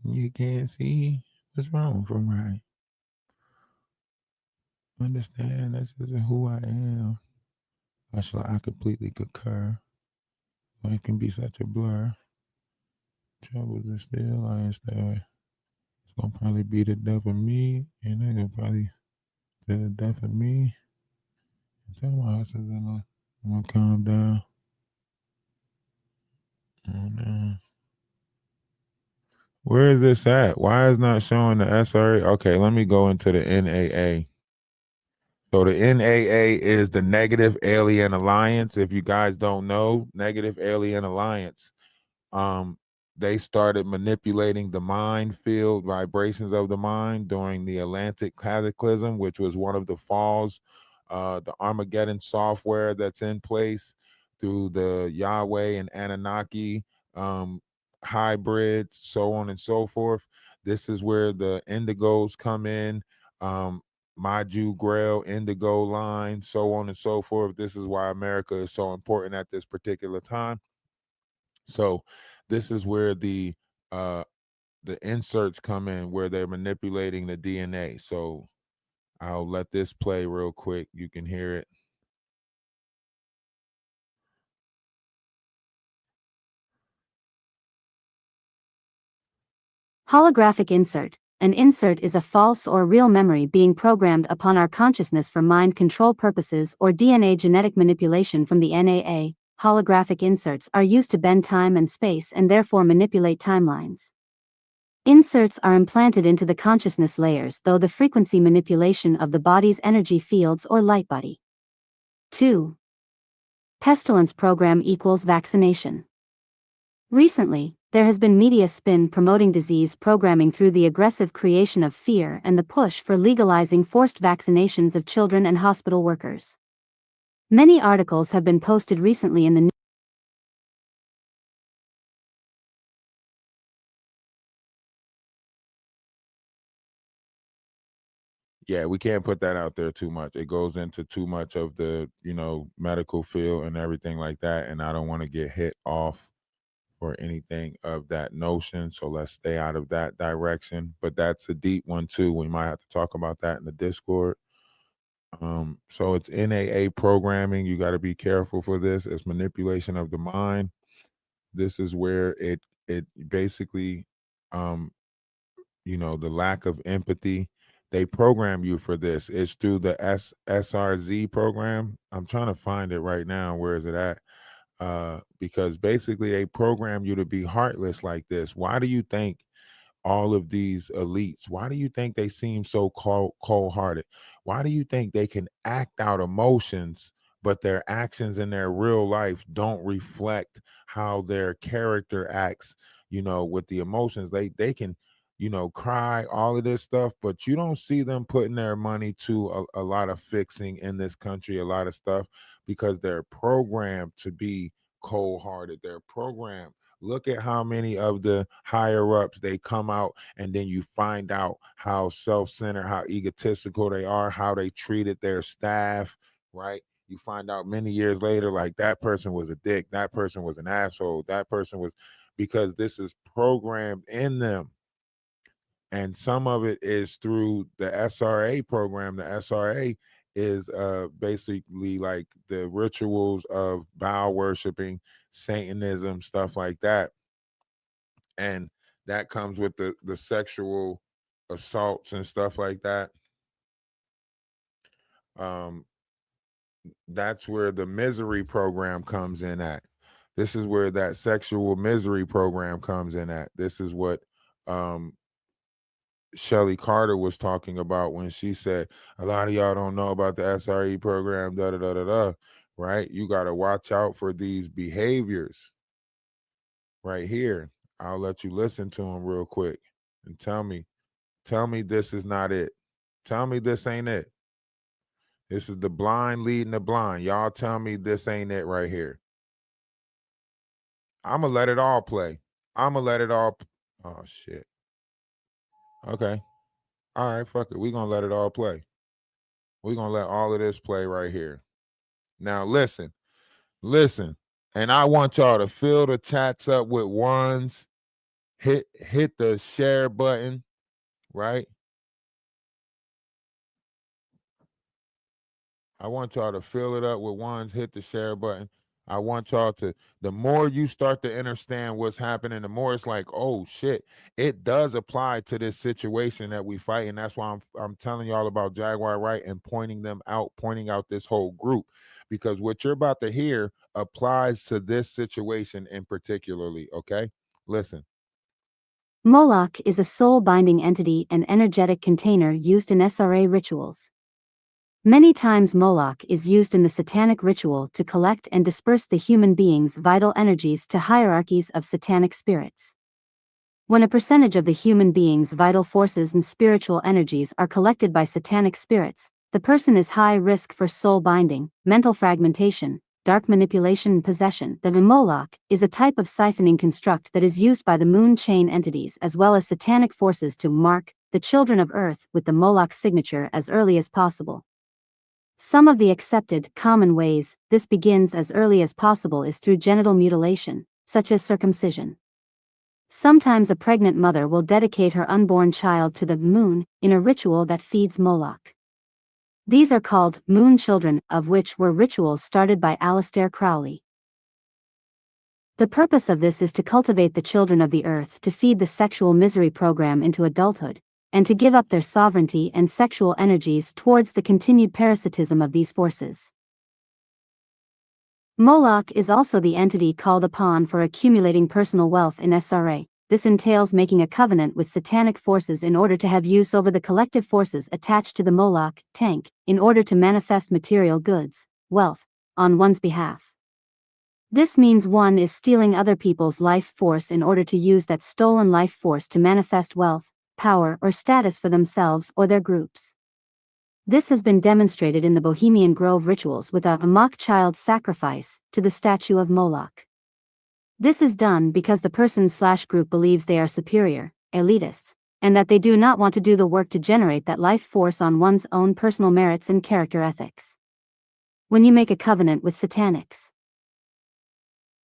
you can't see what's wrong from right. Understand that's just who I am. I completely concur. Life can be such a blur. Troubles are still I still. It's gonna probably be the death of me, and they're gonna probably to the death of me. Tell my husband I'm gonna calm down. Oh, no. Where is this at? Why is not showing the SRA? Okay, let me go into the NAA. So the NAA is the Negative Alien Alliance. If you guys don't know, Negative Alien Alliance, they started manipulating the mind field vibrations of the mind during the Atlantic Cataclysm, which was one of the falls, the Armageddon software that's in place through the Yahweh and Anunnaki hybrids, so on and so forth. This is where the indigos come in. Maju Grail, Indigo line, so on and so forth. This is why America is so important at this particular time. So this is where the inserts come in, where they're manipulating the DNA. So I'll let this play real quick. You can hear it. Holographic insert. An insert is a false or real memory being programmed upon our consciousness for mind control purposes or DNA genetic manipulation from the NAA. Holographic inserts are used to bend time and space and therefore manipulate timelines. Inserts are implanted into the consciousness layers through the frequency manipulation of the body's energy fields or light body. 2. Pestilence program equals vaccination. Recently, there has been media spin promoting disease programming through the aggressive creation of fear and the push for legalizing forced vaccinations of children and hospital workers. Many articles have been posted recently in the Yeah, we can't put that out there too much. It goes into too much of the, medical field and everything like that. And I don't want to get hit off or anything of that notion. So let's stay out of that direction. But that's a deep one too. We might have to talk about that in the Discord. So it's NAA programming. You got to be careful for this. It's manipulation of the mind. This is where it basically, the lack of empathy. They program you for this. It's through the SRZ program. I'm trying to find it right now. Where is it at? Because basically they program you to be heartless like this. Why do you think all of these elites, why do you think they seem so cold-hearted? Why do you think they can act out emotions, but their actions in their real life don't reflect how their character acts, with the emotions? They can, cry, all of this stuff, but you don't see them putting their money to a lot of fixing in this country, a lot of stuff, because they're programmed to be cold-hearted. They're programmed. Look at how many of the higher ups they come out, and then you find out how self-centered, how egotistical they are, how they treated their staff, right? You find out many years later, like that person was a dick, that person was an asshole, that person was, because this is programmed in them. And some of it is through the SRA program. The SRA is basically like the rituals of Baal worshiping, Satanism, stuff like that. And that comes with the sexual assaults and stuff like that. That's where the misery program comes in at. This is where that sexual misery program comes in at. This is what Shelly Carter was talking about when she said, a lot of y'all don't know about the SRE program, da da da da da, right? You got to watch out for these behaviors right here. I'll let you listen to them real quick and tell me this is not it. Tell me this ain't it. This is the blind leading the blind. Y'all tell me this ain't it right here. I'm going to let it all play. I'm going to let it all. Oh, shit. Okay. All right, fuck it. We're going to let it all play. We're going to let all of this play right here. Now, listen. And I want y'all to fill the chats up with ones. Hit the share button, right? I want y'all to fill it up with ones. Hit the share button. I want y'all to, the more you start to understand what's happening, the more it's like, oh shit, it does apply to this situation that we fight. And that's why I'm telling y'all about Jaguar Wright and pointing out this whole group, because what you're about to hear applies to this situation in particularly. Okay, listen. Moloch is a soul-binding entity and energetic container used in SRA rituals. Many times Moloch is used in the satanic ritual to collect and disperse the human being's vital energies to hierarchies of satanic spirits. When a percentage of the human being's vital forces and spiritual energies are collected by satanic spirits, the person is high risk for soul binding, mental fragmentation, dark manipulation and possession. The Moloch is a type of siphoning construct that is used by the moon chain entities as well as satanic forces to mark the children of Earth with the Moloch signature as early as possible. Some of the accepted, common ways this begins as early as possible is through genital mutilation, such as circumcision. Sometimes a pregnant mother will dedicate her unborn child to the moon in a ritual that feeds Moloch. These are called moon children, of which were rituals started by Aleister Crowley. The purpose of this is to cultivate the children of the earth to feed the sexual misery program into adulthood, and to give up their sovereignty and sexual energies towards the continued parasitism of these forces. Moloch is also the entity called upon for accumulating personal wealth in SRA. This entails making a covenant with satanic forces in order to have use over the collective forces attached to the Moloch tank, in order to manifest material goods, wealth, on one's behalf. This means one is stealing other people's life force in order to use that stolen life force to manifest wealth, power or status for themselves or their groups. This has been demonstrated in the Bohemian Grove rituals with a mock child sacrifice to the statue of Moloch. This is done because the person/group believes they are superior, elitists, and that they do not want to do the work to generate that life force on one's own personal merits and character ethics. When you make a covenant with satanics,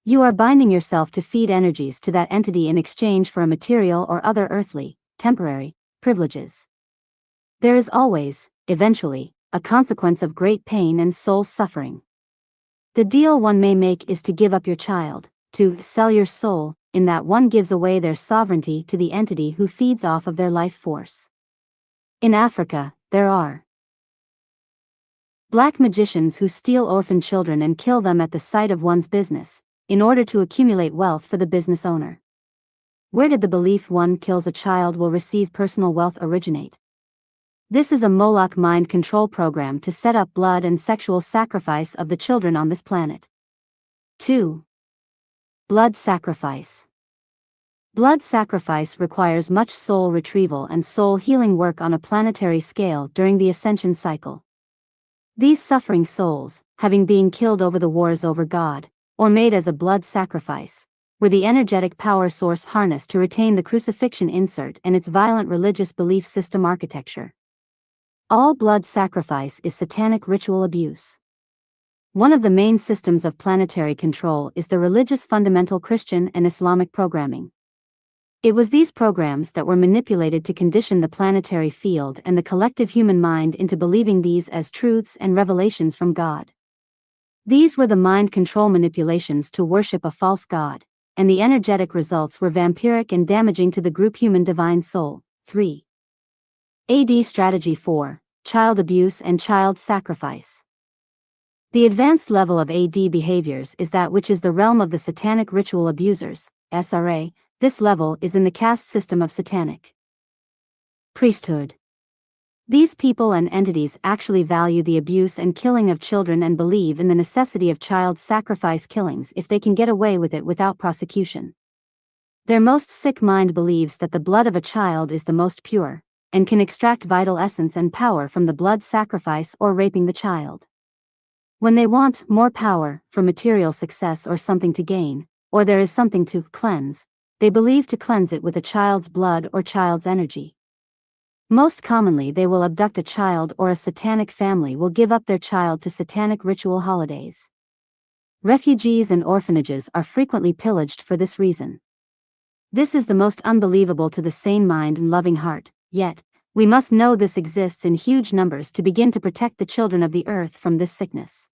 you are binding yourself to feed energies to that entity in exchange for a material or other earthly, temporary, privileges. There is always, eventually, a consequence of great pain and soul suffering. The deal one may make is to give up your child, to sell your soul, in that one gives away their sovereignty to the entity who feeds off of their life force. In Africa, there are black magicians who steal orphan children and kill them at the site of one's business, in order to accumulate wealth for the business owner. Where did the belief one kills a child will receive personal wealth originate? This is a Moloch mind control program to set up blood and sexual sacrifice of the children on this planet. 2. Blood sacrifice. Blood sacrifice requires much soul retrieval and soul healing work on a planetary scale during the ascension cycle. These suffering souls, having been killed over the wars over God, or made as a blood sacrifice, were the energetic power source harnessed to retain the crucifixion insert and its violent religious belief system architecture. All blood sacrifice is satanic ritual abuse. One of the main systems of planetary control is the religious fundamental Christian and Islamic programming. It was these programs that were manipulated to condition the planetary field and the collective human mind into believing these as truths and revelations from God. These were the mind control manipulations to worship a false god, and the energetic results were vampiric and damaging to the group human divine soul. 3. AD Strategy 4. Child abuse and child sacrifice. The advanced level of AD behaviors is that which is the realm of the satanic ritual abusers, SRA. This level is in the caste system of satanic priesthood. These people and entities actually value the abuse and killing of children and believe in the necessity of child sacrifice killings if they can get away with it without prosecution. Their most sick mind believes that the blood of a child is the most pure, and can extract vital essence and power from the blood sacrifice or raping the child. When they want more power for material success or something to gain, or there is something to cleanse, they believe to cleanse it with a child's blood or child's energy. Most commonly they will abduct a child, or a satanic family will give up their child to satanic ritual holidays. Refugees and orphanages are frequently pillaged for this reason. This is the most unbelievable to the sane mind and loving heart, yet, we must know this exists in huge numbers to begin to protect the children of the earth from this sickness.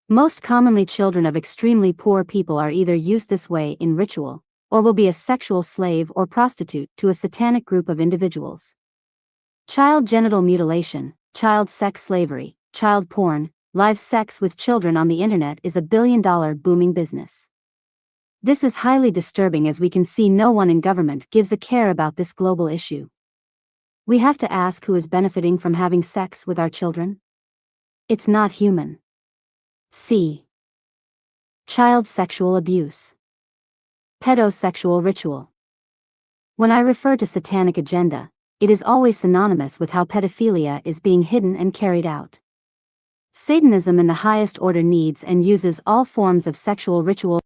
Most commonly children of extremely poor people are either used this way in ritual, or will be a sexual slave or prostitute to a satanic group of individuals. Child genital mutilation, child sex slavery, child porn, live sex with children on the internet is a billion-dollar booming business. This is highly disturbing as we can see no one in government gives a care about this global issue. We have to ask who is benefiting from having sex with our children? It's not human. C. Child sexual abuse. Pedosexual ritual. When I refer to satanic agenda, it is always synonymous with how pedophilia is being hidden and carried out. Satanism in the highest order needs and uses all forms of sexual ritual.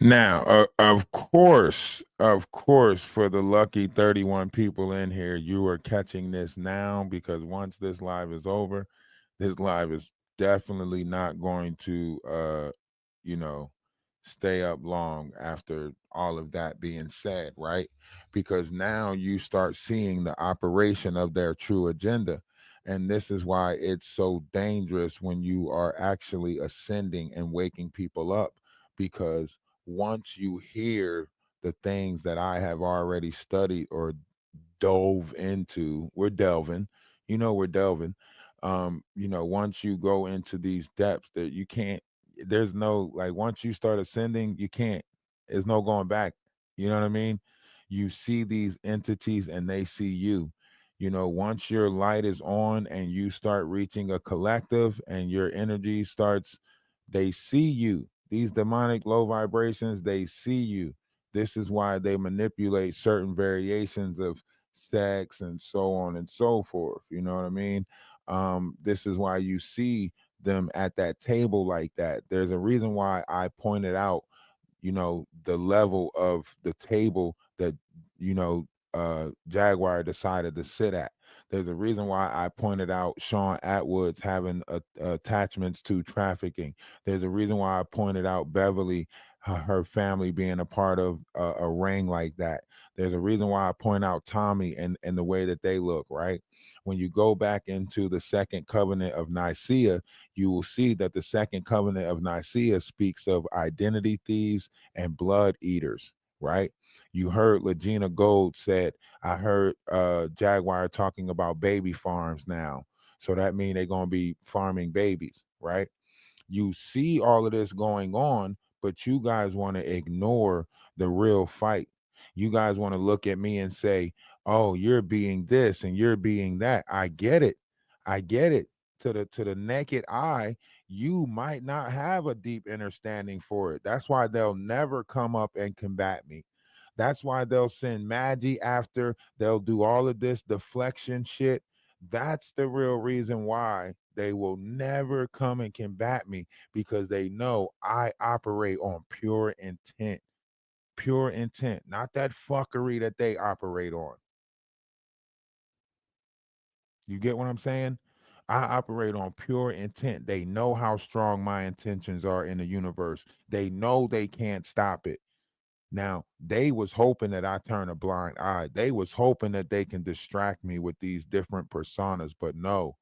Now, of course, for the lucky 31 people in here, you are catching this now, because once this live is over, this live is definitely not going to, you know, stay up long after all of that being said, right? Because now you start seeing the operation of their true agenda. And this is why it's so dangerous when you are actually ascending and waking people up, because once you hear the things that I have already studied or dove into, we're delving. Once you go into these depths that you can't, there's no, like, once you start ascending, you can't, there's no going back. You know what I mean? You see these entities and they see you. Once your light is on and you start reaching a collective and your energy starts, they see you. These demonic low vibrations, they see you. This is why they manipulate certain variations of sex and so on and so forth. You know what I mean? This is why you see them at that table like that. There's a reason why I pointed out, the level of the table that, Jaguar decided to sit at. There's a reason why I pointed out Sean Atwood's having attachments to trafficking. There's a reason why I pointed out Beverly, her family being a part of a ring like that. There's a reason why I point out Tommy and the way that they look, right? When you go back into the second covenant of Nicaea, you will see that the second covenant of Nicaea speaks of identity thieves and blood eaters, right? You heard Legina Gold said, I heard Jaguar talking about baby farms now. So that means they're going to be farming babies, right? You see all of this going on, but you guys want to ignore the real fight. You guys want to look at me and say, oh, you're being this and you're being that. I get it. I get it. To the naked eye, you might not have a deep understanding for it. That's why they'll never come up and combat me. That's why they'll send Maggie after. They'll do all of this deflection shit. That's the real reason why they will never come and combat me, because they know I operate on pure intent, not that fuckery that they operate on. You get what I'm saying? I operate on pure intent. They know how strong my intentions are in the universe. They know they can't stop it. Now, they was hoping that I turn a blind eye. They was hoping that they can distract me with these different personas, but no.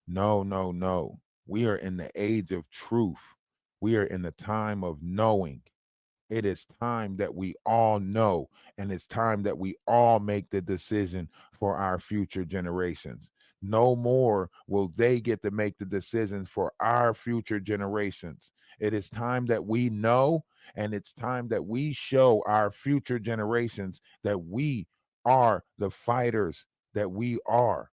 No, no, no. We are in the age of truth. We are in the time of knowing. It is time that we all know, and it's time that we all make the decision for our future generations. No more will they get to make the decisions for our future generations. It is time that we know, and it's time that we show our future generations that we are the fighters that we are.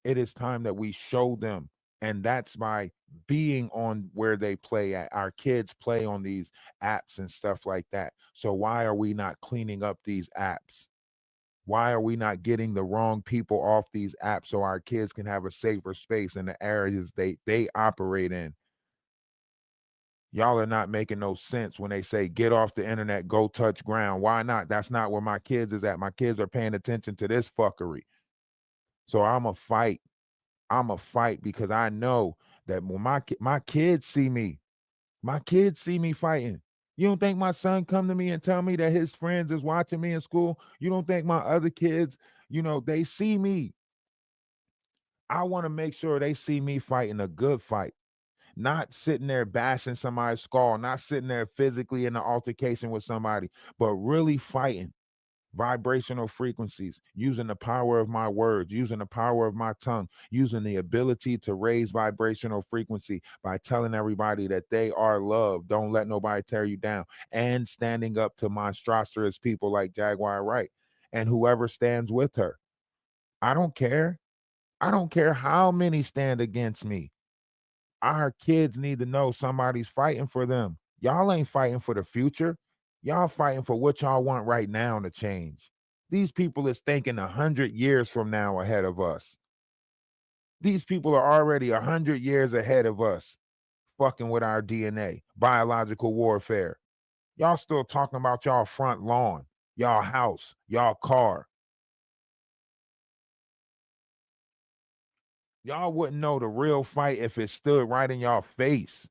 It is time that we show them, and that's by being on where they play at. Our kids play on these apps and stuff like that. So why are we not cleaning up these apps? Why are we not getting the wrong people off these apps so our kids can have a safer space in the areas they operate in? Y'all are not making no sense when they say get off the internet, go touch ground. Why not? That's not where my kids is at. My kids are paying attention to this fuckery. So I'm a fight. I'm a fight because I know that when my kids see me, my kids see me fighting. You don't think my son come to me and tell me that his friends is watching me in school? You don't think my other kids, they see me. I want to make sure they see me fighting a good fight, not sitting there bashing somebody's skull, not sitting there physically in an altercation with somebody, but really fighting vibrational frequencies, using the power of my words, using the power of my tongue, using the ability to raise vibrational frequency by telling everybody that they are loved. Don't let nobody tear you down. And standing up to monstrous people like Jaguar Wright and whoever stands with her. I don't care. I don't care how many stand against me. Our kids need to know somebody's fighting for them. Y'all ain't fighting for the future. Y'all fighting for what y'all want right now to change. These people is thinking 100 years from now ahead of us. These people are already 100 years ahead of us, fucking with our DNA, biological warfare. Y'all still talking about y'all front lawn, y'all house, y'all car. Y'all wouldn't know the real fight if it stood right in y'all face.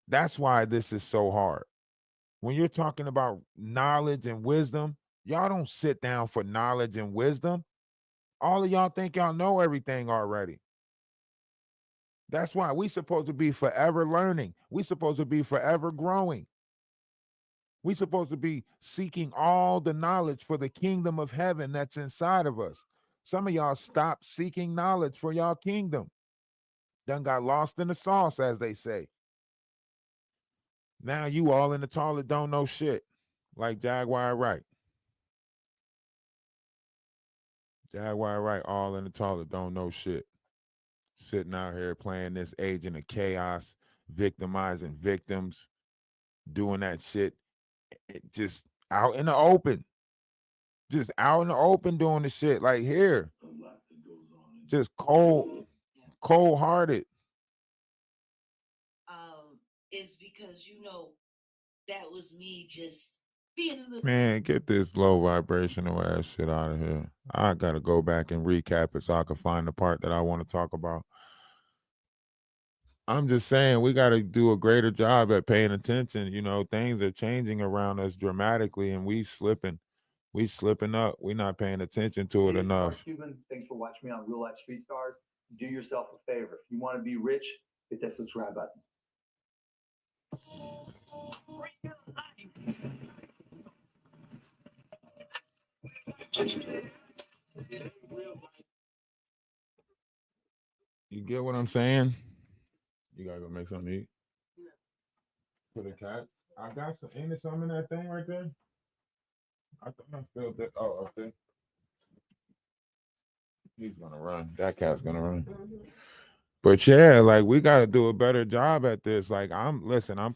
That's why this is so hard. When you're talking about knowledge and wisdom, y'all don't sit down for knowledge and wisdom. All of y'all think y'all know everything already. That's why we supposed to be forever learning. We supposed to be forever growing. We supposed to be seeking all the knowledge for the kingdom of heaven that's inside of us. Some of y'all stopped seeking knowledge for y'all kingdom. Done got lost in the sauce, as they say. Now you all in the toilet don't know shit. Like Jaguar Wright. Jaguar Wright all in the toilet don't know shit. Sitting out here playing this agent of chaos, victimizing victims, doing that shit just out in the open. Just out in the open doing the shit. Like here. Just cold hearted. Is because that was me just being a little. Man, get this low vibrational ass shit out of here. I gotta go back and recap it so I can find the part that I want to talk about. I'm just saying we got to do a greater job at paying attention. Things are changing around us dramatically, and we slipping. We slipping up. We not paying attention to it Hey, this is Mark enough. Cuban. Thanks for watching me on Real Life Street Stars. Do yourself a favor. If you want to be rich, hit that subscribe button. You get what I'm saying? You gotta go make something to eat. For the cats. I got some. Ain't there something in that thing right there? I thought I felt that. Oh, okay. He's gonna run. That cat's gonna run. But yeah, like we got to do a better job at this. Like I'm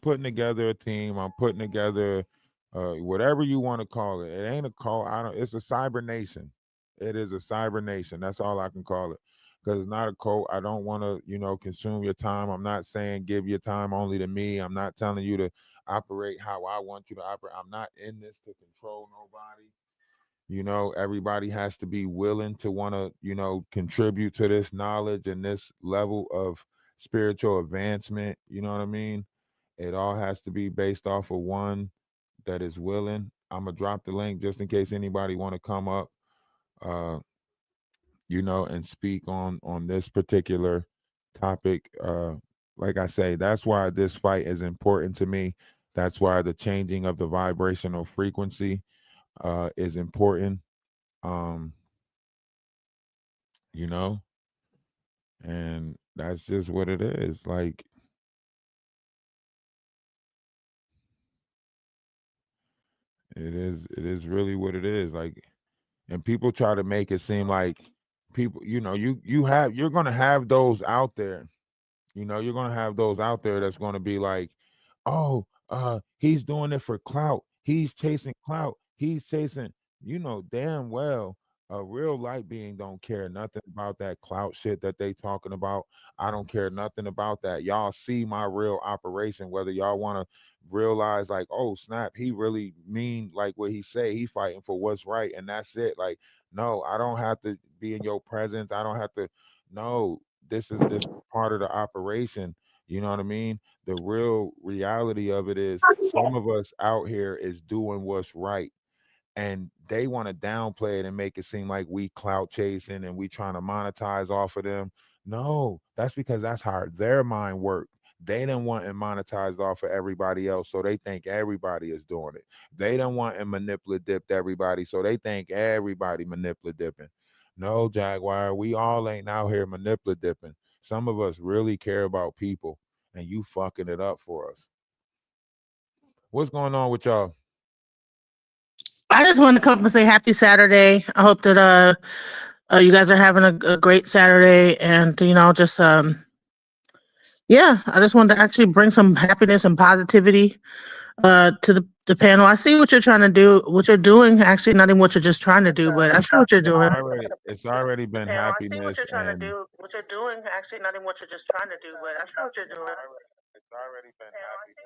putting together a team. I'm putting together whatever you want to call it. It ain't a call. It's a cyber nation. It is a cyber nation. That's all I can call it. Because it's not a cult. I don't want to, consume your time. I'm not saying give your time only to me. I'm not telling you to operate how I want you to operate. I'm not in this to control nobody. Everybody has to be willing to want to, contribute to this knowledge and this level of spiritual advancement. You know what I mean? It all has to be based off of one that is willing. I'm gonna drop the link just in case anybody want to come up, uh, and speak on this particular topic. Like I say, that's why this fight is important to me. That's why the changing of the vibrational frequency is important. Um, you know, and that's just what it is. Like it is really what it is. Like, and people try to make it seem like people, you're gonna have those out there. You're gonna have those out there that's gonna be like, oh, he's doing it for clout. He's chasing clout. He's chasing, damn well a real light being don't care nothing about that clout shit that they talking about. I don't care nothing about that. Y'all see my real operation, whether y'all want to realize like, oh snap, he really mean like what he say. He fighting for what's right, and that's it. Like, no, I don't have to be in your presence. I don't have to. No, this is part of the operation. You know what I mean? The real reality of it is some of us out here is doing what's right, and they want to downplay it and make it seem like we clout chasing and we trying to monetize off of them. No, that's because that's how their mind works. They don't want it monetized off of everybody else, so they think everybody is doing it. They don't want it manipulative dipped everybody, so they think everybody manipulative dipping. No, Jaguar, we all ain't out here manipulative dipping. Some of us really care about people, and you fucking it up for us. What's going on with y'all? I just wanted to come up and say happy Saturday. I hope that you guys are having a great Saturday, and just yeah, I just wanted to actually bring some happiness and positivity to the panel. I see what you're trying to do, what you're doing. Actually, not even what you're just trying to do, but I see what you're doing. It's already been Panel, I see what happiness you're trying to and do, what you're doing. Actually, not even what you're just trying to do, but I see what you're doing. it's already been happiness.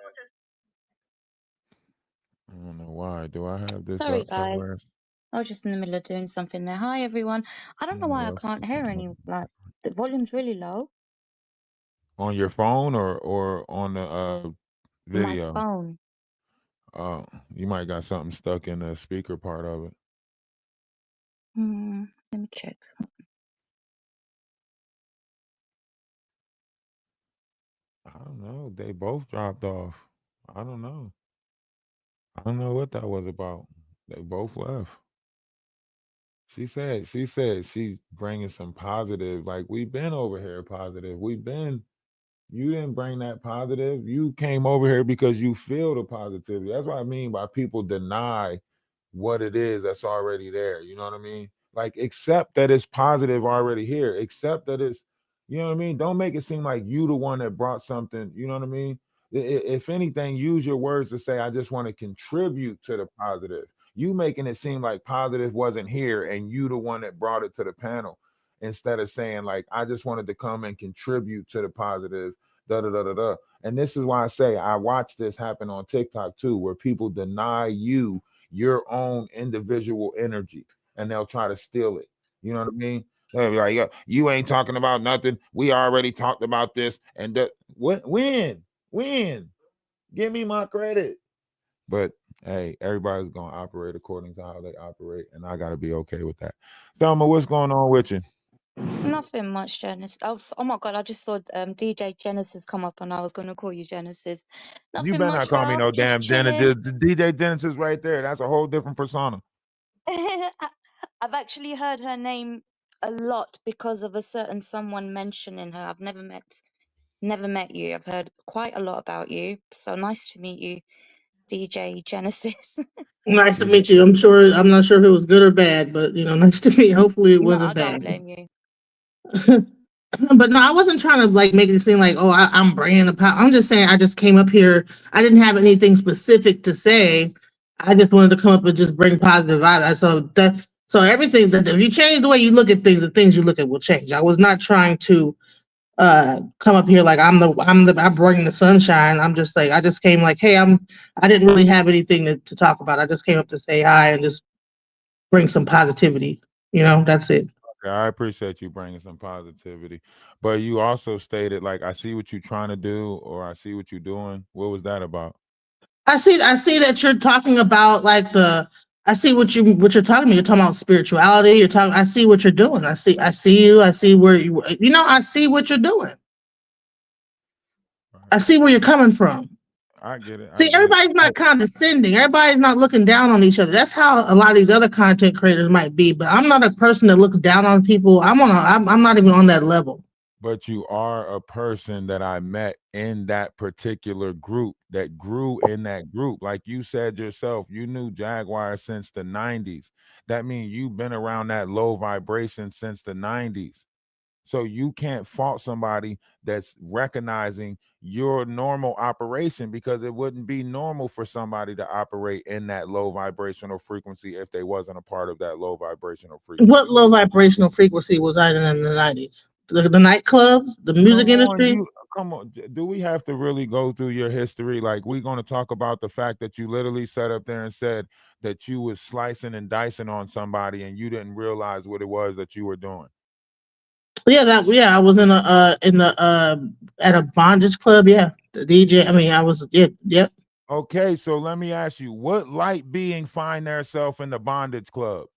I don't know why. Do I have this Sorry, up guys. somewhere? I was just in the middle of doing something there. Hi, everyone. I don't know why I Else can't hear any, like, the volume's really low. on your phone or on the My video? phone. Oh, you might got something stuck in the speaker part of it. Let me check. I don't know. They both dropped off. I don't know. I don't know what that was about. They both left. She said she's bringing some positive. Like we've been over here positive. You didn't bring that positive. You came over here because you feel the positivity. That's what I mean by people deny what it is that's already there. You know what I mean? Like accept that it's positive already here. Accept that it's, you know what I mean? Don't make it seem like you the one that brought something. You know what I mean? If anything, use your words to say, I just want to contribute to the positive. You making it seem like positive wasn't here and you the one that brought it to the panel instead of saying like, I just wanted to come and contribute to the positive, da da da da da. And this is why I say I watch this happen on TikTok too, where people deny you your own individual energy and they'll try to steal it. You know what I mean? They'll be like, "Yo, you ain't talking about nothing. We already talked about this." And when? Give me my credit. But hey, everybody's gonna operate according to how they operate, and I gotta be okay with that. Thelma, what's going on with you? Nothing much, Genesis. Oh my God, I just saw DJ Genesis come up and I was going to call you Genesis. You Nothing better not much, call me love. no Just damn chilling. Dennis. DJ Dennis is right there. That's a whole different persona. I've actually heard her name a lot because of a certain someone mentioning her. I've never met you. I've heard quite a lot about you. So nice to meet you, DJ Genesis. Nice to She's meet you. I'm not sure if it was good or bad, but nice to meet you. Hopefully it No, wasn't I don't bad. blame you. But no, I wasn't trying to like make it seem like, oh, I'm bringing the power. I'm just saying I just came up here. I didn't have anything specific to say. I just wanted to come up and just bring positive vibes. So everything that if you change the way you look at things, the things you look at will change. I was not trying to come up here like I'm bringing the sunshine. I'm just like I just came like, hey, I didn't really have anything to talk about. I just came up to say hi and just bring some positivity. You know, that's it. Okay, I appreciate you bringing some positivity, but you also stated like, I see what you're trying to do, or I see what you're doing. What was that about? I see that you're talking about like I see what you're talking about. You're talking about spirituality. You're talking I see what you're doing. I see you. I see where I see what you're doing. Right. I see where you're coming from. I get it. I See, get it. everybody's not condescending. Everybody's not looking down on each other. That's how a lot of these other content creators might be. But I'm not a person that looks down on people. I'm not even on that level. But you are a person that I met in that particular group that grew in that group. Like you said yourself, you knew Jaguar since the 90s. That means you've been around that low vibration since the 90s. So you can't fault somebody that's recognizing your normal operation, because it wouldn't be normal for somebody to operate in that low vibrational frequency if they wasn't a part of that low vibrational What frequency. low vibrational frequency was I in the 90s? The nightclubs, the music Come on, industry. you come on. Do we have to really go through your history? Like, we're going to talk about the fact that you literally sat up there and said that you was slicing and dicing on somebody and you didn't realize what it was that you were doing. I was in the at a bondage club. Yeah, the DJ. I mean, I was yep. Okay, so let me ask you, what light being find theirself in the bondage club?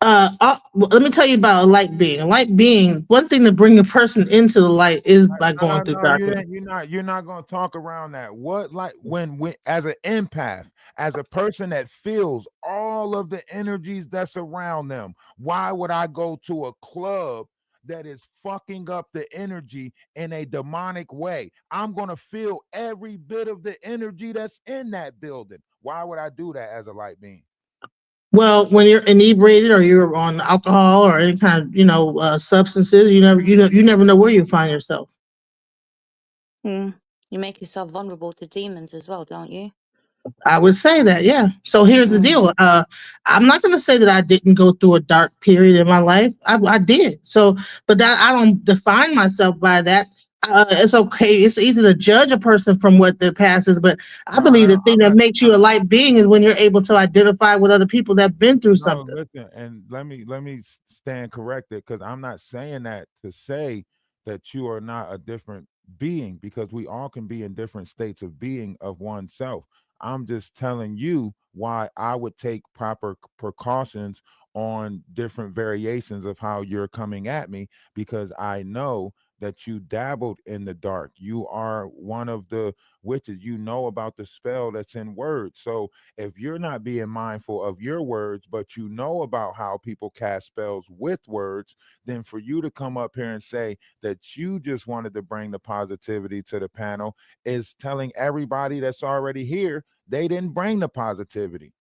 Well, let me tell you about a light being. A light being, one thing to bring a person into the light is by going through No, you darkness. didn't. You're not gonna talk around that. What, like, when as an empath, as a person that feels all of the energies that's around them, why would I go to a club that is fucking up the energy in a demonic way? I'm gonna feel every bit of the energy that's in that building. Why would I do that as a light being? Well, when you're inebriated or you're on alcohol or any kind of substances, you never know where you find yourself. Mm. You make yourself vulnerable to demons as well, don't you? I would say that, yeah. So here's the Mm. deal. I'm not going to say that I didn't go through a dark period in my life. I did. So, but that I don't define myself by that. It's okay. It's easy to judge a person from what their past is, but I No, I believe the don't. thing I'm that not. makes you a light being is when you're able to identify with other people that've been through No, something. listen, and let me stand corrected, because I'm not saying that to say that you are not a different being, because we all can be in different states of being of oneself. I'm just telling you why I would take proper precautions on different variations of how you're coming at me, because I know that you dabbled in the dark. You are one of the witches. You know about the spell that's in words. So if you're not being mindful of your words, but you know about how people cast spells with words, then for you to come up here and say that you just wanted to bring the positivity to the panel is telling everybody that's already here they didn't bring the positivity.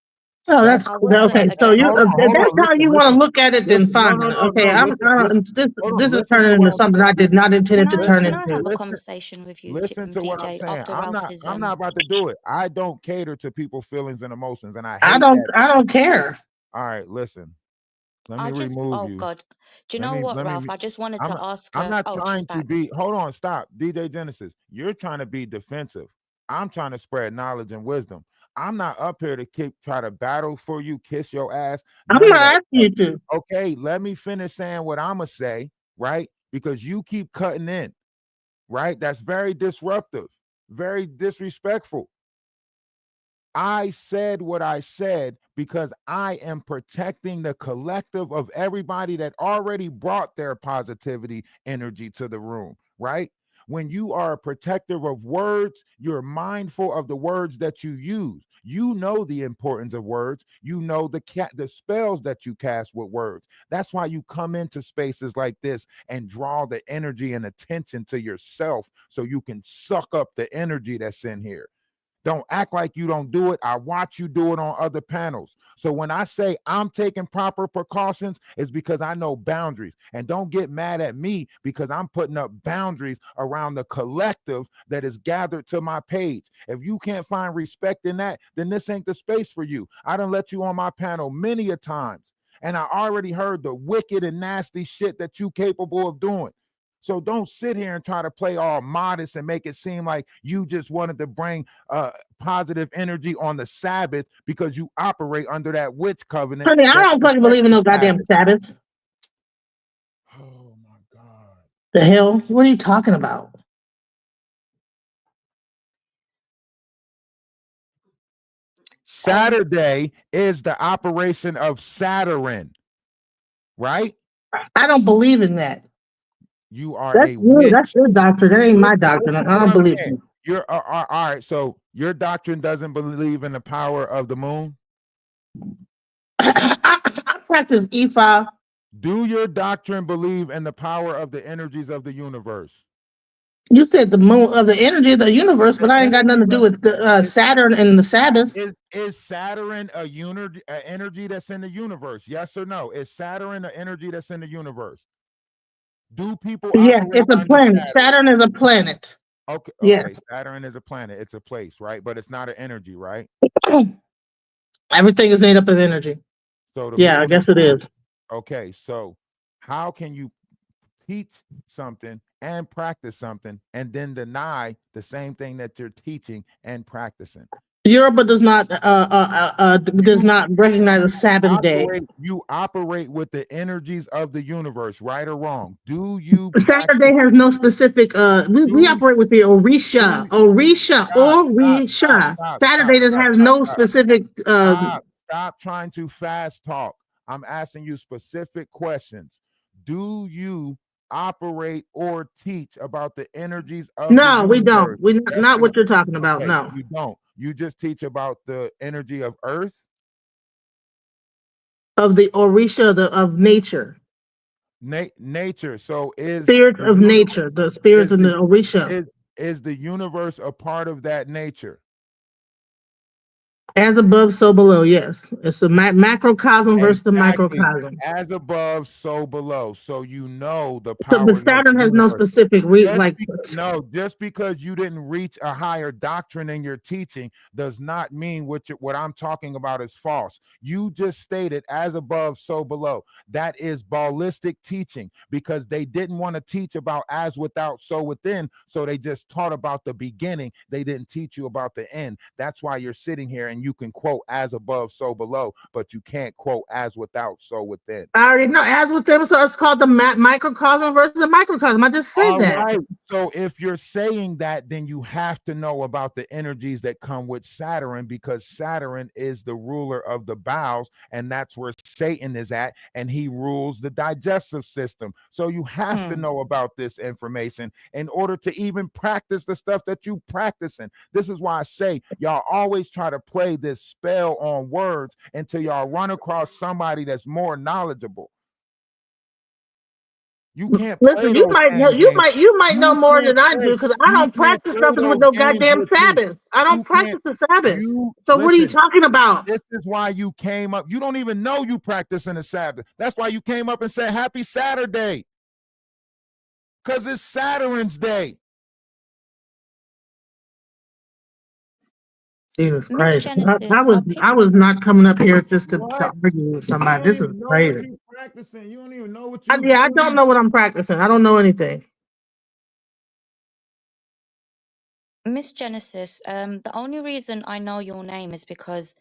Oh, That's that's I cool. was going Okay. to So address hold on, that. hold that's on, how you listen, want to listen, look at it. Then listen. No, fine. no, no, Okay. no. Listen, listen. Hold on, This is listen to turning what into I'm something I saying. did not intend to turn Listen, Can I have into. a listen, conversation with you, listen to what I'm DJ, saying. after I'm Ralph not is I'm not about to do it. I don't cater to people's feelings and emotions, and I hate that. I don't care. All right, listen. Let me I just, remove oh you. God. Do you Let know me what, let Ralph? me I just wanted I'm to not ask I'm her. not Oh, she's trying to back. be, hold on, stop. DJ Genesis, you're trying to be defensive. I'm trying to spread knowledge and wisdom. I'm not up here to keep try to battle for you, kiss your ass, I'm none of not that asking stuff. you to. Okay, let me finish saying what I'ma say, right? Because you keep cutting in, right? That's very disruptive, very disrespectful. I said what I said because I am protecting the collective of everybody that already brought their positivity energy to the room, right? When you are a protector of words, you're mindful of the words that you use. You know the importance of words. You know the spells that you cast with words. That's why you come into spaces like this and draw the energy and attention to yourself so you can suck up the energy that's in here. Don't act like you don't do it. I watch you do it on other panels. So when I say I'm taking proper precautions, it's because I know boundaries. And don't get mad at me because I'm putting up boundaries around the collective that is gathered to my page. If you can't find respect in that, then this ain't the space for you. I done let you on my panel many a times. And I already heard the wicked and nasty shit that you capable of doing. So don't sit here and try to play all modest and make it seem like you just wanted to bring positive energy on the Sabbath because you operate under that witch covenant. Honey, I that don't fucking protects believe in the no goddamn Sabbath. Sabbath. Oh my God. The hell? What are you talking about? Saturday is the operation of Saturn, right? I don't believe in that. You are That's a you. witch. That's your doctrine. That ain't my Listen, doctrine. listen I what don't I'm believe saying. in it. You're all right. So your doctrine doesn't believe in the power of the moon. I practice Ifa. Do your doctrine believe in the power of the energies of the universe? You said the moon of the energy of the universe, The but I ain't got nothing to do with the, Saturn and the Sabbath. Is Saturn a energy that's in the universe? Yes or no? Is Saturn an energy that's in the universe? Do people Yes, operate it's a under planet. Saturn? Saturn is a planet. Okay, Yes. okay. Saturn is a planet. It's a place, right? But it's not an energy, right? Everything is made up of energy. So the Yeah, I moon guess it is. Okay, so how can you teach something and practice something and then deny the same thing that you're teaching and practicing? Yoruba does not recognize a Sabbath day. You operate with the energies of the universe, right or wrong? Do you Saturday has no specific we operate with the Orisha. Saturday just has no specific Stop trying to fast talk. I'm asking you specific questions. Do you operate or teach about the energies of the universe? We don't. We Yes not or what no? you're talking about. Okay, No. you don't. You just teach about the energy of earth, of the Orisha, of nature. Nature. So is spirits of nature, the spirits in the Orisha. Is the universe a part of that nature? As above, so below. Yes, it's a macrocosm versus the microcosm. As above, so below. So you know the So, power. but Saturn has no specific just because you didn't reach a higher doctrine in your teaching does not mean what I'm talking about is false. You just stated as above, so below. That is ballistic teaching because they didn't want to teach about as without, so within. So they just taught about the beginning. They didn't teach you about the end. That's why you're sitting here and you can quote as above, so below, but you can't quote as without, so within. I already know as within, so it's called the microcosm versus the microcosm. I just said that. Right. So if you're saying that, then you have to know about the energies that come with Saturn because Saturn is the ruler of the bowels, and that's where Satan is at, and he rules the digestive system. So you have to know about this information in order to even practice the stuff that you practicing. This is why I say y'all always try to play this spell on words until y'all run across somebody that's more knowledgeable. You can't play listen. You might know more than I do because I don't practice nothing with no goddamn Sabbath. I don't practice the Sabbath. So what are you talking about? This is why you came up. You don't even know you practicing the Sabbath. That's why you came up and said Happy Saturday, because it's Saturn's day. Jesus Christ! I was not coming up here just to argue with somebody. This is crazy. You don't even know what I don't know what I'm practicing. I don't know anything. Miss Genesis, the only reason I know your name is because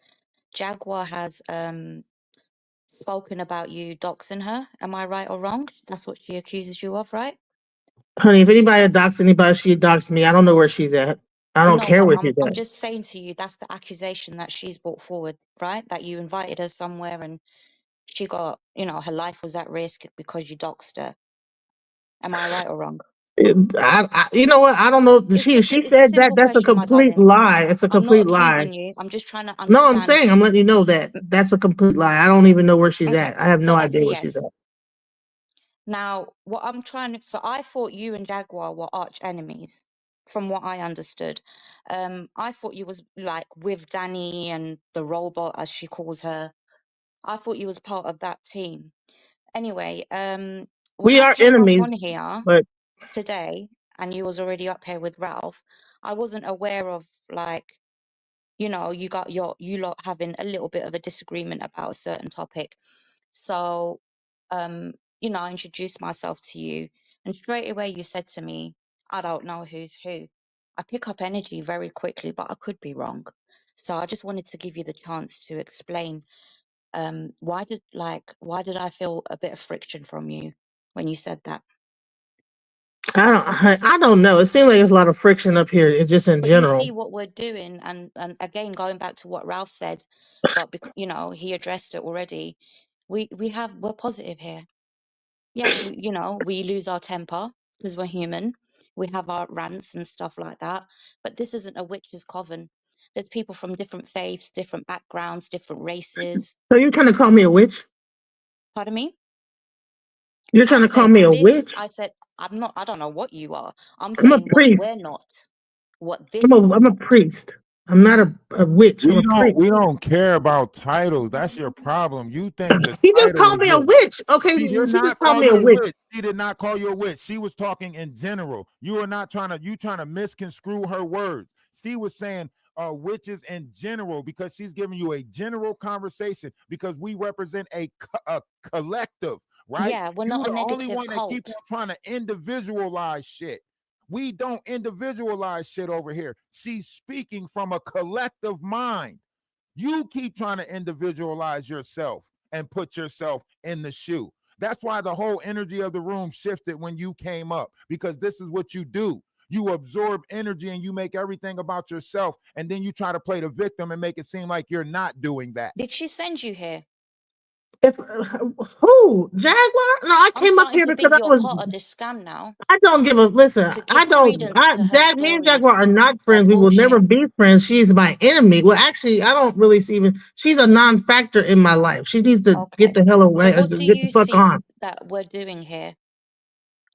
Jaguar has spoken about you doxing her. Am I right or wrong? That's what she accuses you of, right? Honey, if anybody doxed anybody, she doxed me. I don't know where she's at. I don't care where she's at. I'm just saying to you, that's the accusation that she's brought forward, right? That you invited her somewhere and she got, her life was at risk because you doxed her. Am I right or wrong? You know what? I don't know. She said that. That's a complete lie. It's a complete lie. You. I'm just trying to understand. No, I'm saying, I'm letting you know that that's a complete lie. I don't even know where she's at. I have no idea where she's at. Now, what I'm trying to, so I thought you and Jaguar were arch enemies, from what I understood. I thought you was like with Danny and the robot, as she calls her. I thought you was part of that team. Anyway, when we are enemies on here today, and you was already up here with Ralph, I wasn't aware of like, you lot having a little bit of a disagreement about a certain topic. So, I introduced myself to you, And straight away you said to me, I don't know who's who. I pick up energy very quickly, but I could be wrong. So I just wanted to give you the chance to explain why did I feel a bit of friction from you when you said that? I don't know. It seems like there's a lot of friction up here, just in But you general. see what we're doing, and again going back to what Ralph said, but you know, he addressed it already. We're positive here. Yes, we lose our temper because we're human. We have our rants and stuff like that. But this isn't a witch's coven. There's people from different faiths, different backgrounds, different races. So you're trying to call me a witch? Pardon me? You're I trying to call said me a this. witch? I said I'm not. I don't know what you are. I'm I'm a saying what priest. we're not. What this is I'm a not. priest. I'm not a witch. I'm a priest. We don't care about titles. That's your problem. You think the He just title called is me a what witch. Okay, she did she just not called call me a you a witch. witch. She did not call you a witch. She was talking in general. You are not trying to misconstrue her words. She was saying witches in general because she's giving you a general conversation because we represent a collective, right? Yeah, we're You're not a the only negative one that keep cult. on trying to individualize shit. We don't individualize shit over here. She's speaking from a collective mind. You keep trying to individualize yourself and put yourself in the shoe. That's why the whole energy of the room shifted when you came up, because this is what you do. You absorb energy and you make everything about yourself, and then you try to play the victim and make it seem like you're not doing that. Did she send you here? If who Jaguar? No, I I'm came up starting here to because think you're I was. part of this scam now I don't give a listen. to I give don't. credence to her Me and stories. Jaguar are not Her friends. We will never bullshit. be friends. She's my enemy. Well, actually, I don't really see even. She's a non-factor in my life. She needs to get Okay. the hell So away. what do Get the you fuck see on. that we're doing here?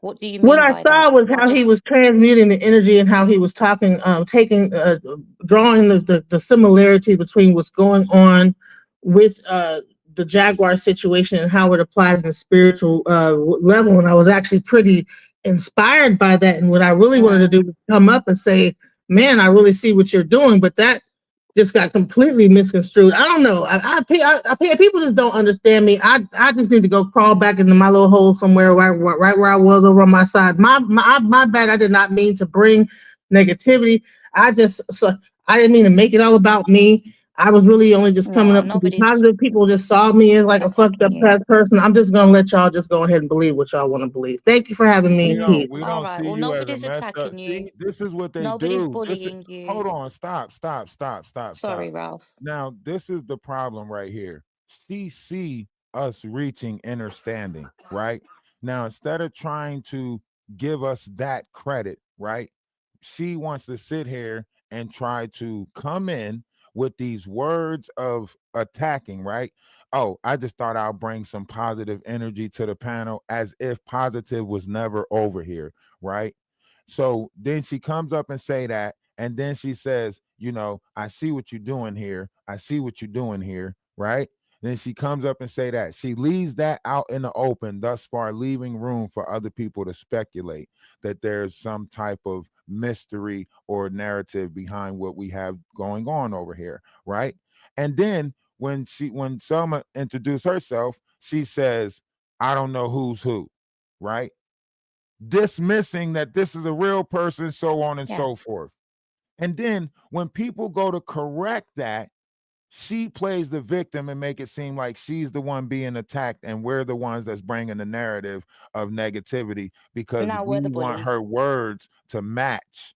What do you What mean I by that? saw was I how he just was transmuting the energy and how he was talking, drawing the similarity between what's going on with the Jaguar situation and how it applies in a spiritual level. And I was actually pretty inspired by that. And what I really wanted to do was come up and say, man, I really see what you're doing. But that just got completely misconstrued. I don't know. People just don't understand me. I just need to go crawl back into my little hole somewhere right where I was over on my side. My bad. I did not mean to bring negativity. I didn't mean to make it all about me. I was really only just coming no, up to be nobody's positive. People just saw me as like a fucked attacking up you. person. I'm just gonna let y'all just go ahead and believe what y'all want to believe. Thank you for having me here. We All don't right. see Well, you as a nobody's messed up. attacking you. See, this is what they Nobody's do. bullying you. Hold on, stop. Sorry, Ralph. Now, this is the problem right here. She see us reaching understanding, right? Now, instead of trying to give us that credit, right? She wants to sit here and try to come in with these words of attacking, right? Oh, I just thought I'll bring some positive energy to the panel as if positive was never over here, right? So then she comes up and say that, and then she says, I see what you're doing here. I see what you're doing here, right? Then she comes up and say that. She leaves that out in the open, thus far leaving room for other people to speculate that there's some type of mystery or narrative behind what we have going on over here, right? And then when Selma introduced herself, she says, I don't know who's who, right? Dismissing that this is a real person, so on and Yeah. so forth. And then when people go to correct that, she plays the victim and make it seem like she's the one being attacked and we're the ones that's bringing the narrative of negativity because Now we we're the want bullies. her words to match.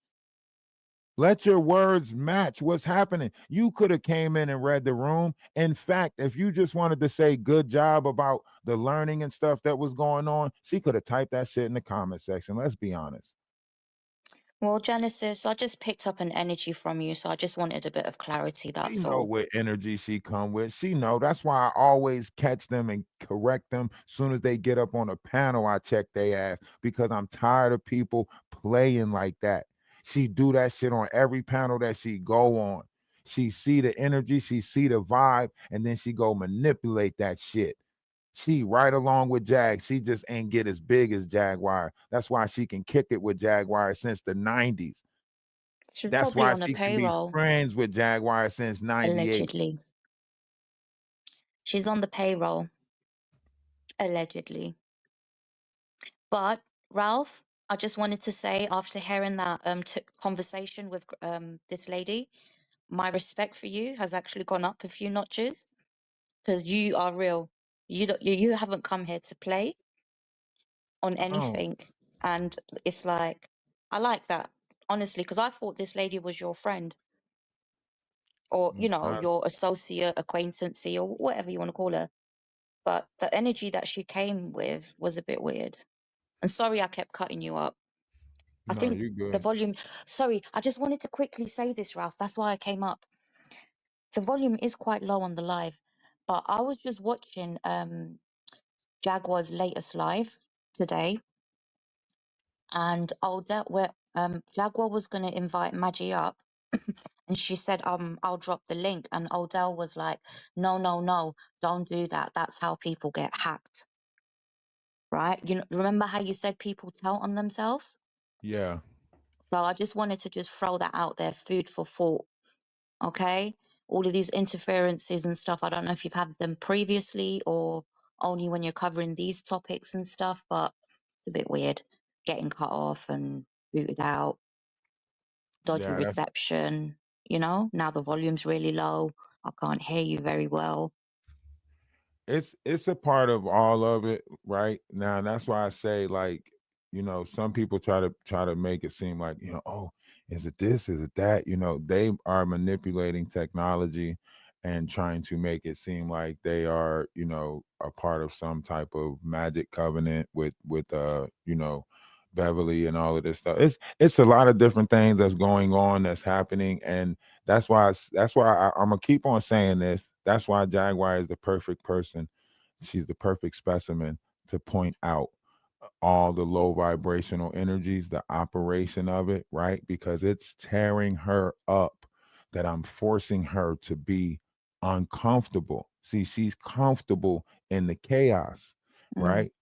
Let your words match what's happening. You could have came in and read the room. In fact, if you just wanted to say good job about the learning and stuff that was going on, she could have typed that shit in the comment section. Let's be honest. Well, Genesis, I just picked up an energy from you, so I just wanted a bit of clarity, She that's know all. what energy she come with. She know. That's why I always catch them and correct them. Soon as they get up on a panel, I check their ass because I'm tired of people playing like that. She do that shit on every panel that she go on. She see the energy, she see the vibe, and then she go manipulate that shit. She right along with Jag. She just ain't get as big as Jaguar. That's why she can kick it with Jaguar since the 90s. She's That's probably why on a she can be payroll, friends with Jaguar since 98. allegedly. She's on the payroll, allegedly. But Ralph, I just wanted to say after hearing that conversation with this lady, my respect for you has actually gone up a few notches because you are real. You haven't come here to play on Oh, anything, and it's like I like that honestly because I thought this lady was your friend or I, your associate, acquaintancy, or whatever you want to call her. But the energy that she came with was a bit weird. And sorry, I kept cutting you up. I no, think you the good. volume. Sorry, I just wanted to quickly say this, Ralph. That's why I came up. The volume is quite low on the live, but I was just watching Jaguar's latest live today, and where Jaguar was going to invite Maggie up, and she said I'll drop the link, and Odell was like, no, no, no, don't do that. That's how people get hacked, right? Remember how you said people tell on themselves? Yeah, So I just wanted to just throw that out there, food for thought. Okay, all of these interferences and stuff. I don't know if you've had them previously or only when you're covering these topics and stuff, but it's a bit weird getting cut off and booted out, dodgy yeah, that's reception. Now the volume's really low. I can't hear you very well. it's a part of all of it, right? Now that's why I say, like, some people try to make it seem like, oh, is it this, is it that? They are manipulating technology and trying to make it seem like they are, a part of some type of magic covenant with Beverly and all of this stuff. It's a lot of different things that's going on, that's happening, and I'm gonna keep on saying this. That's why Jaguar is the perfect person. She's the perfect specimen to point out all the low vibrational energies, the operation of it, right? Because it's tearing her up, that I'm forcing her to be uncomfortable. See, she's comfortable in the chaos, Mm, right?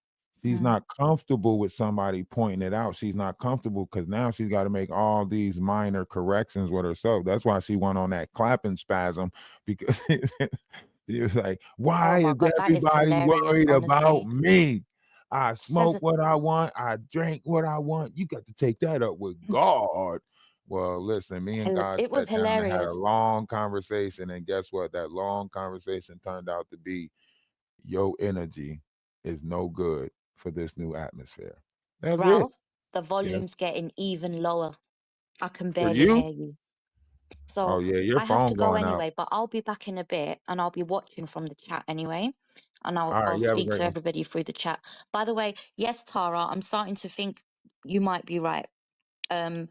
She's mm. not comfortable with somebody pointing it out. She's not comfortable because now she's got to make all these minor corrections with herself. That's why she went on that clapping spasm, because he was like, Oh why my is God, that is everybody hilarious, worried about honestly. me? I Says smoke it. what I want. I drink what I want. You got to take that up with God. Well, listen, me and God It was sat down and had a hilarious. long conversation. And guess what? That long conversation turned out to be, your energy is no good for this new atmosphere. That's it. Ralph, the Yes. volume's getting even lower. I can For barely you? hear you. Oh, So yeah, your I have to phone go going out. anyway, but I'll be back in a bit and I'll be watching from the chat anyway. And I'll All right. I'll You have a speak great to one. everybody through the chat. By the way, yes, Tara, I'm starting to think you might be right. Um,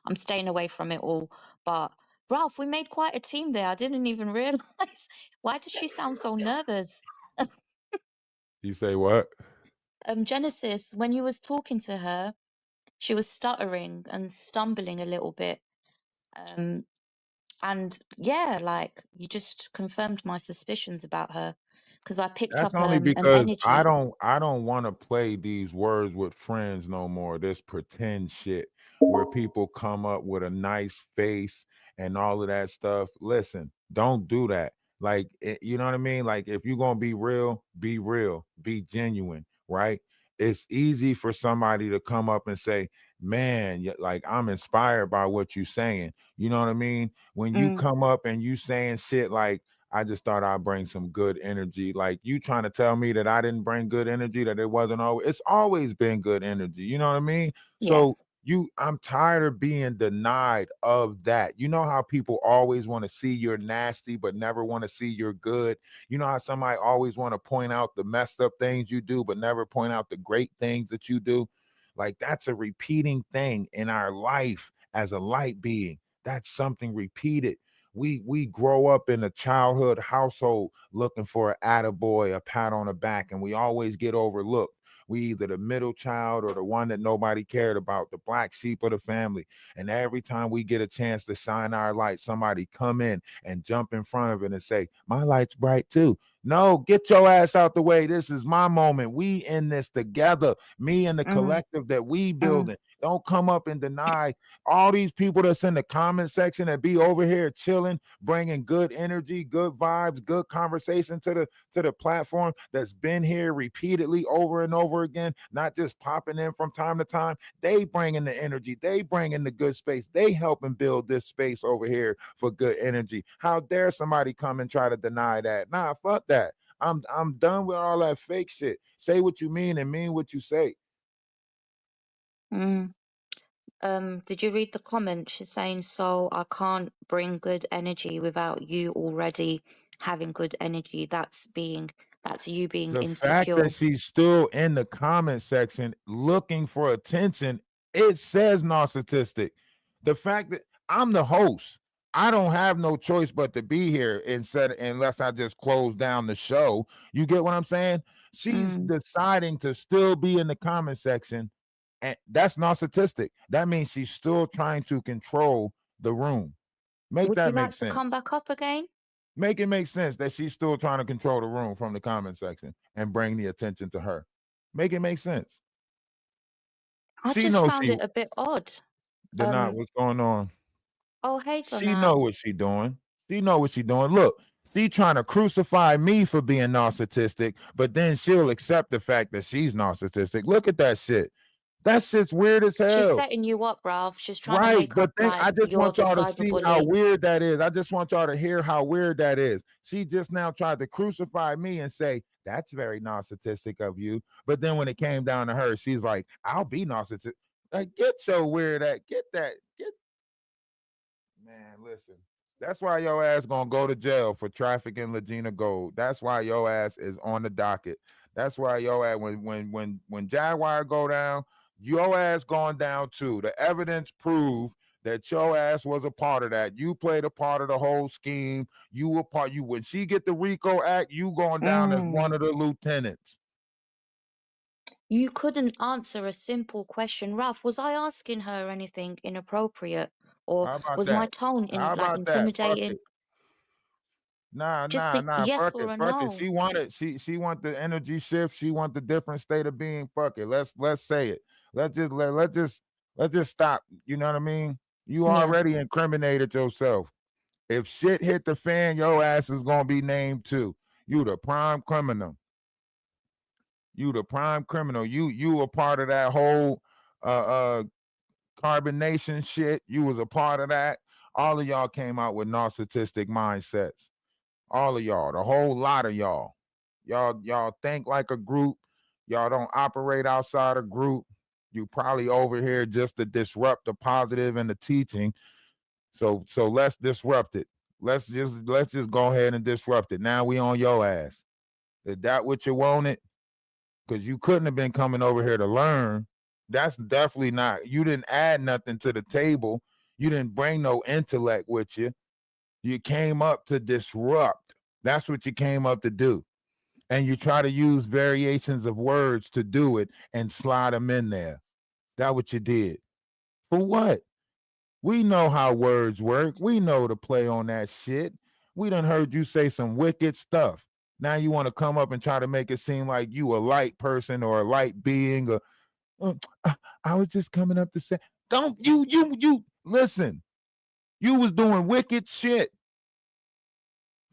I'm staying away from it all. But Ralph, we made quite a team there. I didn't even realize. Why does she sound so nervous? You say what? Genesis, when you was talking to her, she was stuttering and stumbling a little bit. Um, and yeah, like you just confirmed my suspicions about her because I picked That's up only an because I energy. don't I don't want to play these words with friends no more. This pretend shit where people come up with a nice face and all of that stuff. Listen, don't do that. Like, you know what I mean? Like, if you're gonna be real, be genuine, right? It's easy for somebody to come up and say, "Man, like, I'm inspired by what you're saying." You know what I mean? When you Mm, come up and you saying shit like, I just thought I'd bring some good energy. Like, you trying to tell me that I didn't bring good energy, that it wasn't always, it's always been good energy. You know what I mean? yeah, So I'm tired of being denied of that. You know how people always want to see you're nasty, but never want to see you're good. You know how somebody always want to point out the messed up things you do, but never point out the great things that you do. Like, that's a repeating thing in our life as a light being. That's something repeated. We grow up in a childhood household looking for an attaboy, a pat on the back, and we always get overlooked. We either the middle child or the one that nobody cared about, the black sheep of the family. And every time we get a chance to shine our light, somebody come in and jump in front of it and say, "My light's bright too." No, get your ass out the way. This is my moment. We in this together. Me and the collective that we building. Don't come up and deny all these people that's in the comment section that be over here chilling, bringing good energy, good vibes, good conversation to the platform that's been here repeatedly over and over again, not just popping in from time to time. They bringing the energy, they bringing the good space, they helping build this space over here for good energy. How dare somebody come and try to deny that? Nah, fuck that. I'm done with all that fake shit. Say what you mean and mean what you say. Mm. Did you read the comment? She's saying, so I can't bring good energy without you already having good energy. That's you being The fact insecure. that she's still in the comment section looking for attention, it says narcissistic. The fact that I'm the host, I don't have no choice but to be here unless I just close down the show. You get what I'm saying? She's deciding to still be in the comment section, and that's narcissistic. That means she's still trying to control the room. Make Would you that like make to sense. come back up again? Make it make sense that she's still trying to control the room from the comment section and bring the attention to her. Make it make sense. I She just knows found it a bit odd. not what's going on. Oh, hey, She Donna. know what she doing. She know what she doing. Look, she trying to crucify me for being narcissistic, but then she'll accept the fact that she's narcissistic. Look at that shit. That shit's weird as She's hell. setting you up, Ralph. She's trying to Right, make but up then like I just you're want the y'all to see how cyberbully. weird that is. I just want y'all to hear how weird that is. She just now tried to crucify me and say, that's very narcissistic of you. But then when it came down to her, she's like, I'll be narcissistic. Like, get your weird at, get that, get man, listen. That's why your ass gonna go to jail for trafficking Legina Gold. That's why your ass is on the docket. That's why your ass when Jaguar go down, your ass going down too. The evidence proved that your ass was a part of that. You played a part of the whole scheme. You were part. You when she get the RICO Act, you going down as one of the lieutenants. You couldn't answer a simple question. Ralph, was I asking her anything inappropriate? Or How about was my that? tone How about that? Fuck intimidating? it. Nah, Just nah, a nah. yes Fuck or it. a Fuck it. no. She want the energy shift. She want the different state of being. Fuck it. Let's say it. Let's just stop. You know what I mean? You Yeah. already incriminated yourself. If shit hit the fan, your ass is gonna be named too. You the prime criminal. You the prime criminal. You a part of that whole carbonation shit. You was a part of that. All of y'all came out with narcissistic mindsets. All of y'all, the whole lot of y'all. Y'all think like a group. Y'all don't operate outside a group. You probably over here just to disrupt the positive and the teaching. So let's disrupt it. Let's just go ahead and disrupt it. Now we on your ass. Is that what you wanted? Because you couldn't have been coming over here to learn. That's definitely not. You didn't add nothing to the table. You didn't bring no intellect with you. You came up to disrupt. That's what you came up to do. And you try to use variations of words to do it and slide them in there. That's what you did. For what? We know how words work. We know to play on that shit. We done heard you say some wicked stuff. Now you want to come up and try to make it seem like you a light person or a light being or I was just coming up to say, don't you listen. You was doing wicked shit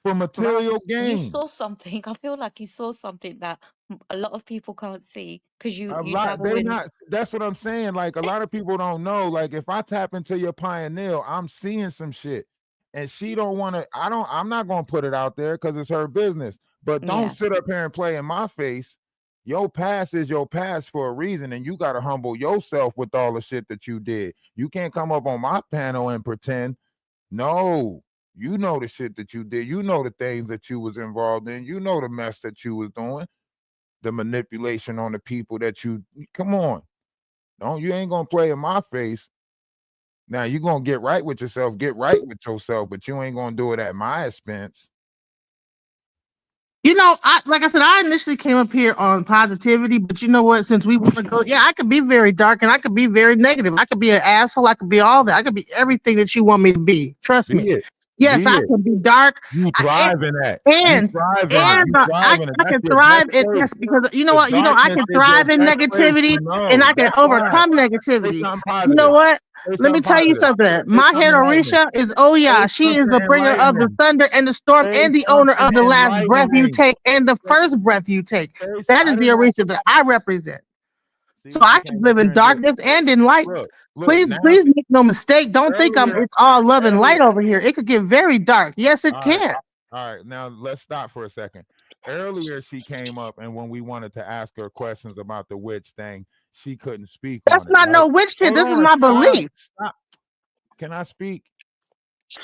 for Ralph, material you gain. saw something. I feel like you saw something that a lot of people can't see because A you lot dabble they in. not that's what I'm saying. Like a lot of people don't know. Like if I tap into your pioneer, I'm seeing some shit. And she don't want to, I'm not gonna put it out there because it's her business. But don't Yeah. sit up here and play in my face. Your past is your past for a reason, and you gotta humble yourself with all the shit that you did. You can't come up on my panel and pretend. No, you know the shit that you did. You know the things that you was involved in. You know the mess that you was doing, the manipulation on the people that you come on. Don't you ain't gonna play in my face. Now you gonna get right with yourself, but you ain't gonna do it at my expense. You know, like I said, I initially came up here on positivity, but you know what? Since we want to go, yeah, I could be very dark and I could be very negative. I could be an asshole. I could be all that. I could be everything that you want me to be. Trust Be me. it. Yes, Be I it. can be dark. You I, thrive in that. You and thrive in it. You thrive in it. I That's can your thrive best in trait. yes, because you know The what? You know, I darkness can is your thrive in best trait negativity to know. and I can That's why. overcome Say negativity. something You know positive. what? Say Let me something tell you positive. something. Say My head something enlightening. Orisha is Oya. Say She is something the bringer of the enlightening. thunder and the storm Say and the owner something of the last breath you enlightening. take and the Say, first breath you take. say, That I is the didn't ask Orisha that I represent. So See, she I can came up live here in and did. darkness and in light. Look, Please, now please make no mistake. Don't think earlier, it's all love and earlier. light over here. It could get very dark. Yes, it All right, can. all right. Now let's stop for a second. Earlier, she came up, and when we wanted to ask her questions about the witch thing, she couldn't speak That's on it, not right? no witch shit. Hold This is on, my stop, belief. stop. Can I speak?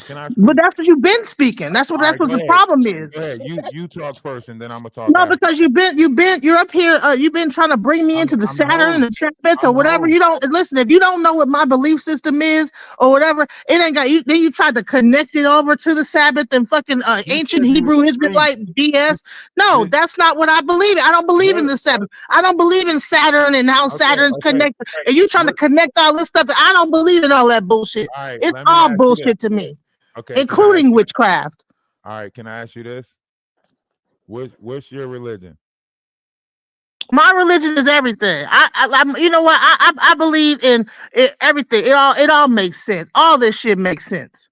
Can I But speak? that's what you've been speaking. All That's right, what go the ahead. problem is. Go ahead. You talk first, and then I'm gonna talk No, after. because you're up here. You've been trying to bring me into the I'm the Saturn and host. the Sabbath or I'm the whatever. host. You don't listen. If you don't know what my belief system is or whatever, it ain't got you. Then you tried to connect it over to the Sabbath and fucking You ancient said you was Hebrew asleep. Israelite BS. No, Did that's not what I believe in. I don't believe in what? the Sabbath. I don't believe in Saturn and how Okay, Saturn's okay. connected. And you trying to What? connect all this stuff. I don't believe in all that bullshit. All right. It's Let me all ask you this. bullshit to me, Okay. Can I ask including you? witchcraft. All right. Can I ask you this? What's your religion? My religion is everything. You know what? I believe in everything. It all makes sense. All this shit makes sense.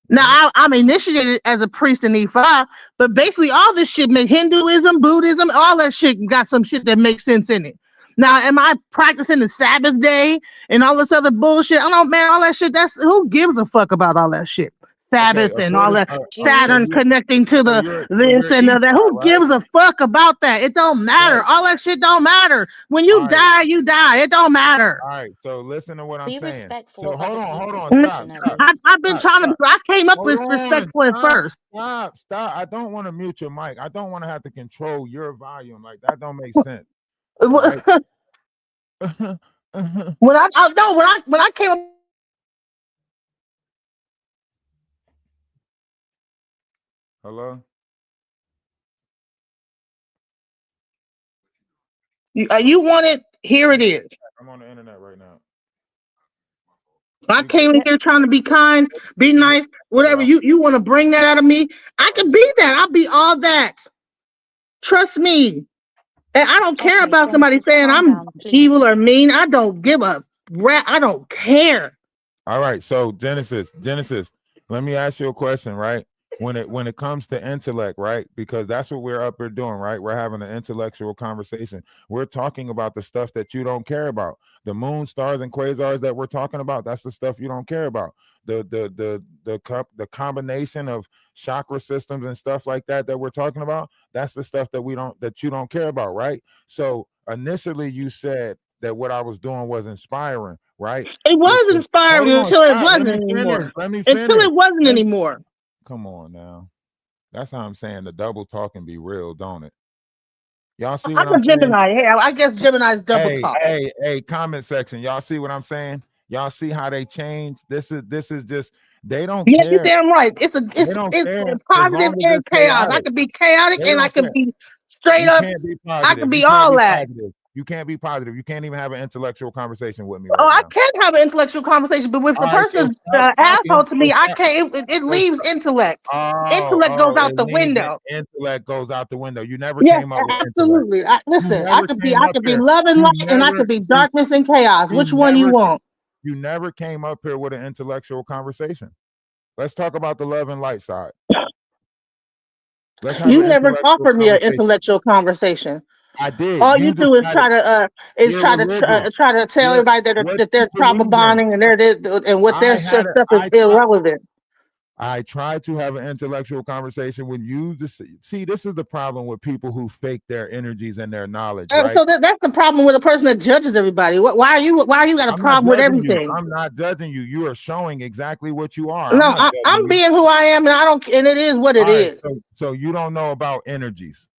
Now What? I'm initiated as a priest in E5, but basically all this shit make Hinduism, Buddhism, all that shit got some shit that makes sense in it. Now, am I practicing the Sabbath day and all this other bullshit? I don't, man, all that shit. That's who gives a fuck about all that shit. Okay. Sabbath and all According. that So Saturn Jews. you're connecting to the so this you're and that. Esau, Who right? gives a fuck about that? It don't matter. Right. All that shit don't matter. When All you right. die, you die. It don't matter. All right. So listen to what I'm Be saying. respectful So of other hold people's on. Stop. religion at Stop. least. I've been Stop. trying to. Stop. I came up Hold with on. respectful at Stop. first. Stop. Stop. I don't want to mute your mic. I don't want to have to control your volume. Like that don't make sense. Right? When I no when I came up. Hello? You want it? Here it is. I'm on the internet right now. I You good? came in here trying to be kind, be You good? nice, whatever. Hello? You want to bring that out of me? I can be that. I'll be all that. Trust me. And I don't care Okay, about somebody Genesis, saying calm I'm down, please. evil or mean. I don't give a rat. I don't care. All right. So Genesis, let me ask you a question, right? When it comes to intellect, right? Because that's what we're up here doing, right? We're having an intellectual conversation. We're talking about the stuff that you don't care about. The moon, stars, and quasars that we're talking about, that's the stuff you don't care about. The combination of chakra systems and stuff like that we're talking about, that's the stuff that you don't care about, right? So initially you said that what I was doing was inspiring, right? It was Hold inspiring on, until it stop. Let wasn't me finish. anymore. Let me Until finish. it wasn't Let me, anymore. come on now. That's how I'm saying the double talk can be real, don't it? Y'all see what I'm I'm a saying? Gemini. Hey, I guess Gemini's double Hey, talk. hey, comment section. Y'all see what I'm saying? Y'all see how they change? This is just they don't Yeah, you're care. damn right. They don't It's care as positive long as and it's chaos. I chaotic. could be chaotic They and I don't could care. be straight You up. can't be I could positive. You be can't all be that. positive. You can't be positive. You can't even have an intellectual conversation with me Oh, right I now. can have an intellectual conversation, but if All a right, person so is stop talking. asshole to me, So I stop. can't. It So leaves stop. intellect. Intellect goes Oh, out it the leaves window. intellect goes out the window. You never Yes, came up with intellect. absolutely. You Listen, never came I up could be here. love and You light, and I never could be you darkness and chaos. you Which one you never want? you never came up here with an intellectual conversation. Let's talk about the love and light side. Let's have You an never intellectual offered me an conversation. intellectual conversation. I did. All You you do is decided your religion. try to tell Your everybody what that you they're tribal believe in. bonding and and what their I had a stuff is irrelevant. I tried to have an intellectual conversation with you. See, this is the problem with people who fake their energies and their knowledge, right? So that's the problem with a person that judges everybody. Why are you got a I'm not problem with judging you. everything? I'm not judging you. You are showing exactly what you are. I'm No, not judging I'm you. being who I am, and I don't. And it is what it All right. is. So you don't know about energies.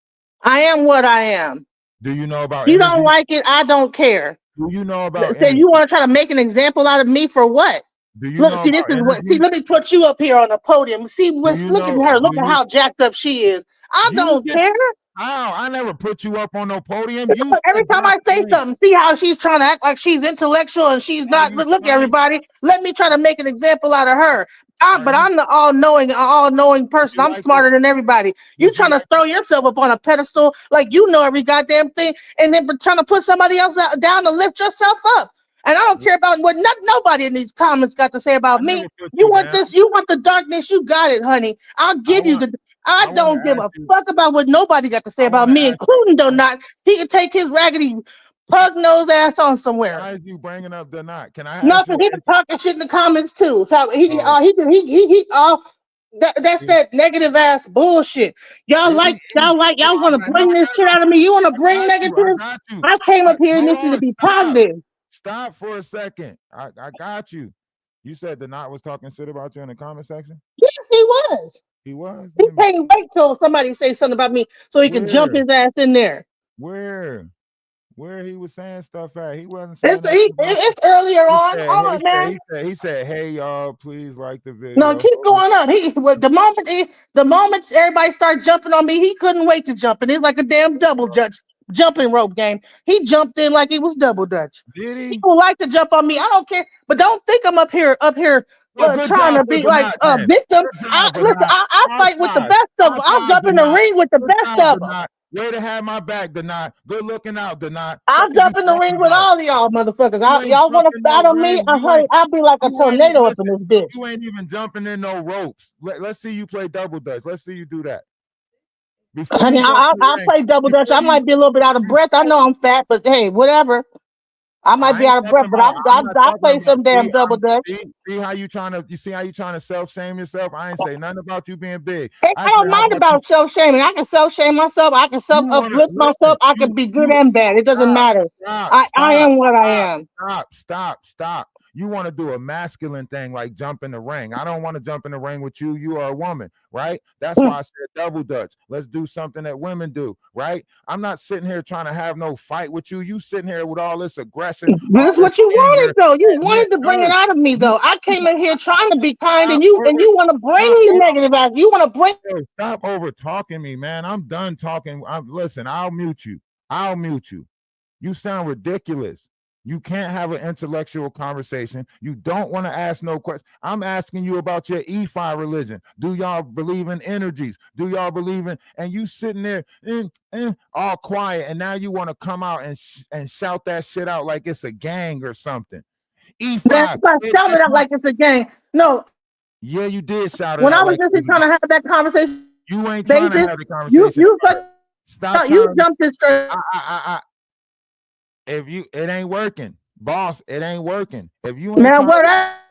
I am what I am. Do you know about You don't energies? like it, I don't care. Do you know about So you energy? want to try to make an example out of me for what? Do you Look, know see, this about is what. See, energy? let me put you up here on the podium. See, Do you look at know? her. Do Look at you how jacked up she is. I You don't just care. how? I never put you up on no podium. You Every said time I drop the say link. something, see how she's trying to act like she's intellectual and she's Are not. you Look, trying? everybody, let me try to make an example out of her. Are But you? I'm the all knowing Would person. you I'm like to? smarter than everybody. You Would you trying to like? throw yourself up on a pedestal like you know every goddamn thing, and then trying to put somebody else down to lift yourself up. And I don't care about what nobody in these comments got to say I about me. never put You you want down. this? You want the darkness? You got it, honey. I'll I give you want. the. I I want to don't give ask a you. fuck about what nobody got to say I about want to me, ask you. including Donut. He can take his raggedy pug nose ass on somewhere. Why is you bringing up the knot? Can I No, ask you? because he been talking shit in the comments too. So Oh, that's see, that negative ass bullshit. Y'all oh, want to man, no, bring this shit out of me. You want to I bring got you. I negative? got you. I came up here and Hold this is to on. be Stop. positive. Stop for a second. I got you. You said the knot was talking shit about you in the comment section. Yes, he was. He was. He Let me can't wait till somebody say something about me so he can jump where his ass in there. where where he was saying stuff at. He wasn't saying nothing about you. It's earlier He on. said, Hold on, man. he said, hey y'all, please like the No, video. keep going up. The moment everybody started jumping on me, he couldn't wait to jump. And it's like a damn double dutch jumping rope game. He jumped in like it was double dutch. Did he? People like to jump on me. I don't care, but don't think I'm up here Well, good trying job to for be the like knot a then. victim. Good I job for listen. not. I High fight with the five. best of them. High I'll five jump the in the knot. ring with the Good best job of the them. knot. Way to have my back, the knot. Good looking out, the knot. I'll Fuck is you jump in the talking ring with about? all of y'all motherfuckers. You ain't Y'all want to jumping no battle me? ring. You Honey, ain't I'll be like a you ain't even tornado up in listen. this bitch. You ain't even jumping in no ropes. Let's see you play double dutch. Let's see you do that. Before Honey, you jump in the I'll ring, play double dutch. before I you might be a little bit out of breath. I know I'm fat, but hey, whatever. I might I be ain't out of breath, talking but about. I'm not I talking play about. some damn double dutch. See how you trying to. You see how you trying to self shame yourself. I ain't say nothing about you being big. I I said don't how mind about you? about self shaming. I can self shame myself. I can self You want to uplift myself. listen? I can be good You and bad. It doesn't stop, matter. stop, I stop, am what I stop, am. stop. You want to do a masculine thing like jump in the ring. I don't want to jump in the ring with you. You are a woman, right? That's Mm. why I said double dutch. Let's do something that women do, right? I'm not sitting here trying to have no fight with you. You sitting here with all this aggression, This all is this what you wanted, anger, though. You and then wanted to bring it no, out of me, you though. I came in here trying to be kind, and stop you over, want to bring stop the over. negative out. You want to bring. Stop over talking me, man. I'm done talking. Listen, I'll mute you. I'll mute you. You sound ridiculous. You can't have an intellectual conversation. You don't want to ask no questions. I'm asking you about your EFI religion. Do y'all believe in energies? Do y'all believe in? And you sitting there all quiet, and now you want to come out and shout that shit out like it's a gang or something. Man, E5. stop shouting it out like it's a game. No, Yeah, you did shout it when I out was like just it was a trying gang. to have that conversation You ain't trying to basis, have the conversation you about it. Stop you trying to. jumped in straight. I if you it ain't working, boss, it ain't working. If you ain't Man, trying to,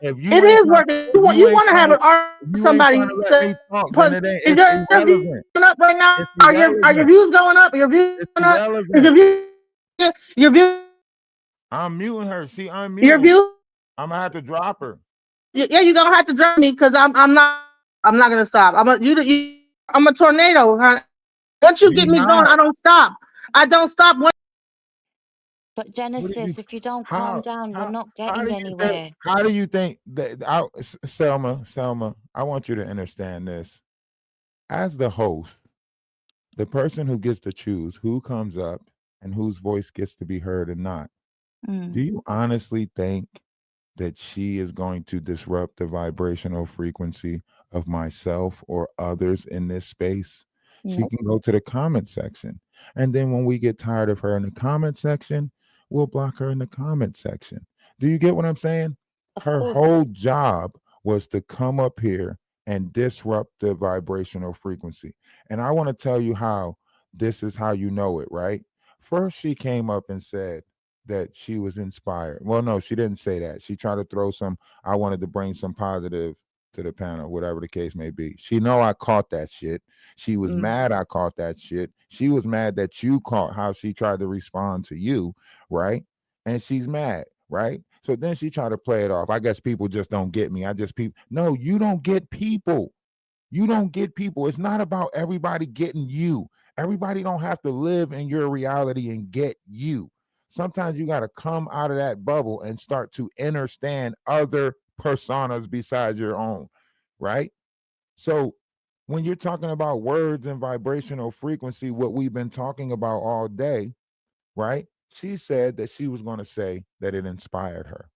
it if you ain't is trying, working. if you You ain't want to trying have to, an argument if with you ain't trying somebody? to let me talk, then it ain't. Is It's your views irrelevant. going up right now? It's Are your irrelevant. views going up? Are your views It's going up? Is irrelevant. your views I'm muting her. She your unmuted. views? I'm gonna have to drop her. Yeah, you're gonna have to drop me because I'm not gonna stop. I'm a tornado. Huh? Once you You get me going, not. I don't stop. I don't stop. But What did you? Genesis, if you don't calm How? down, you're How? not How getting do you think? anywhere. How do you think that? Selma, I want you to understand this. As the host, the person who gets to choose who comes up and whose voice gets to be heard and not. Do Mm. you honestly think that she is going to disrupt the vibrational frequency of myself or others in this space? She No, can go to the comment section. And then when we get tired of her in the comment section, we'll block her in the comment section. Do you get what I'm saying? of Her course. whole job was to come up here and disrupt the vibrational frequency. And I want to tell you how this is how you know it, right? First, she came up and said, that she was inspired. Well, no, she didn't say that. She tried to throw some, I wanted to bring some positive to the panel, whatever the case may be. She know I caught that shit. She was Mm. mad I caught that shit. She was mad that you caught how she tried to respond to you, right? And she's mad, right? So then she tried to play it off. I guess people just don't get me. No, you don't get people. You don't get people. It's not about everybody getting you. Everybody don't have to live in your reality and get you. Sometimes you got to come out of that bubble and start to understand other personas besides your own, right? So when you're talking about words and vibrational frequency, what we've been talking about all day, right? She said that she was going to say that it inspired her.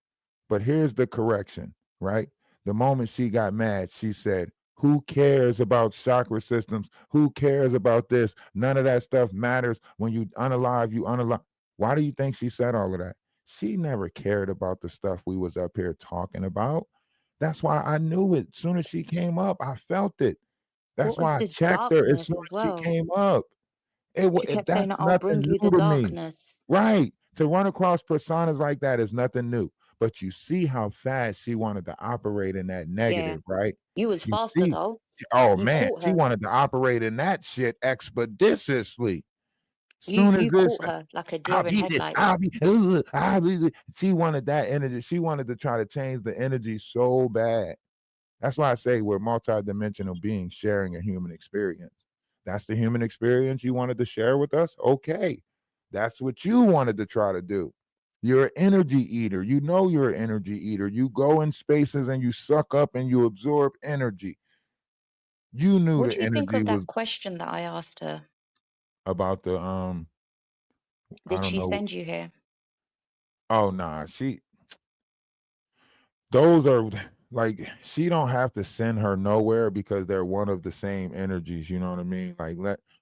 But here's the correction, right? The moment she got mad, she said, who cares about chakra systems? Who cares about this? None of that stuff matters. When you unalive, you unalive. Why do you think she said all of that? She never cared about the stuff we was up here talking about. That's why I knew it. As soon as she came up, I felt it. That's What is why I this checked her as darkness soon as as she well? came up. She kept saying That's that I'll nothing bring you the new to me. darkness. Right. To run across personas like that is nothing new. But you see how fast she wanted to operate in that Yeah. negative, right? You was You faster see, though. oh You man, caught she her. wanted to operate in that shit expeditiously. You Soon as you this, caught her like a I'll deer in be this, I'll headlights. be, I'll be. She wanted that energy. She wanted to try to change the energy so bad. That's why I say we're multidimensional beings sharing a human experience. That's the human experience you wanted to share with us? Okay. That's what you wanted to try to do. You're an energy eater. You know you're an energy eater. You go in spaces and you suck up and you absorb energy. You knew What the do you think energy of was that question that I asked her? about the I Did don't she know. send you here? Oh nah, those are like she don't have to send her nowhere because they're one of the same energies. You know what I mean? Like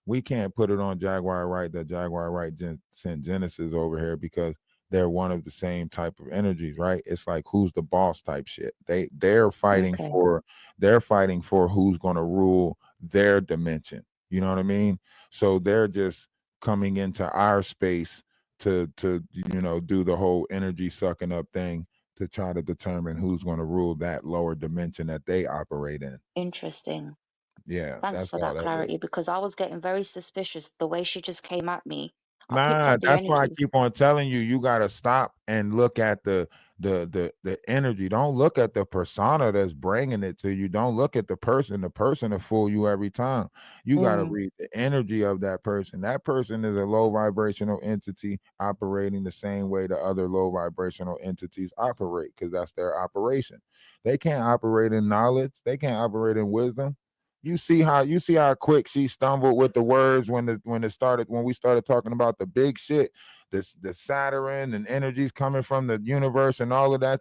we can't put it on Jaguar Wright that Jaguar Wright sent Genesis over here because they're one of the same type of energies, right? It's like who's the boss type shit. They're fighting Okay. for who's going to rule their dimension. You know what I mean? So they're just coming into our space to do the whole energy sucking up thing to try to determine who's going to rule that lower dimension that they operate in. Interesting. Yeah, Thanks that's for all that that is. clarity because I was getting very suspicious the way she just came at me. I picked Nah, up the that's why I energy. keep on telling you, you gotta stop and look at the energy. Don't look at the persona that's bringing it to you. Don't look at the person. The person will fool you every time. You gotta Mm, read the energy of that person. That person is a low vibrational entity operating the same way the other low vibrational entities operate, because that's their operation. They can't operate in knowledge, they can't operate in wisdom. You see how quick she stumbled with the words when we started talking about the big shit, the Saturn and energies coming from the universe and all of that.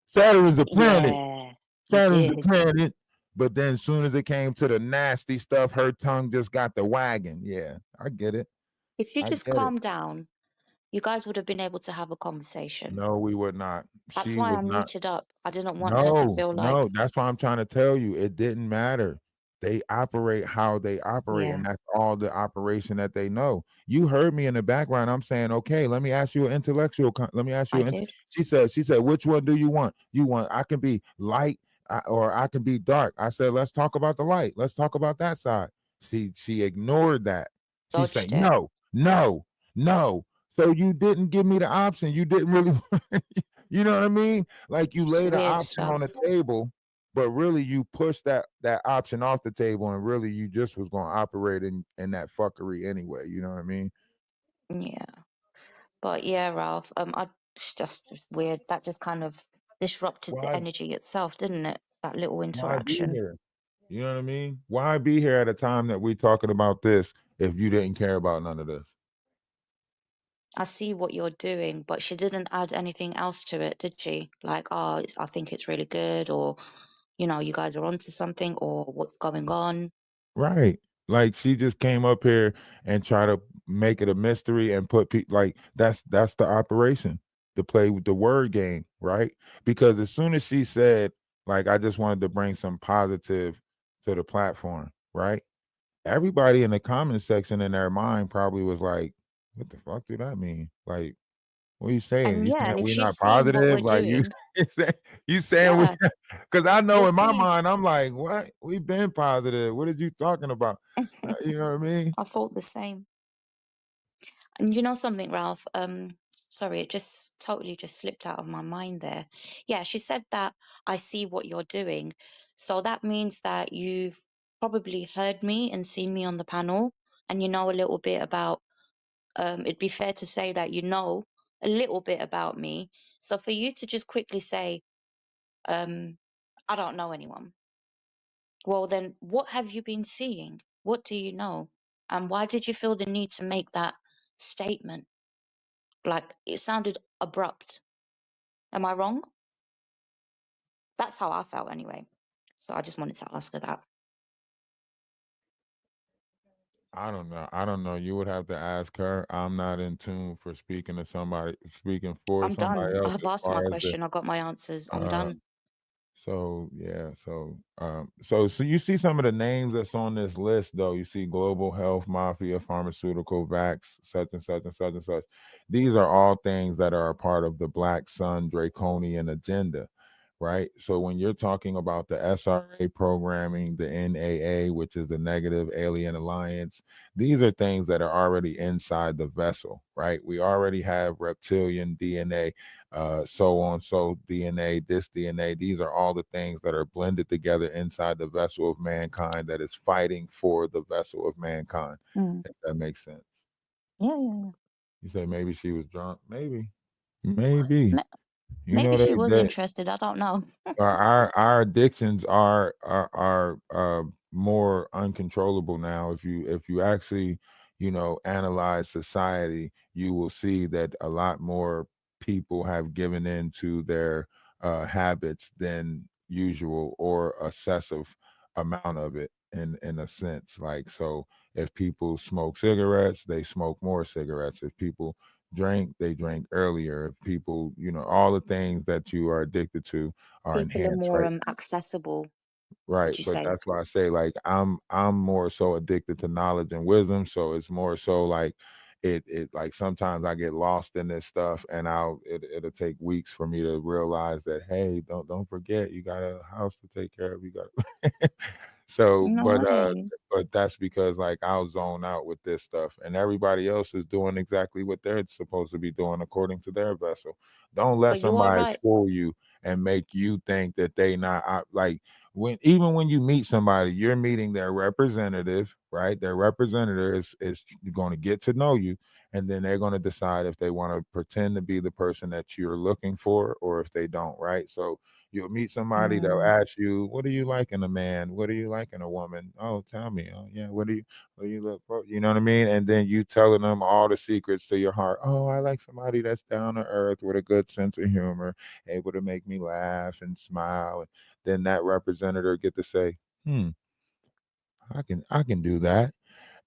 Saturn's a planet. yeah, you Saturn's a did. planet. But then as soon as it came to the nasty stuff, her tongue just got the wagon. Yeah, I get it. If you I just get it. calmed down, you guys would have been able to have a conversation. No, we would not. That's She why I was not. muted up. I didn't want her to No, feel like, no, that's why I'm trying to tell you. It didn't matter. They operate how they operate, yeah, and that's all the operation that they know. You heard me in the background. I'm saying, okay, let me ask you an intellectual. Let me ask you. I did. She said, which one do you want? You want I can be light or I can be dark. I said, let's talk about the light. Let's talk about that side. She ignored that. She said, Dodged it. no, no, no. So you didn't give me the option. You didn't really. You know what I mean? Like you laid an Weird option on stuff. the table, but really you pushed that option off the table, and really you just was gonna operate in that fuckery anyway. You know what I mean? Yeah. But yeah, Ralph, it's just weird. That just kind of disrupted the Why energy itself, didn't it? That little why be interaction. here? You know what I mean? Why be here at a time that we talking about this if you didn't care about none of this? I see what you're doing, but she didn't add anything else to it, did she? Like, oh, I think it's really good, or, you guys are onto something, or what's going on. Right. Like she just came up here and try to make it a mystery and put people like that's the operation to play with the word game, right? Because as soon as she said, like, I just wanted to bring some positive to the platform, right? Everybody in the comment section in their mind probably was like, what the fuck do that mean? Like, what are you saying? And You yeah, saying and if we she's not seeing what positive? we're Like you doing, you saying we yeah, because I know you're in my seeing. mind, I'm like, what? We've been positive. What are you talking about? You know what I mean? I thought the same. And you know something, Ralph? Sorry, it just totally just slipped out of my mind there. Yeah, she said that I see what you're doing. So that means that you've probably heard me and seen me on the panel, and you know a little bit about, it'd be fair to say that you know a little bit about me. So for you to just quickly say, I don't know anyone, Well, then, what have you been seeing? What do you know? And why did you feel the need to make that statement? Like, it sounded abrupt. Am I wrong? That's how I felt anyway. So I just wanted to ask her that. I don't know. I don't know. You would have to ask her. I'm not in tune for speaking for I'm somebody done. else I've as asked my far as the question. I got my answers. I'm uh done. so yeah, so you see some of the names that's on this list though. You see global health mafia, pharmaceutical, vax, such and such and such and such. These are all things that are a part of the Black Sun draconian agenda, right? So when you're talking about the SRA programming, the NAA, which is the Negative Alien Alliance, these are things that are already inside the vessel, right? We already have reptilian DNA, so on, so DNA, this DNA. These are all the things that are blended together inside the vessel of mankind that is fighting for the vessel of mankind. Mm. If that makes sense. Yeah, yeah, You say maybe she was drunk. Maybe. yeah. You Maybe know she was that interested. I don't know. our addictions are more uncontrollable now. If you actually analyze society, you will see that a lot more people have given in to their habits than usual, or excessive amount of it, in a sense. Like, so if people smoke cigarettes, they smoke more cigarettes. If people drink, they drink earlier. If people, all the things that you are addicted to are People are enhanced, more right? accessible, Right, would you but say? that's why I say, like, I'm more so addicted to knowledge and wisdom, so it's more so like it like sometimes I get lost in this stuff, and it'll take weeks for me to realize that, hey, don't forget, you got a house to take care of, you got so, No way. but that's because, like, I'll zone out with this stuff, and everybody else is doing exactly what they're supposed to be doing according to their vessel. Don't let But you are somebody right. fool you and make you think that they not like, even when you meet somebody, you're meeting their representative, right? Their representative is going to get to know you, and then they're going to decide if they want to pretend to be the person that you're looking for, or if they don't, right? So you'll meet somebody, they'll Mm. ask you, what do you like in a man? What do you like in a woman? Oh, tell me. Oh, yeah, what do you look for? You know what I mean? And then you telling them all the secrets to your heart. Oh, I like somebody that's down to earth with a good sense of humor, able to make me laugh and smile. Then that representative get to say, I can do that.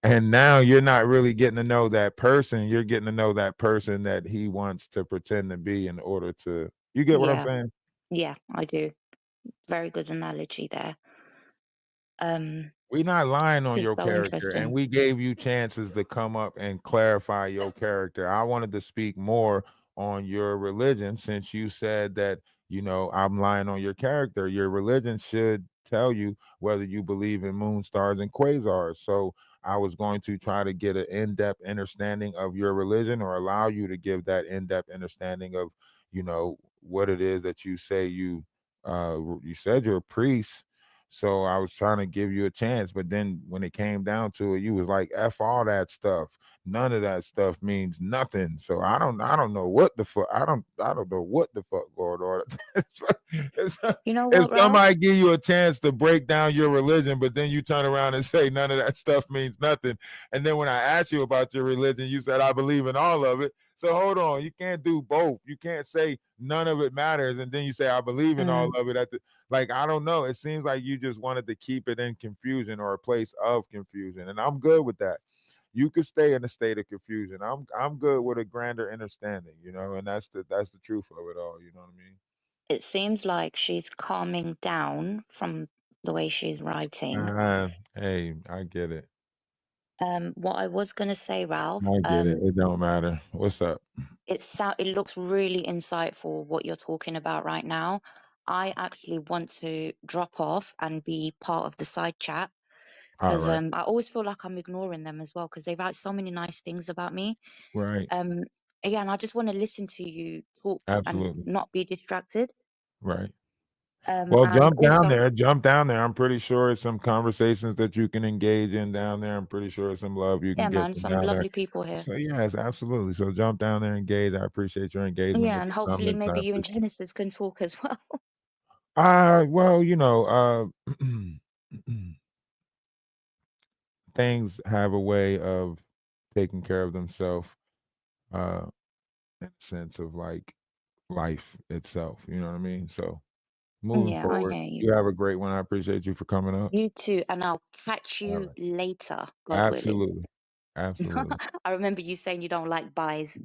And now you're not really getting to know that person. You're getting to know that person that he wants to pretend to be in order to, you get what I'm Yeah, saying? yeah, I do. Very good analogy there. Um, We're not lying on it's your so character, and interesting. we gave you chances to come up and clarify your character. I wanted to speak more on your religion, since you said that, I'm lying on your character. Your religion should tell you whether you believe in moon stars and quasars. So I was going to try to get an in-depth understanding of your religion, or allow you to give that in-depth understanding of, what it is that you say you said you're a priest, so I was trying to give you a chance, but then when it came down to it, you was like, F all that stuff. None of that stuff means nothing. So I don't know what the fuck. I don't know what the fuck going on. It's, You know if what, Ralph? somebody give you a chance to break down your religion, but then you turn around and say none of that stuff means nothing. And then when I asked you about your religion, you said I believe in all of it. So hold on, you can't do both. You can't say none of it matters, and then you say I believe in all Mm, of it at the, like, I don't know. It seems like you just wanted to keep it in confusion, or a place of confusion, and I'm good with that. You could stay in a state of confusion. I'm good with a grander understanding, and that's the truth of it all. You know what I mean? it seems like she's calming down from the way she's writing. Hey, I get it. What I was gonna say, Ralph, I get it. It don't matter. What's up? it looks really insightful what you're talking about right now. I actually want to drop off and be part of the side chat All because right. I always feel like I'm ignoring them as well because they write so many nice things about me. Right. Um, yeah, and I just want to listen to you talk and Absolutely. not be distracted. Right. Well, And jump down also, there. Jump down there. I'm pretty sure it's some conversations that you can engage in down there. I'm pretty sure it's some love you can yeah, get man, from some down there. lovely people here. So yes, absolutely. So jump down there, engage. I appreciate your engagement Yeah, with and the hopefully comments. I maybe you and appreciate. Genesis can talk as well. Well, Things have a way of taking care of themselves, uh, in the sense of like life itself. You know what I mean? So moving Yeah, I forward, hear you. you have a great one. I appreciate you for coming up. You too, and I'll catch All you right. later, God willing. Absolutely. Absolutely. I remember you saying you don't like buys.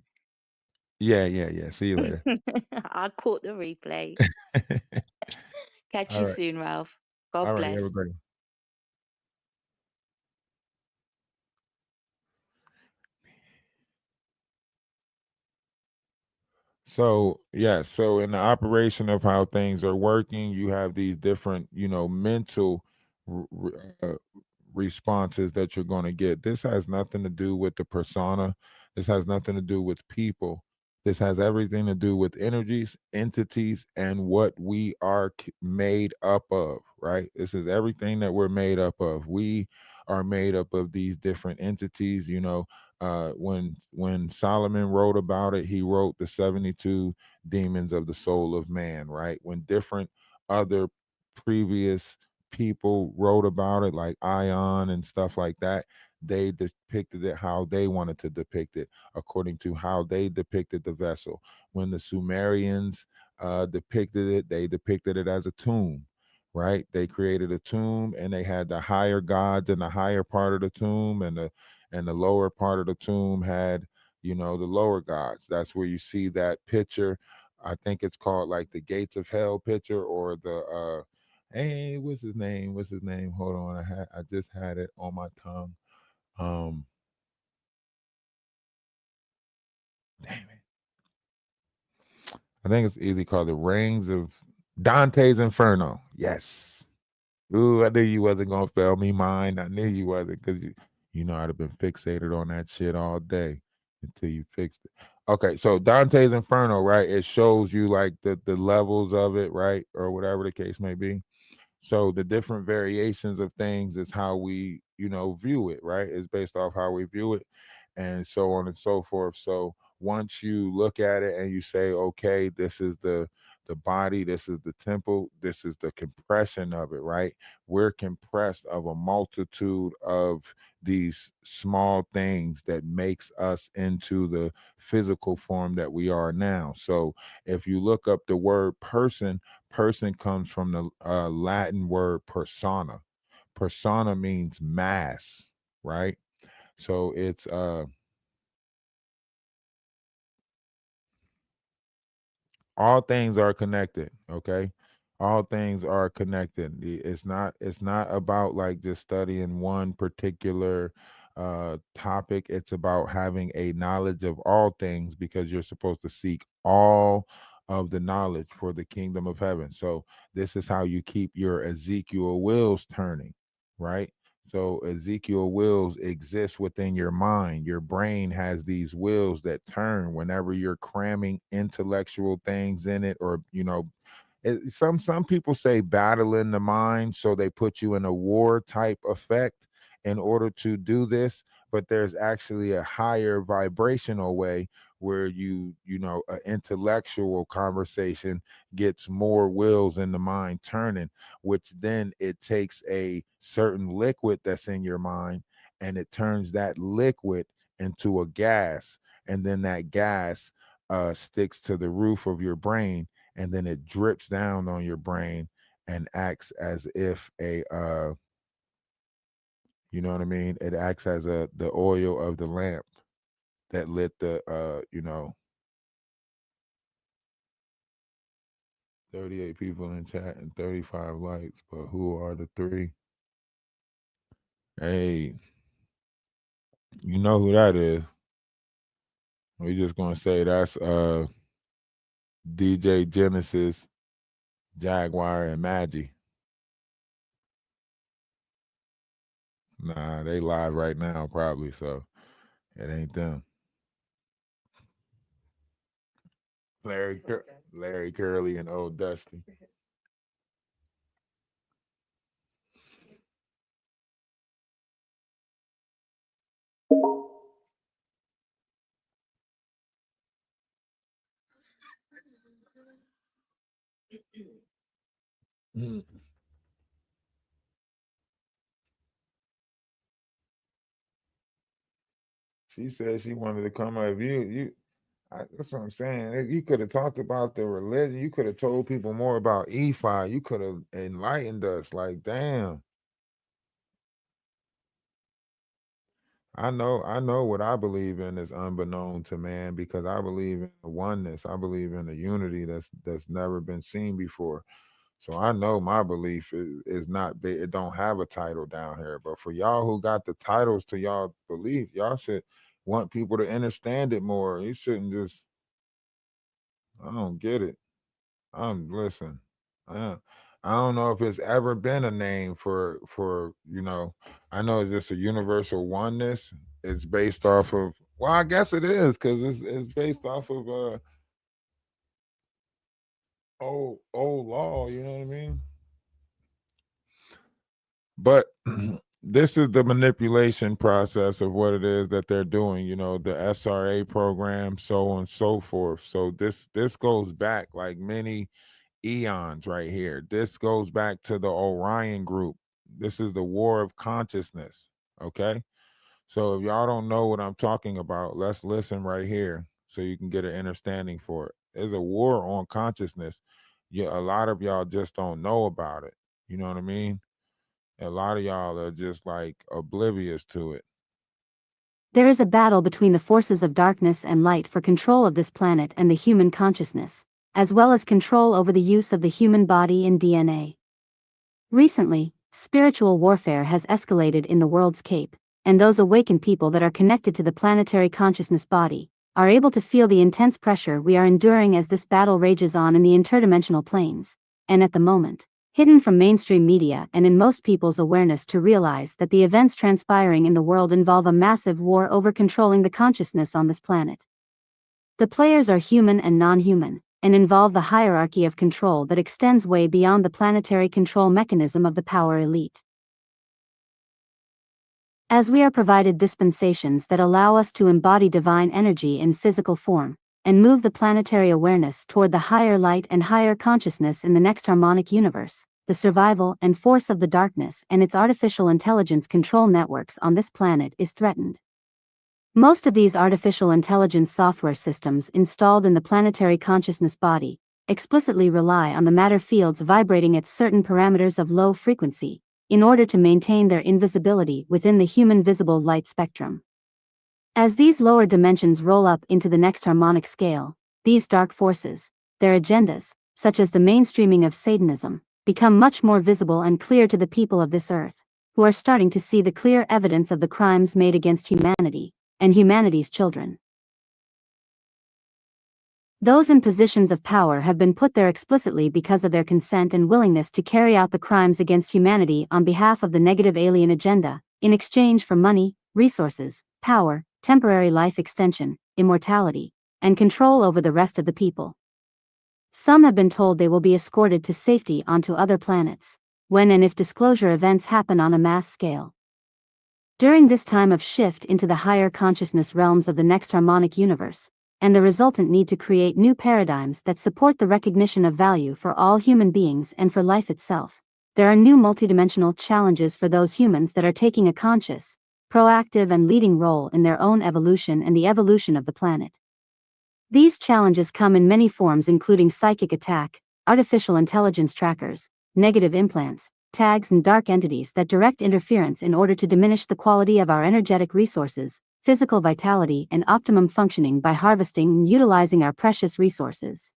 Yeah, yeah, yeah. See you later. I caught the replay. Catch All you right. soon, Ralph. God All right. You have bless. a great one. So, yeah, so in the operation of how things are working, you have these different, mental r- r- uh, responses that you're going to get. This has nothing to do with the persona. This has nothing to do with people. This has everything to do with energies, entities, and what we are made up of, right? This is everything that we're made up of. We are made up of these different entities, when Solomon wrote about it, he wrote the 72 demons of the soul of man, right? When different other previous people wrote about it, like Ion and stuff like that, they depicted it how they wanted to depict it, according to how they depicted the vessel. When the Sumerians depicted it, they depicted it as a tomb. Right, they created a tomb, and they had the higher gods in the higher part of the tomb, and the lower part of the tomb had, the lower gods. That's where you see that picture. I think it's called like the gates of hell picture, or the hey, what's his name? What's his name? Hold on, I just had it on my tongue. Um, damn it. I think it's either called the Rings of Dante's Inferno. Yes. Ooh, I knew you wasn't gonna fail me mine. I knew you wasn't, because I'd have been fixated on that shit all day until you fixed it. Okay, so Dante's Inferno, right? It shows you like the levels of it, right? Or whatever the case may be. So the different variations of things is how we, view it, right? It's based off how we view it, and so on and so forth. So once you look at it and you say, okay, this is the body, this is the temple, this is the compression of it, right? We're compressed of a multitude of these small things that makes us into the physical form that we are now. So if you look up the word person comes from the Latin word persona. Persona means mass, right? So it's all things are connected, okay? All things are connected. It's not about like just studying one particular topic. It's about having a knowledge of all things, because you're supposed to seek all of the knowledge for the kingdom of heaven. So this is how you keep your Ezekiel wheels turning, right? So Ezekiel wheels exist within your mind. Your brain has these wheels that turn whenever you're cramming intellectual things in it, or some people say battle in the mind, so they put you in a war type effect in order to do this. But there's actually a higher vibrational way where an intellectual conversation gets more wheels in the mind turning, which then it takes a certain liquid that's in your mind, and it turns that liquid into a gas, and then that gas sticks to the roof of your brain, and then it drips down on your brain and acts as if you know what I mean, it acts as the oil of the lamp that lit the 38 people in chat and 35 likes, but who are the three? Hey, you know who that is. We just gonna say that's DJ Genesis, Jaguar, and Maggie. Nah, they live right now probably, so it ain't them. Larry Curly and Old Dusty. She said she wanted to come up. That's what I'm saying. You could have talked about the religion. You could have told people more about Ephi. You could have enlightened us. Like, damn. I know what I believe in is unbeknown to man because I believe in the oneness. I believe in a unity that's never been seen before. So I know my belief is not big. It don't have a title down here. But for y'all who got the titles to y'all belief, y'all should want people to understand it more. You shouldn't just I don't get it. Listen. I, I don't know if it's ever been a name for I know it's just a universal oneness. It's based off of I guess it is because it's based off of old law, you know what I mean? But this is the manipulation process of what it is that they're doing, the SRA program, so on and so forth. So this goes back like many eons right here. This goes back to the Orion group. This is the war of consciousness. Okay. So if y'all don't know what I'm talking about, let's listen right here so you can get an understanding for it. There's a war on consciousness. Yeah, a lot of y'all just don't know about it. You know what I mean? A lot of y'all are just like oblivious to it. There is a battle between the forces of darkness and light for control of this planet and the human consciousness, as well as control over the use of the human body and DNA. Recently, spiritual warfare has escalated in the world's cape, and those awakened people that are connected to the planetary consciousness body are able to feel the intense pressure we are enduring as this battle rages on in the interdimensional planes, and at the moment, hidden from mainstream media and in most people's awareness to realize that the events transpiring in the world involve a massive war over controlling the consciousness on this planet. The players are human and non-human, and involve the hierarchy of control that extends way beyond the planetary control mechanism of the power elite. As we are provided dispensations that allow us to embody divine energy in physical form, and move the planetary awareness toward the higher light and higher consciousness in the next harmonic universe, the survival and force of the darkness and its artificial intelligence control networks on this planet is threatened. Most of these artificial intelligence software systems installed in the planetary consciousness body explicitly rely on the matter fields vibrating at certain parameters of low frequency in order to maintain their invisibility within the human visible light spectrum. As these lower dimensions roll up into the next harmonic scale, these dark forces, their agendas, such as the mainstreaming of Satanism, become much more visible and clear to the people of this earth, who are starting to see the clear evidence of the crimes made against humanity and humanity's children. Those in positions of power have been put there explicitly because of their consent and willingness to carry out the crimes against humanity on behalf of the negative alien agenda, in exchange for money, resources, power, temporary life extension, immortality, and control over the rest of the people. Some have been told they will be escorted to safety onto other planets, when and if disclosure events happen on a mass scale. During this time of shift into the higher consciousness realms of the next harmonic universe, and the resultant need to create new paradigms that support the recognition of value for all human beings and for life itself, there are new multidimensional challenges for those humans that are taking a conscious, proactive and leading role in their own evolution and the evolution of the planet. These challenges come in many forms including psychic attack, artificial intelligence trackers, negative implants, tags and dark entities that direct interference in order to diminish the quality of our energetic resources, physical vitality and optimum functioning by harvesting and utilizing our precious resources.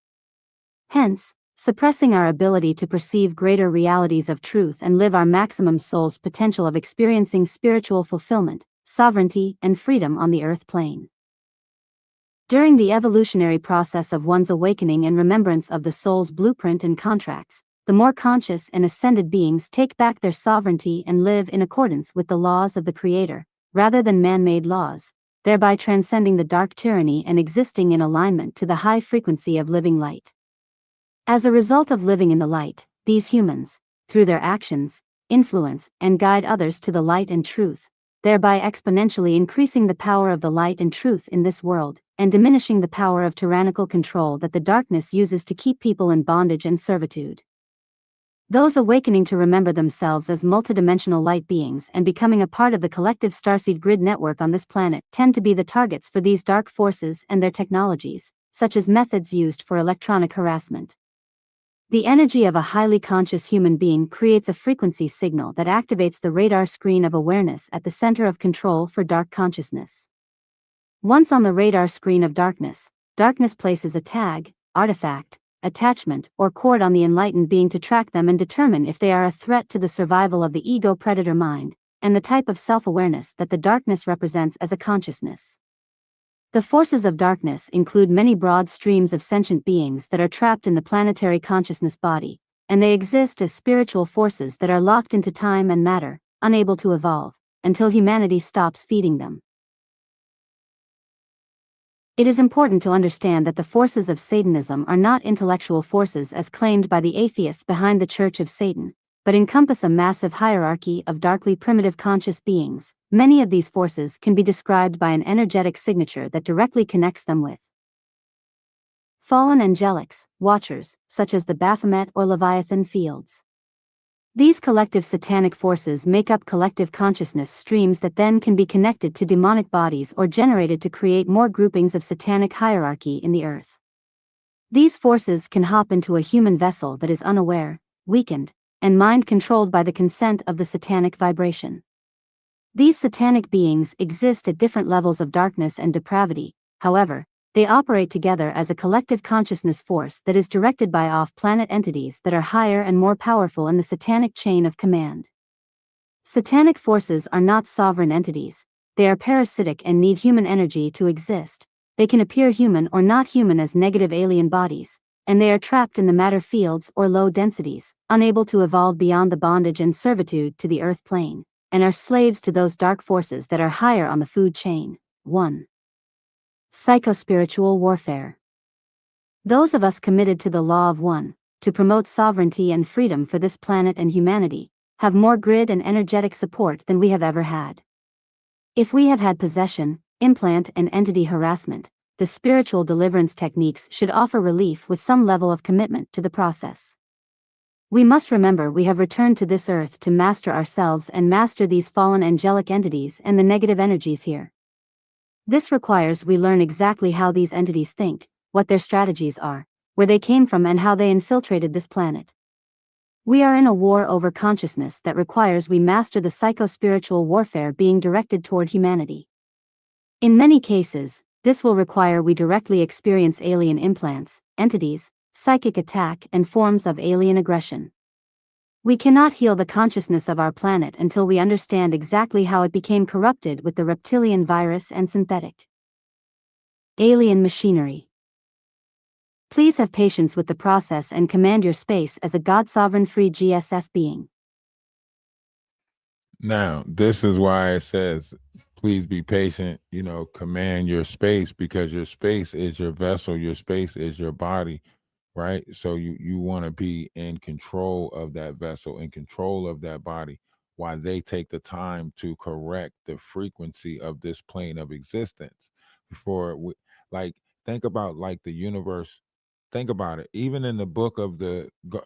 Hence, suppressing our ability to perceive greater realities of truth and live our maximum soul's potential of experiencing spiritual fulfillment, sovereignty, and freedom on the earth plane. During the evolutionary process of one's awakening and remembrance of the soul's blueprint and contracts, the more conscious and ascended beings take back their sovereignty and live in accordance with the laws of the Creator, rather than man-made laws, thereby transcending the dark tyranny and existing in alignment to the high frequency of living light. As a result of living in the light, these humans, through their actions, influence and guide others to the light and truth, thereby exponentially increasing the power of the light and truth in this world, and diminishing the power of tyrannical control that the darkness uses to keep people in bondage and servitude. Those awakening to remember themselves as multidimensional light beings and becoming a part of the collective starseed grid network on this planet tend to be the targets for these dark forces and their technologies, such as methods used for electronic harassment. The energy of a highly conscious human being creates a frequency signal that activates the radar screen of awareness at the center of control for dark consciousness. Once on the radar screen of darkness places a tag, artifact, attachment, or cord on the enlightened being to track them and determine if they are a threat to the survival of the ego predator mind, and the type of self-awareness that the darkness represents as a consciousness. The forces of darkness include many broad streams of sentient beings that are trapped in the planetary consciousness body, and they exist as spiritual forces that are locked into time and matter, unable to evolve, until humanity stops feeding them. It is important to understand that the forces of Satanism are not intellectual forces as claimed by the atheists behind the Church of Satan, but encompass a massive hierarchy of darkly primitive conscious beings. Many of these forces can be described by an energetic signature that directly connects them with fallen angelics, watchers, such as the Baphomet or Leviathan fields. These collective satanic forces make up collective consciousness streams that then can be connected to demonic bodies or generated to create more groupings of satanic hierarchy in the earth. These forces can hop into a human vessel that is unaware, weakened, and mind-controlled by the consent of the satanic vibration. These satanic beings exist at different levels of darkness and depravity, however, they operate together as a collective consciousness force that is directed by off-planet entities that are higher and more powerful in the satanic chain of command. Satanic forces are not sovereign entities, they are parasitic and need human energy to exist. They can appear human or not human as negative alien bodies, and they are trapped in the matter fields or low densities, unable to evolve beyond the bondage and servitude to the earth plane, and are slaves to those dark forces that are higher on the food chain. 1. Psychospiritual warfare. Those of us committed to the law of one, to promote sovereignty and freedom for this planet and humanity, have more grid and energetic support than we have ever had. If we have had possession, implant, and entity harassment, the spiritual deliverance techniques should offer relief with some level of commitment to the process. We must remember we have returned to this earth to master ourselves and master these fallen angelic entities and the negative energies here. This requires we learn exactly how these entities think, what their strategies are, where they came from, and how they infiltrated this planet. We are in a war over consciousness that requires we master the psychospiritual warfare being directed toward humanity. In many cases, this will require we directly experience alien implants, entities, psychic attack, and forms of alien aggression. We cannot heal the consciousness of our planet until we understand exactly how it became corrupted with the reptilian virus and synthetic alien machinery. Please have patience with the process and command your space as a God-sovereign free GSF being. Now, this is why it says, please be patient, command your space, because your space is your vessel, your space is your body, right? So you want to be in control of that vessel, in control of that body, while they take the time to correct the frequency of this plane of existence. Before we, like, think about like the universe. Think about it. Even in the book of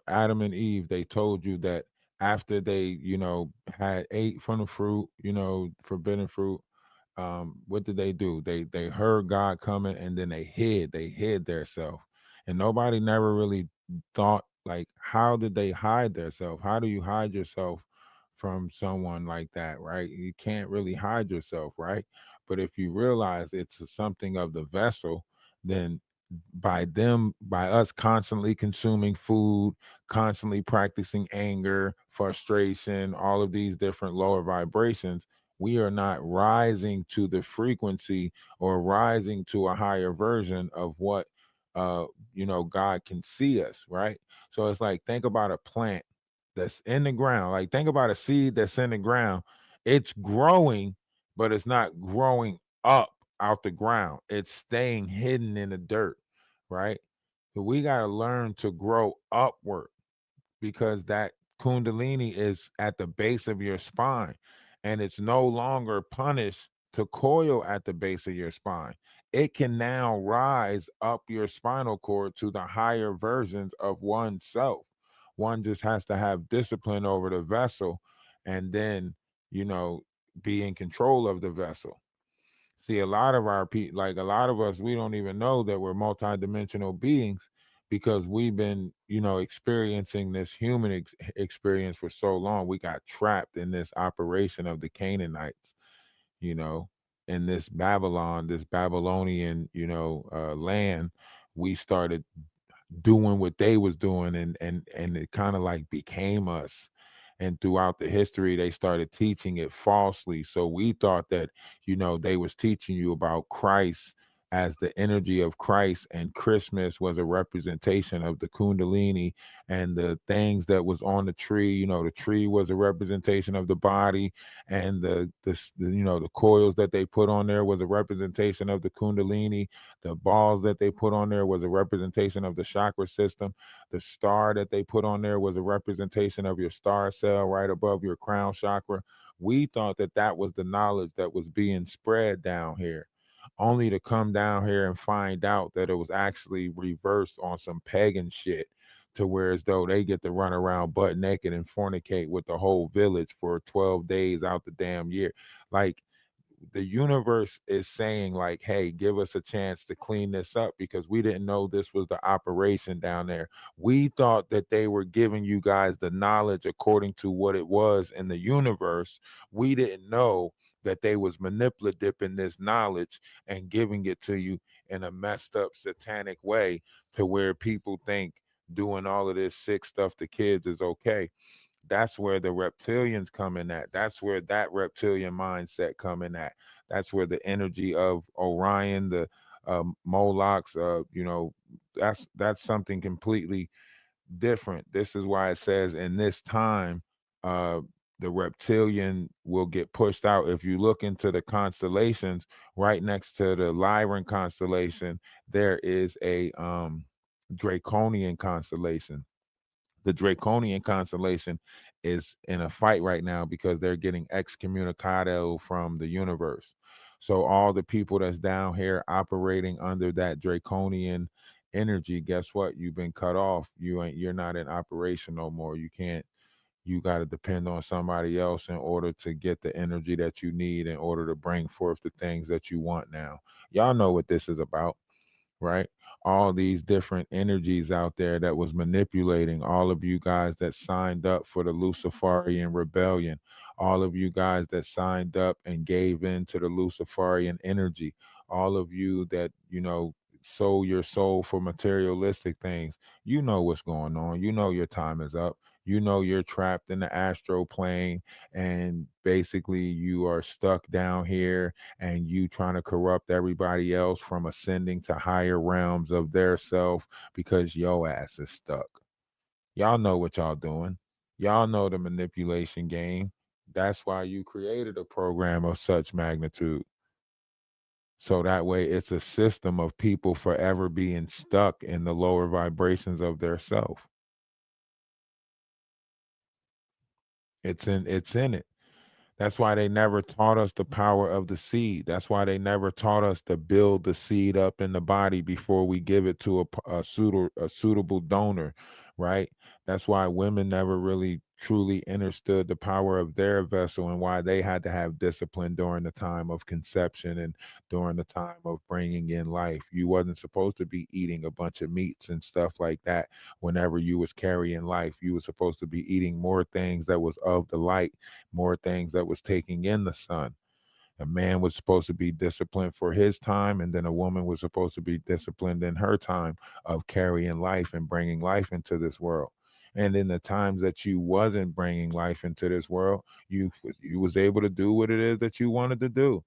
Adam and Eve, they told you that after they, had ate from the fruit, forbidden fruit, what did they do? They heard God coming, and then they hid their self. And nobody never really thought, like, how did they hide their self? How do you hide yourself from someone like that, right? You can't really hide yourself, right? But if you realize it's something of the vessel, then by us constantly consuming food, constantly practicing anger, frustration, all of these different lower vibrations, we are not rising to the frequency or rising to a higher version of what God can see us, right? So it's like, think about a plant that's in the ground. Like, think about a seed that's in the ground. It's growing, but it's not growing up out the ground. It's staying hidden in the dirt, right? So we got to learn to grow upward, because that kundalini is at the base of your spine, and it's no longer punished to coil at the base of your spine. It can now rise up your spinal cord to the higher versions of oneself, One just has to have discipline over the vessel, and then, you know, be in control of the vessel. See, a lot of our people, like a lot of us, we don't even know that we're multidimensional beings because we've been, you know, experiencing this human experience for so long. We got trapped in this operation of the Canaanites, you know, in this Babylon, this Babylonian, you know, land. We started doing what they was doing, and it kind of like became us. And throughout the history they started teaching it falsely, so we thought that, you know, they was teaching you about Christ as the energy of Christ, and Christmas was a representation of the kundalini and the things that was on the tree. You know, the tree was a representation of the body, and the you know, the coils that they put on there was a representation of the kundalini. The balls that they put on there was a representation of the chakra system. The star that they put on there was a representation of your star cell right above your crown chakra. We thought that that was the knowledge that was being spread down here, only to come down here and find out that it was actually reversed on some pagan shit, to where as though they get to run around butt naked and fornicate with the whole village for 12 days out the damn year. Like, the universe is saying, like, hey, give us a chance to clean this up, because we didn't know this was the operation down there. We thought that they were giving you guys the knowledge according to what it was in the universe. We didn't know that they was manipulative in this knowledge and giving it to you in a messed up satanic way, to where people think doing all of this sick stuff to kids is okay. That's where the reptilians come in at. That's where that reptilian mindset come in at. That's where the energy of Orion, the Molochs, you know, that's something completely different. This is why it says in this time, uh, the reptilian will get pushed out. If you look into the constellations, right next to the Lyran constellation, there is a draconian constellation. The draconian constellation is in a fight right now because they're getting excommunicado from the universe. So all the people that's down here operating under that draconian energy, guess what? You've been cut off. You're not in operation no more. You can't, you got to depend on somebody else in order to get the energy that you need in order to bring forth the things that you want now. Y'all know what this is about, right? All these different energies out there that was manipulating all of you guys that signed up for the Luciferian rebellion, all of you guys that signed up and gave in to the Luciferian energy, all of you that, you know, sold your soul for materialistic things. You know what's going on. You know your time is up. You know you're trapped in the astral plane, and basically you are stuck down here, and you trying to corrupt everybody else from ascending to higher realms of their self because your ass is stuck. Y'all know what y'all doing. Y'all know the manipulation game. That's why you created a program of such magnitude. So that way it's a system of people forever being stuck in the lower vibrations of their self. It's in it. That's why they never taught us the power of the seed. That's why they never taught us to build the seed up in the body before we give it to a suitable donor, right? That's why women never really truly understood the power of their vessel, and why they had to have discipline during the time of conception and during the time of bringing in life. You wasn't supposed to be eating a bunch of meats and stuff like that whenever you was carrying life. You were supposed to be eating more things that was of the light, more things that was taking in the sun. A man was supposed to be disciplined for his time, and then a woman was supposed to be disciplined in her time of carrying life and bringing life into this world. And in the times that you wasn't bringing life into this world, you was able to do what it is that you wanted to do.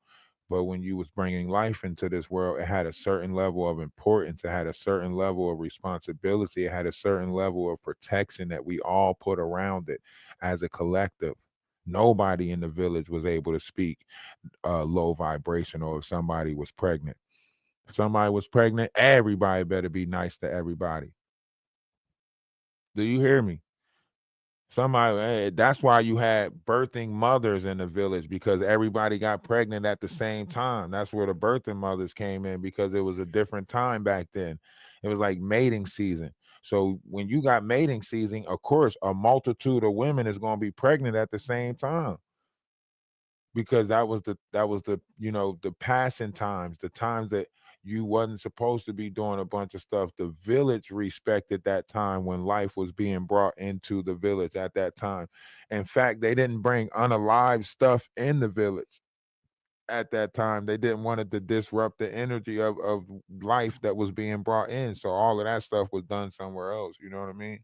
But when you was bringing life into this world, it had a certain level of importance. It had a certain level of responsibility. It had a certain level of protection that we all put around it as a collective. Nobody in the village was able to speak low vibration, or if somebody was pregnant. If somebody was pregnant, everybody better be nice to everybody. Do you hear me? That's why you had birthing mothers in the village, because everybody got pregnant at the same time. That's where the birthing mothers came in, because it was a different time back then. It was like mating season. So when you got mating season, of course, a multitude of women is going to be pregnant at the same time, because that was the the passing times, the times that you wasn't supposed to be doing a bunch of stuff. The village respected that time when life was being brought into the village at that time. In fact, they didn't bring unalive stuff in the village at that time. They didn't want it to disrupt the energy of life that was being brought in. So all of that stuff was done somewhere else. You know what I mean?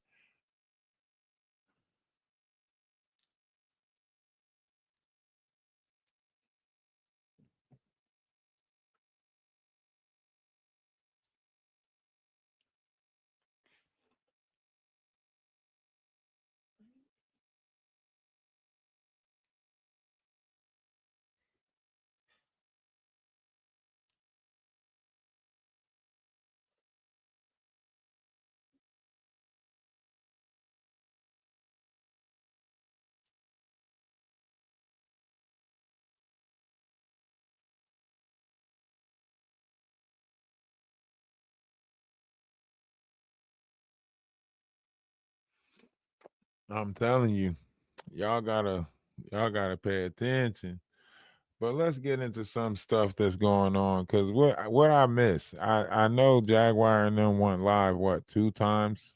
I'm telling you, y'all gotta pay attention. But let's get into some stuff that's going on. Cause what I miss, I know Jaguar and them went live 2 times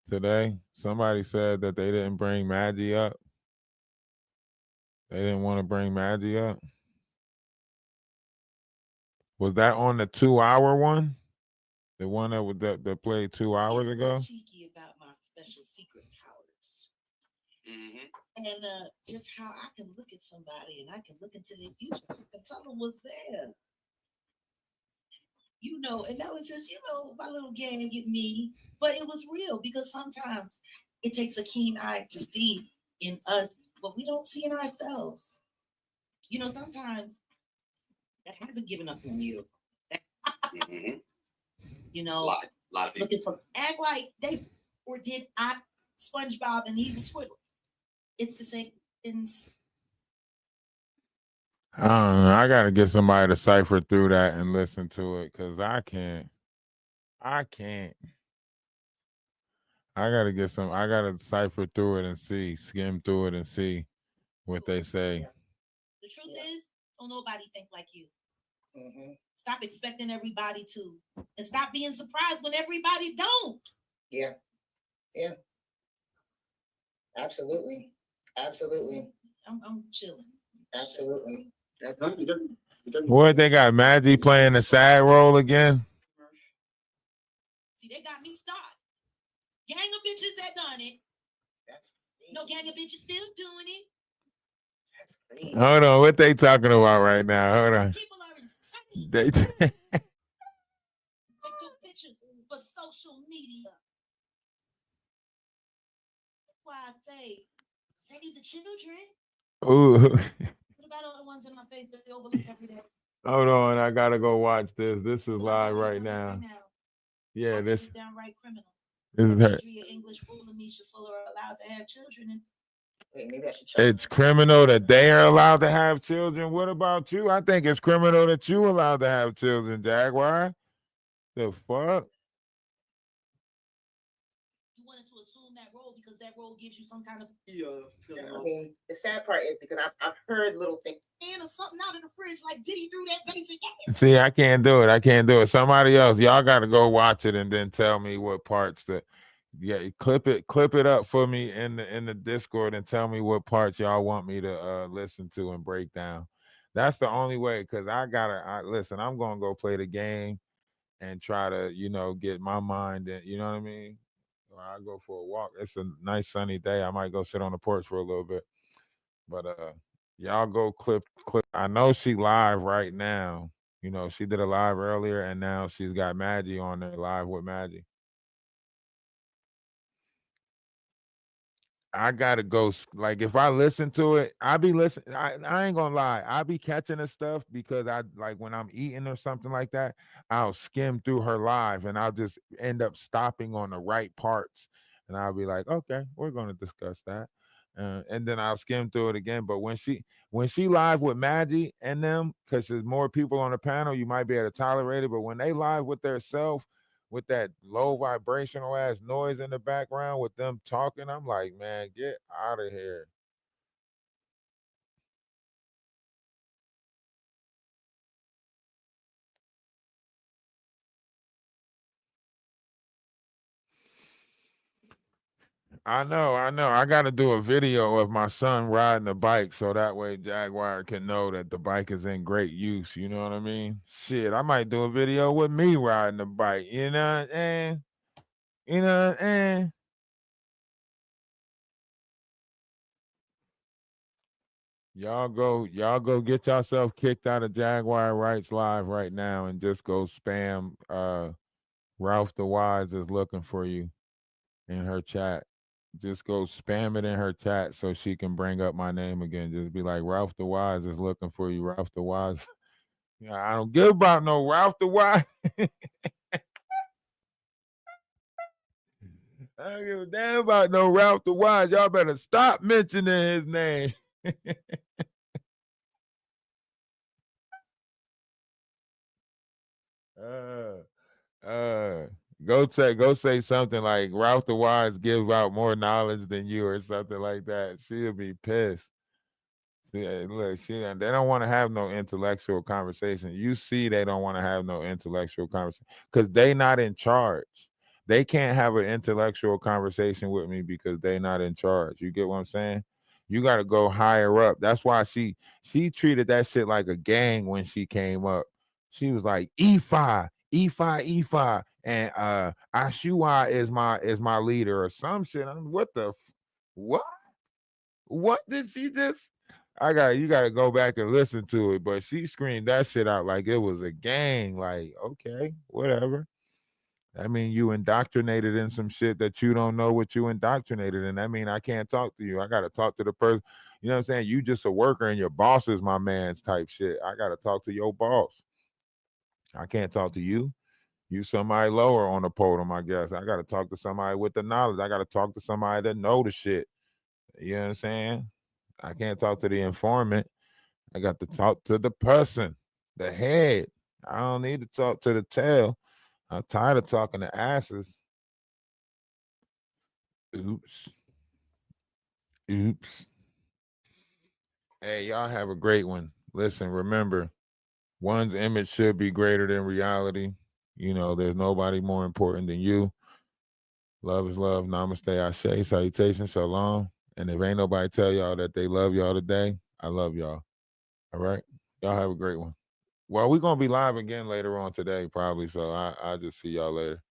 today. Somebody said that they didn't bring Maggie up. They didn't want to bring Maggie up. Was that on the 2-hour one? The one that played 2 hours ago? Cheeky about my special secret powers. And just how I can look at somebody and I can look into their future. I can tell them what's there. And that was just, my little gag at me. But it was real, because sometimes it takes a keen eye to see in us what we don't see in ourselves. Sometimes that hasn't given up on you. A lot of people looking for act like they or did I SpongeBob and he was Squidward. It's the same things. I don't know. I gotta get somebody to cipher through that and listen to it, because I can't. I gotta cipher through it and skim through it and see what they say. Yeah. The truth is, don't nobody think like you. Stop expecting everybody to, and stop being surprised when everybody don't. Yeah. Absolutely. I'm chilling. Absolutely. What, they got Maggie playing the sad role again? See, they got me started. Gang of bitches that done it. No gang of bitches still doing it. That's crazy. Hold on, what they talking about right now? Hold on. People are insane. They Take your pictures for social media. That's why I say, save the children. Ooh. What about all the ones in my face that they overlook every day? Hold on, I gotta go watch this. This is live right now. Yeah, this is downright criminal. This is her. Andrea English Fool and Misha Fuller are allowed to have children. Maybe I should It's criminal that they are allowed to have children. What about you? I think it's criminal that you allowed to have children, Jaguar. The fuck? You wanted to assume that role because that role gives you some kind of. I mean, the sad part is because I've heard little things. And or something out of the fridge like Diddy threw that basic game. See, I can't do it. Somebody else, y'all got to go watch it and then tell me what parts that. Yeah, clip it up for me in the Discord and tell me what parts y'all want me to listen to and break down. That's the only way, because listen, I'm gonna go play the game and try to get my mind in, you know what I mean? Or I go for a walk. It's a nice sunny day. I might go sit on the porch for a little bit. But y'all go clip. I know she live right now. She did a live earlier, and now she's got Maggie on there live with Maggie. I gotta go. Like, if I listen to it, I be listening. I ain't gonna lie. I be catching the stuff because I like when I'm eating or something like that. I'll skim through her live and I'll just end up stopping on the right parts, and I'll be like, okay, we're gonna discuss that, and then I'll skim through it again. But when she live with Maggie and them, because there's more people on the panel, you might be able to tolerate it. But when they live with their self, with that low vibrational ass noise in the background with them talking. I'm like, man, get out of here. I know, I know. I got to do a video of my son riding a bike so that way Jaguar can know that the bike is in great use. You know what I mean? Shit, I might do a video with me riding the bike. You know what I'm saying? You know what I'm saying? Y'all go get yourself kicked out of Jaguar Rights Live right now and just go spam Ralphdawise is looking for you in her chat. Just go spam it in her chat so she can bring up my name again. Just be like, Ralphdawise is looking for you. Ralphdawise. Yeah, I don't give about no Ralphdawise. I don't give a damn about no Ralphdawise. Y'all better stop mentioning his name. Go say something like Ralphdawise gives out more knowledge than you or something like that. She'll be pissed. See, look, they don't want to have no intellectual conversation. You see, they don't want to have no intellectual conversation because they not in charge. They can't have an intellectual conversation with me because they not in charge. You get what I'm saying? You got to go higher up. That's why she treated that shit like a gang when she came up. She was like E5, E5, E5, and Ashua is my leader or some shit. What the what? What did she just? You gotta go back and listen to it. But she screamed that shit out like it was a gang. Like, okay, whatever. I mean, you indoctrinated in some shit that you don't know what you indoctrinated in. I mean, I can't talk to you. I gotta talk to the person. You know what I'm saying? You just a worker and your boss is my man's type shit. I gotta talk to your boss. I can't talk to you. You somebody lower on the podium, I guess. I gotta talk to somebody with the knowledge. I gotta talk to somebody that know the shit. You know what I'm saying? I can't talk to the informant. I got to talk to the person, the head. I don't need to talk to the tail. I'm tired of talking to asses. Oops. Oops. Hey, y'all have a great one. Listen, remember, one's image should be greater than reality. You know, there's nobody more important than you. Love is love. Namaste. Ashe. Salutations. So long. And if ain't nobody tell y'all that they love y'all today, I love y'all. All right. Y'all have a great one. Well, we're gonna be live again later on today, probably. So I'll just see y'all later.